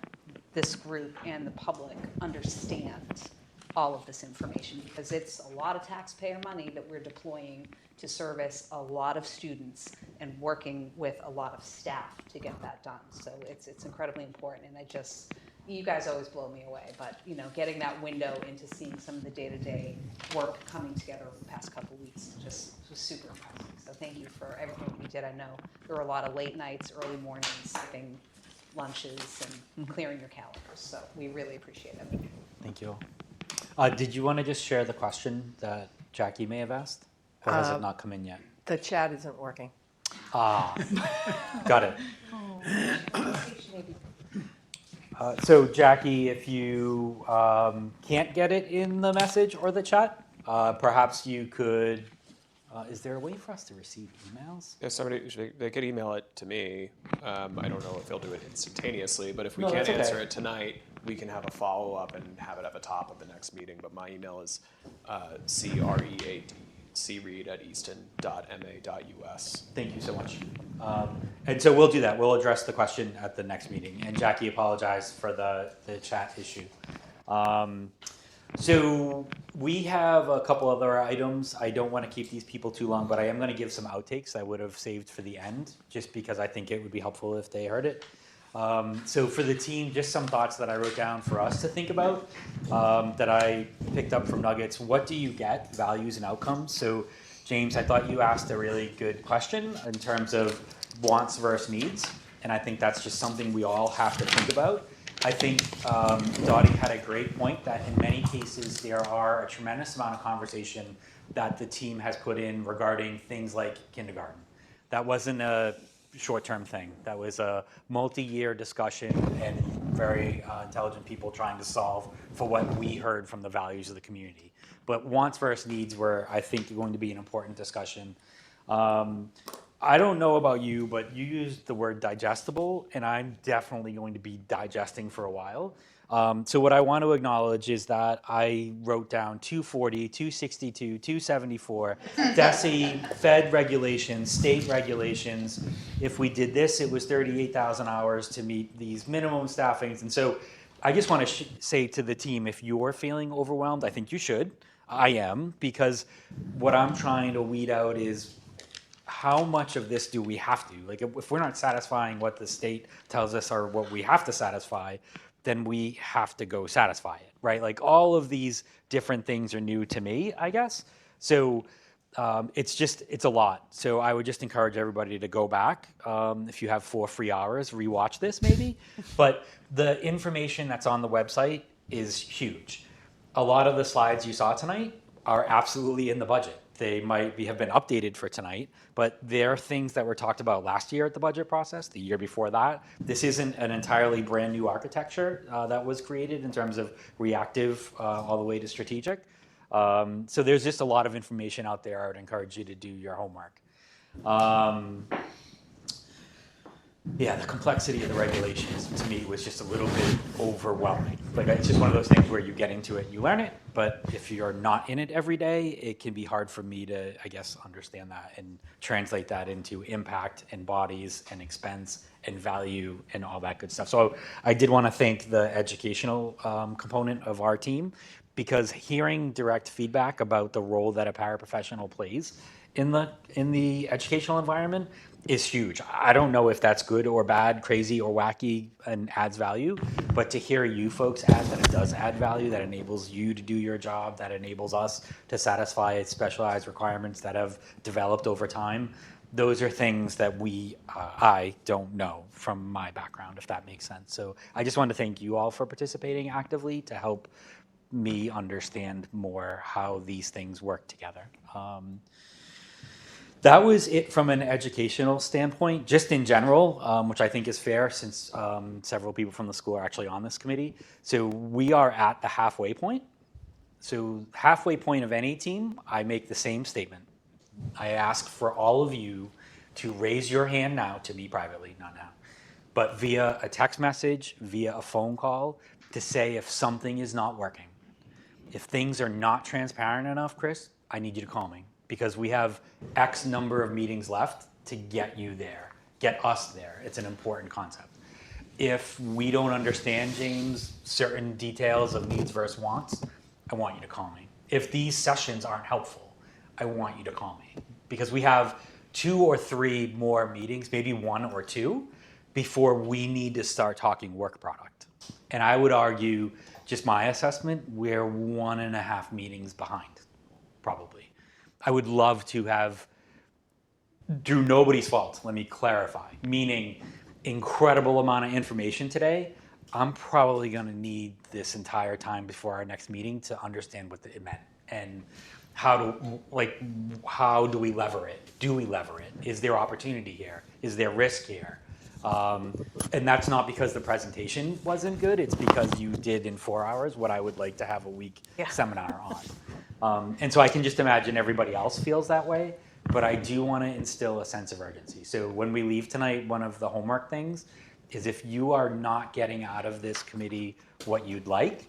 this group and the public understand all of this information, because it's a lot of taxpayer money that we're deploying to service a lot of students and working with a lot of staff to get that done. So it's incredibly important, and you guys always blow me away, but getting that window into seeing some of the day-to-day work coming together over the past couple of weeks just was super impressive. So thank you for everything you did. I know there were a lot of late nights, early mornings, skipping lunches, and clearing your calendars. So we really appreciate it. Thank you all. Did you want to just share the question that Jackie may have asked? Or has it not come in yet? The chat isn't working. Got it. So Jackie, if you can't get it in the message or the chat, perhaps you could, is there a way for us to receive emails? Yeah, they could email it to me. I don't know if they'll do it instantaneously, but if we No, can't that's okay. answer it tonight, we can have a follow-up and have it at the top of the next meeting. But my email is cread@easton.ma.us. Thank you so much. And so we'll do that. We'll address the question at the next meeting. And Jackie, apologize for the chat issue. So we have a couple other items. I don't want to keep these people too long, but I am going to give some outtakes I would have saved for the end, just because I think it would be helpful if they heard it. So for the team, just some thoughts that I wrote down for us to think about that I picked up from Nuggets. What do you get? Values and outcomes. So James, I thought you asked a really good question in terms of wants versus needs. And I think that's just something we all have to think about. I think Dottie had a great point that in many cases there are a tremendous amount of conversation that the team has put in regarding things like kindergarten. That wasn't a short-term thing. That was a multi-year discussion and very intelligent people trying to solve for what we heard from the values of the community. But wants versus needs were, I think, going to be an important discussion. I don't know about you, but you used the word digestible, and I'm definitely going to be digesting for a while. So what I want to acknowledge is that I wrote down 240, 262, 274, DESE, Fed regulations, state regulations. If we did this, it was 38,000 hours to meet these minimum staffings. And so I just want to say to the team, if you're feeling overwhelmed, I think you should. I am, because what I'm trying to weed out is how much of this do we have to? Like, if we're not satisfying what the state tells us or what we have to satisfy, then we have to go satisfy it, right? Like, all of these different things are new to me, I guess. So it's a lot. So I would just encourage everybody to go back. If you have 4 free hours, rewatch this maybe. But the information that's on the website is huge. A lot of the slides you saw tonight are absolutely in the budget. They might have been updated for tonight, but they're things that were talked about last year at the budget process, the year before that. This isn't an entirely brand new architecture that was created in terms of reactive all the way to strategic. So there's just a lot of information out there. I would encourage you to do your homework. Yeah, the complexity of the regulations to me was just a little bit overwhelming. Like, it's just one of those things where you get into it, you learn it, but if you're not in it every day, it can be hard for me to, I guess, understand that and translate that into impact and bodies and expense and value and all that good stuff. So I did want to thank the educational component of our team, because hearing direct feedback about the role that a paraprofessional plays in the educational environment is huge. I don't know if that's good or bad, crazy or wacky, and adds value, but to hear you folks add that it does add value, that enables you to do your job, that enables us to satisfy specialized requirements that have developed over time, those are things that I don't know from my background, if that makes sense. So I just want to thank you all for participating actively to help me understand more how these things work together. That was it from an educational standpoint, just in general, which I think is fair since several people from the school are actually on this committee. So we are at the halfway point. So halfway point of any team, I make the same statement. I ask for all of you to raise your hand now, to me privately, not now, but via a text message, via a phone call, to say if something is not working. If things are not transparent enough, Chris, I need you to call me, because we have X number of meetings left to get you there, get us there. It's an important concept. If we don't understand, James, certain details of needs versus wants, I want you to call me. If these sessions aren't helpful, I want you to call me, because we have 2 or 3 more meetings, maybe 1 or 2, before we need to start talking work product. And I would argue, just my assessment, we're 1.5 meetings behind, probably. I would love to have, through nobody's fault, let me clarify, meaning incredible amount of information today. I'm probably going to need this entire time before our next meeting to understand what it meant, and how do we lever it? Do we lever it? Is there opportunity here? Is there risk here? And that's not because the presentation wasn't good. It's because you did in 4 hours what I would like to have a week seminar on. And so I can just imagine everybody else feels that way, but I do want to instill a sense of urgency. So when we leave tonight, one of the homework things is if you are not getting out of this committee what you'd like,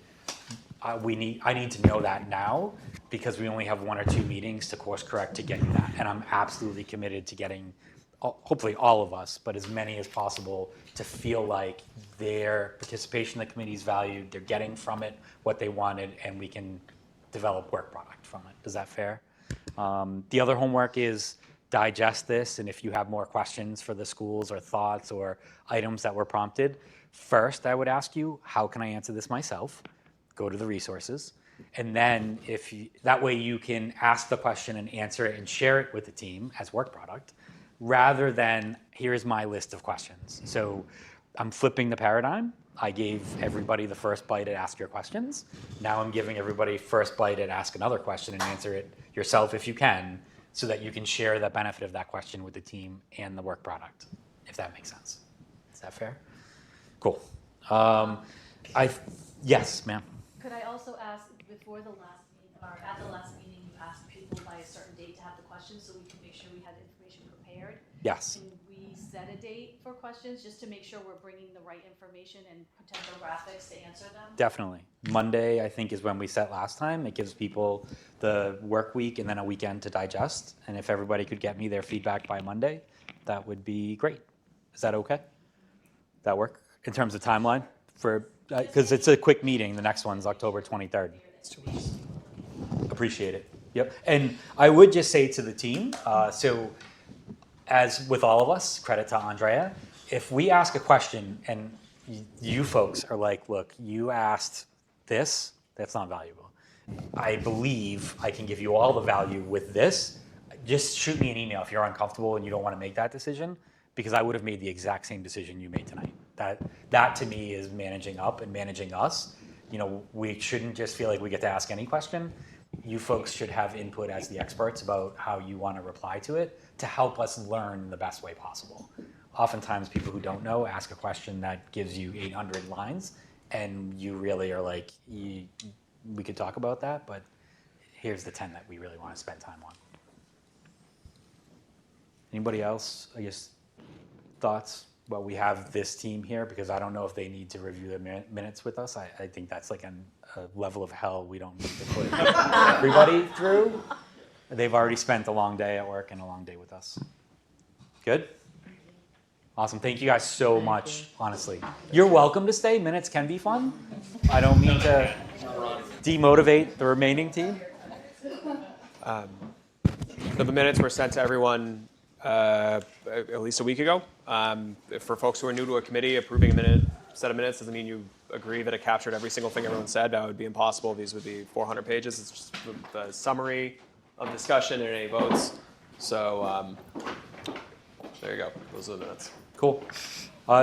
I need to know that now, because we only have 1 or 2 meetings to course correct to get you that. And I'm absolutely committed to getting, hopefully all of us, but as many as possible, to feel like their participation in the committee is valued, they're getting from it what they wanted, and we can develop work product from it. Is that fair? The other homework is digest this, and if you have more questions for the schools or thoughts or items that were prompted, first I would ask you, how can I answer this myself? Go to the resources. And then that way you can ask the question and answer it and share it with the team as work product, rather than here's my list of questions. So I'm flipping the paradigm. I gave everybody the first bite at ask your questions. Now I'm giving everybody first bite at ask another question and answer it yourself if you can, so that you can share the benefit of that question with the team and the work product, if that makes sense. Is that fair? Cool. Yes, ma'am. Could I also ask, before the last meeting, or at the last meeting, you asked people by a certain date to have the questions so we can make sure we had information prepared? Yes. Can we set a date for questions just to make sure we're bringing the right information and potential graphics to answer them? Definitely. Monday, I think, is when we set last time. It gives people the work week and then a weekend to digest. And if everybody could get me their feedback by Monday, that would be great. Is that okay? That work in terms of timeline? Because it's a quick meeting. The next one's October 23rd. Appreciate it. Yep. And I would just say to the team, so as with all of us, credit to Andrea, if we ask a question and you folks are like, look, you asked this, that's not valuable. I believe I can give you all the value with this. Just shoot me an email if you're uncomfortable and you don't want to make that decision, because I would have made the exact same decision you made tonight. That to me is managing up and managing us. You know, we shouldn't just feel like we get to ask any question. You folks should have input as the experts about how you want to reply to it to help us learn the best way possible. Oftentimes people who don't know ask a question that gives you 800 lines and you really are like, we could talk about that, but here's the 10 that we really want to spend time on. Anybody else, I guess, thoughts? Well, we have this team here because I don't know if they need to review the minutes with us. I think that's like a level of hell we don't need to put everybody through. They've already spent a long day at work and a long day with us. Good? Awesome. Thank you guys so much, honestly. You're welcome to stay. Minutes can be fun. I don't mean to demotivate the remaining team. The minutes were sent to everyone at least a week ago. For folks who are new to a committee, approving a set of minutes doesn't mean you agree that it captured every single thing everyone said. That would be impossible. These would be 400 pages. It's just the summary of discussion and any votes. So there you go. Those are the minutes. Cool.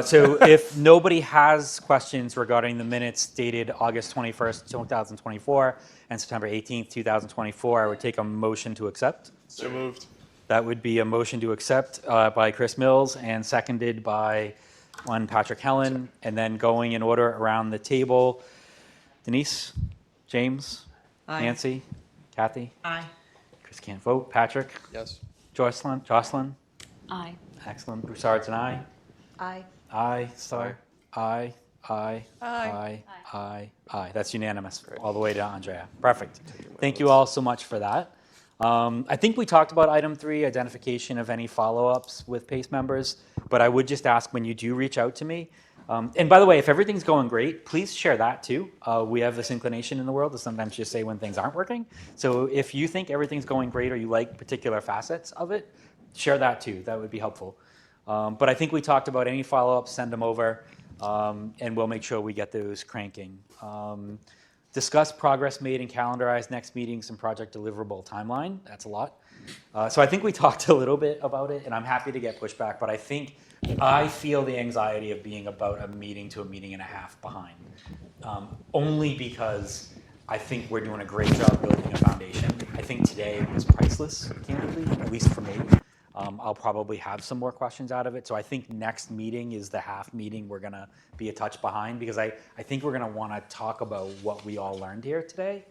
So if nobody has questions regarding the minutes dated August 21st, 2024 and September 18th, 2024, I would take a motion to accept. So moved. That would be a motion to accept by Chris Mills and seconded by Patrick Helen, and then going in order around the table. Denise, James, Aye. Nancy, Kathy. Aye. Chris can't vote. Patrick. Yes. Jocelyn. Aye. Excellent. Broussard's an aye. Aye. Aye. Star. Aye. Aye. Aye. Aye. That's unanimous all the way to Andrea. Perfect. Thank you all so much for that. I think we talked about item 3, identification of any follow-ups with PACE members, but I would just ask when you do reach out to me. And by the way, if everything's going great, please share that too. We have this inclination in the world to sometimes just say when things aren't working. So if you think everything's going great or you like particular facets of it, share that too. That would be helpful. But I think we talked about any follow-ups, send them over, and we'll make sure we get those cranking. Discuss progress made and calendarize next meetings and project deliverable timeline. That's a lot. So I think we talked a little bit about it, and I'm happy to get pushback, but I feel the anxiety of being about a meeting to a meeting and a half behind. Only because I think we're doing a great job building a foundation. I think today was priceless, candidly, at least for me. I'll probably have some more questions out of it. So I think next meeting is the half meeting. We're going to be a touch behind because I think we're going to want to talk about what we all learned here today.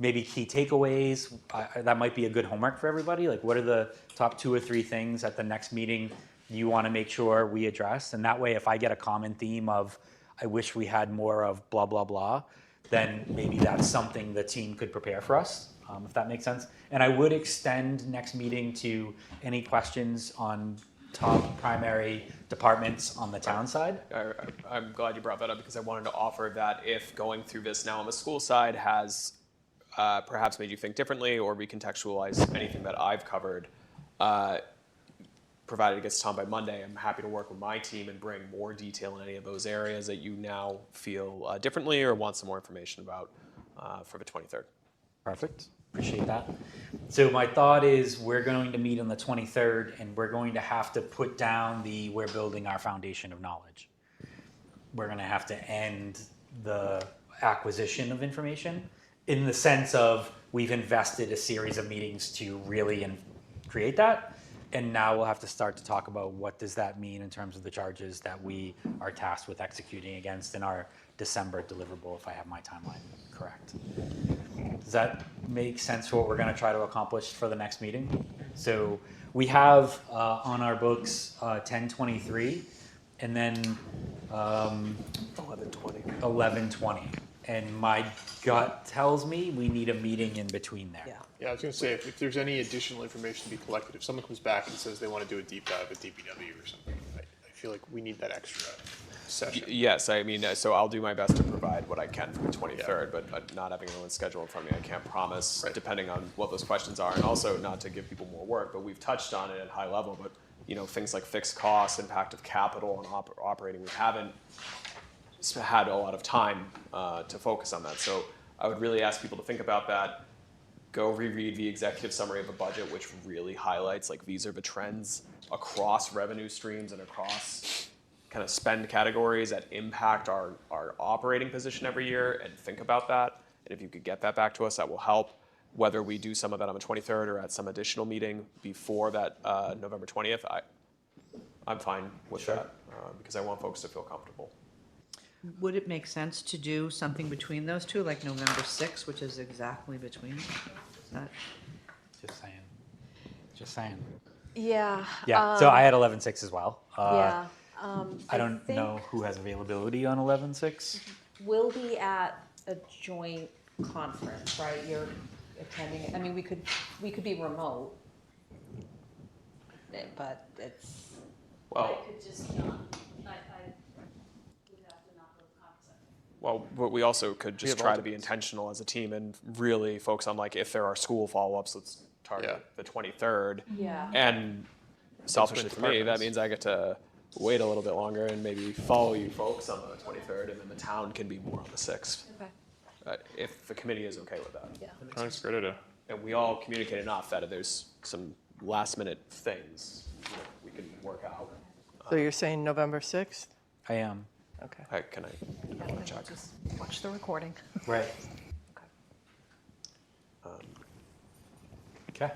Maybe key takeaways. That might be a good homework for everybody. Like, what are the top 2 or 3 things at the next meeting you want to make sure we address. And that way, if I get a common theme of, I wish we had more of blah, blah, blah, then maybe that's something the team could prepare for us, if that makes sense. And I would extend next meeting to any questions on top primary departments on the town side. I'm glad you brought that up because I wanted to offer that if going through this now on the school side has perhaps made you think differently or recontextualize anything that I've covered, provided it gets done by Monday, I'm happy to work with my team and bring more detail in any of those areas that you now feel differently or want some more information about for the 23rd. Perfect. Appreciate that. So my thought is we're going to meet on the 23rd and we're going to have to put down the we're building our foundation of knowledge. We're going to have to end the acquisition of information in the sense of we've invested a series of meetings to really create that. And now we'll have to start to talk about what does that mean in terms of the charges that we are tasked with executing against in our December deliverable, if I have my timeline correct. Does that make sense for what we're going to try to accomplish for the next meeting? So we have on our books 10:23 and then 11:20. And my gut tells me we need a meeting in between there. Yeah, I was going to say, if there's any additional information to be collected, if someone comes back and says they want to do a deep dive at DPW or something, I feel like we need that extra session. Yes, I mean, so I'll do my best to provide what I can for the 23rd, but not having anyone's schedule in front of me, I can't promise, depending on what those questions are. And also, not to give people more work, but we've touched on it at high level, but things like fixed costs, impact of capital, and operating, we haven't had a lot of time to focus on that. So I would really ask people to think about that. Go reread the executive summary of a budget, which really highlights these are the trends across revenue streams and across kind of spend categories that impact our operating position every year, and think about that. And if you could get that back to us, that will help. Whether we do some of that on the 23rd or at some additional meeting before that November 20th, I'm fine with that because I want folks to feel comfortable. Would it make sense to do something between those two, like November 6th, which is exactly between? Is that? Just saying. Yeah. Yeah, so I had 11:06 as well. I don't know who has availability on 11:06. We'll be at a joint conference, right? You're attending. I mean, we could be remote, but it's. Well, I could just not. I would have to not go to the conference. well, but we also could just try to be intentional as a team and really focus on if there are school follow-ups, let's target the 23rd. Yeah. And selfishly for me, that means I get to wait a little bit longer and maybe follow you folks on the 23rd, and then the town can be more on the 6th. Okay. If the committee is okay with that. Yeah. That's a great idea. And we all communicate enough that if there's some last-minute things we can work out. So you're saying November 6th? I am. Okay. Can I check? Just watch the recording. Right. Okay.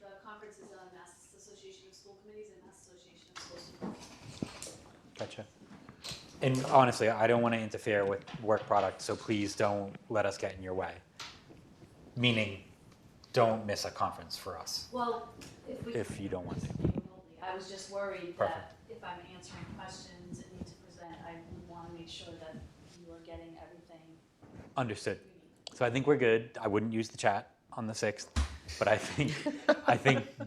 The conference is on Mass Association of School Committees and Mass Association of School Superintendents. Gotcha. And honestly, I don't want to interfere with work product, so please don't let us get in your way. Meaning, don't miss a conference for us. Well, if you don't want to. I was just worried Perfect. that if I'm answering questions and need to present, I would want to make sure that you are getting everything. Understood. So I think we're good. I wouldn't use the chat on the 6th, but I think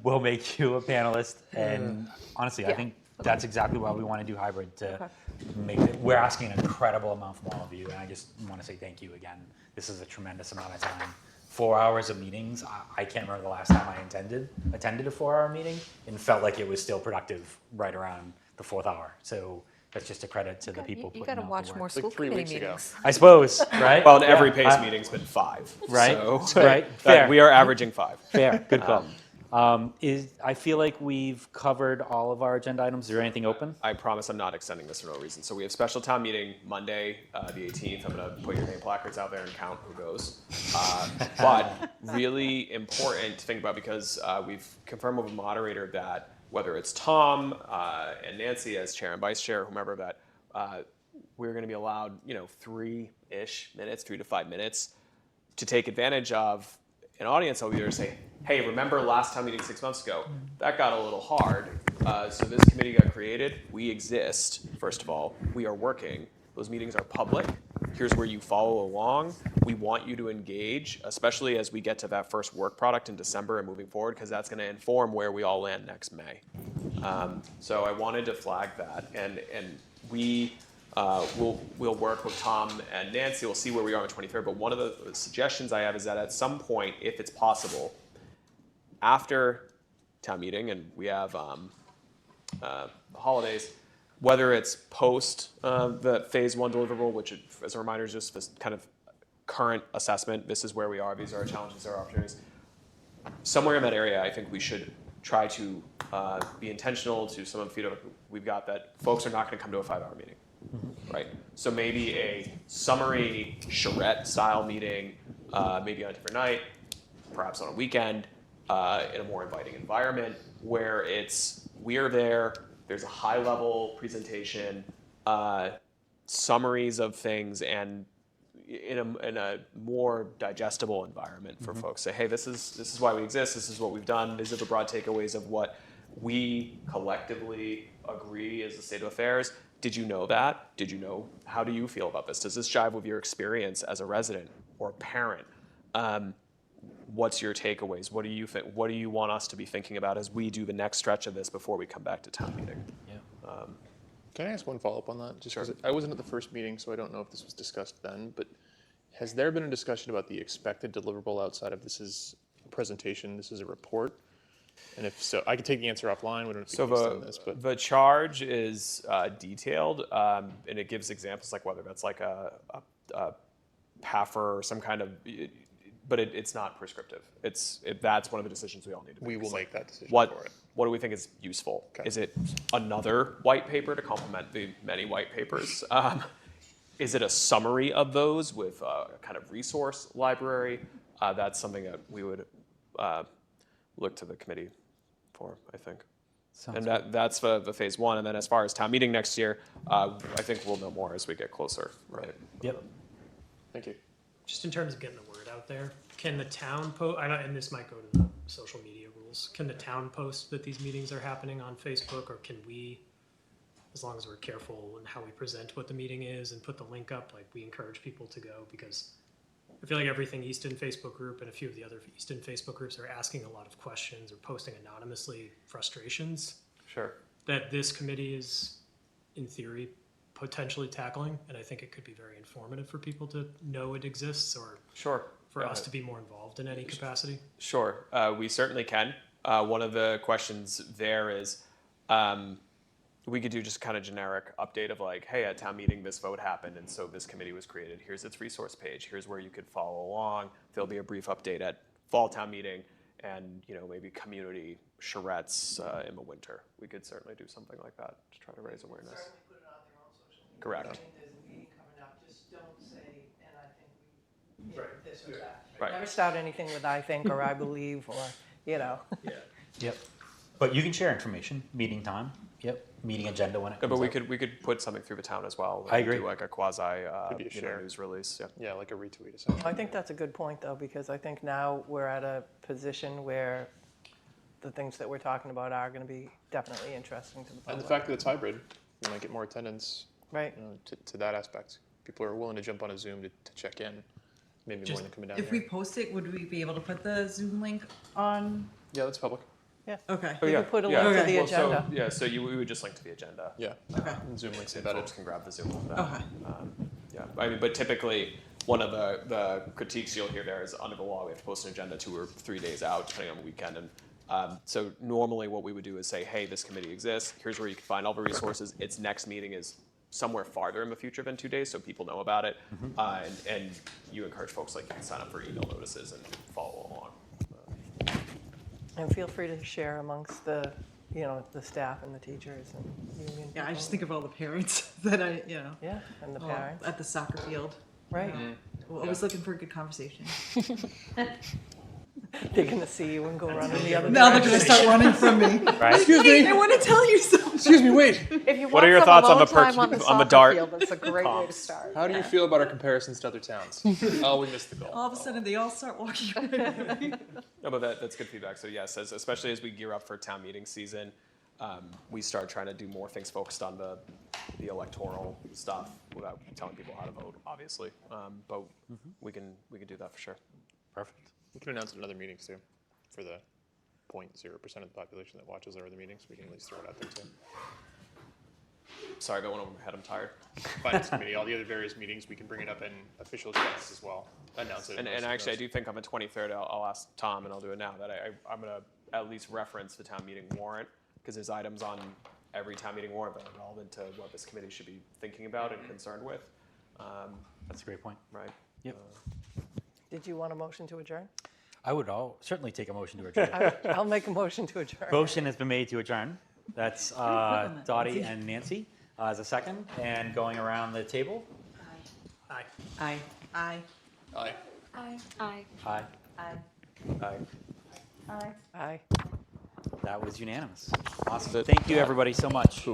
we'll make you a panelist. And honestly, I think that's exactly why we want to do hybrid to make it. We're asking an incredible amount from all of you, and I just want to say thank you again. This is a tremendous amount of time. 4 hours of meetings. I can't remember the last time I attended a 4-hour meeting and felt like it was still productive right around the 4th hour. So that's just a credit to the people. You got to watch more school committee meetings. I suppose, right? Well, every PACE meeting's been 5. Right, So, right. Fair. We are averaging 5. Fair, good call. I feel like we've covered all of our agenda items. Is there anything open? I promise I'm not extending this for no reason. So we have special town meeting Monday, the 18th. I'm going to put your name placards out there and count who goes. But really important to think about because we've confirmed with a moderator that whether it's Tom and Nancy as chair and vice chair, whomever, that we're going to be allowed 3-ish minutes, 3 to 5 minutes to take advantage of an audience. I'll either say, hey, remember last town meeting 6 months ago? That got a little hard. So this committee got created. We exist, first of all. We are working. Those meetings are public. Here's where you follow along. We want you to engage, especially as we get to that first work product in December and moving forward, because that's going to inform where we all land next May. So I wanted to flag that, and we we'll work with Tom and Nancy. We'll see where we are on the 23rd. But one of the suggestions I have is that at some point, if it's possible, after town meeting, and we have holidays, whether it's post the phase 1 deliverable, which as a reminder is just this kind of current assessment, this is where we are, these are our challenges, our opportunities. Somewhere in that area, I think we should try to be intentional to some of the feedback we've got that folks are not going to come to a 5-hour meeting, right? So maybe a summary charrette style meeting, maybe on a different night, perhaps on a weekend, in a more inviting environment where we're there, there's a high level presentation, summaries of things, and in a more digestible environment for folks. Say, hey, this is why we exist, this is what we've done, these are the broad takeaways of what we collectively agree is the state of affairs. Did you know that? Did you know, how do you feel about this? Does this jive with your experience as a resident or a parent? What's your takeaways? What do you think? What do you want us to be thinking about as we do the next stretch of this before we come back to town meeting? Yeah. Can I ask one follow-up on that? Just Sure. 'cause I wasn't at the first meeting, so I don't know if this was discussed then, but has there been a discussion about the expected deliverable outside of this is a presentation, this is a report? And if so, I can take the answer offline. We don't have to So be on this, but the charge is detailed, and it gives examples like whether that's like a PAFR or some kind of, but it's not prescriptive. That's one of the decisions we all need to make. we will It's like, make that decision what for it. what do we think is useful? Okay. Is it another white paper to complement the many white papers? Is it a summary of those with a kind of resource library? That's something that we would look to the committee for, I think. Sounds And that's the phase 1. And then as far as town meeting next year, I think we'll know more as we get closer. Right. Yep. Thank you. Just in terms of getting the word out there, can the town post, and this might go to the social media rules, can the town post that these meetings are happening on Facebook, or can we, as long as we're careful in how we present what the meeting is and put the link up, like we encourage people to go? Because I feel like everything Easton Facebook group and a few of the other Easton Facebook groups are asking a lot of questions or posting anonymously frustrations Sure. that this committee is, in theory, potentially tackling, and I think it could be very informative for people to know it exists, or Sure. for us to be more involved in any capacity. Sure, we certainly can. One of the questions there is, we could do just kind of generic update of like, hey, at town meeting, this vote happened, and so this committee was created. Here's its resource page. Here's where you could follow along. There'll be a brief update at fall town meeting, and maybe community charrettes in the winter. We could certainly do something like that to try to raise awareness. Certainly put it on their own social media. Correct. I think there's a meeting coming up, just don't say, and I think we, Right. this or that. Right. Never start anything with I think or I believe or, Yeah. Yep. But you can share information, meeting time. Yep. Meeting agenda when it Yeah, comes but up. we could put something through the town as well. I agree. Do like a quasi Could be a share. news release. Yeah. Yeah, like a retweet essentially. I think that's a good point, though, because I think now we're at a position where the things that we're talking about are going to be definitely interesting to the public. And the fact that it's hybrid, you might get more attendance Right. To that aspect. People are willing to jump on a Zoom to check in, maybe more than coming down If here. we post it, would we be able to put the Zoom link on? Yeah, that's public. Yeah. Okay. You can put a link to the Well, agenda. So we would just link to the agenda. Yeah. Okay. And Zoom links And embedded. folks can grab the Zoom of that. Okay. Yeah, I mean, but typically, one of the critiques you'll hear there is under the law, we have to post an agenda 2 or 3 days out, depending on the weekend. And so normally what we would do is say, hey, this committee exists. Here's where you can find all the resources. Its next meeting is somewhere farther in the future than 2 days, so people know about it. And you encourage folks, like, you can sign up for email notices and follow along. And feel free to share amongst the, the staff and the teachers and union Yeah, I people. just think of all the parents that Yeah, and the all parents. at the soccer field. Right. We're always looking for a good conversation. They're going to see you and go run in the other Now they're direction. going to start running from me. Right? Excuse me. I want to tell you something. Excuse me, wait. If you What are want your some thoughts on alone the time on the on the soccer dart field, that's a great way to comps? start. How do you feel about our comparisons to other towns? Oh, we missed the goal. All of a sudden, they all start walking away. No, but that's good feedback. So yes, especially as we gear up for town meeting season, we start trying to do more things focused on the electoral stuff without telling people how to vote, obviously. But we can do that for sure. Perfect. We can announce it in other meetings too, for the 0.0% of the population that watches our other meetings. We can at least throw it out there too. Sorry, I got one over my head. I'm tired. Finance committee, all the other various meetings, we can bring it up in official chats as well. Announce it. And actually, I do think on the 23rd, I'll ask Tom, and I'll do it now, that I'm going to at least reference the town meeting warrant, because there's items on every town meeting warrant that are relevant to what this committee should be thinking about and concerned with. That's a great point. Right. Yep. Did you want a motion to adjourn? I would certainly take a motion to adjourn. I'll make a motion to adjourn. Motion has been made to adjourn. That's Dottie and Nancy as a second. And going around the table. Aye. Aye. Aye. Aye. Aye. Aye. Aye. Aye. Aye. Aye. That was unanimous. Awesome. Thank you, everybody, so much.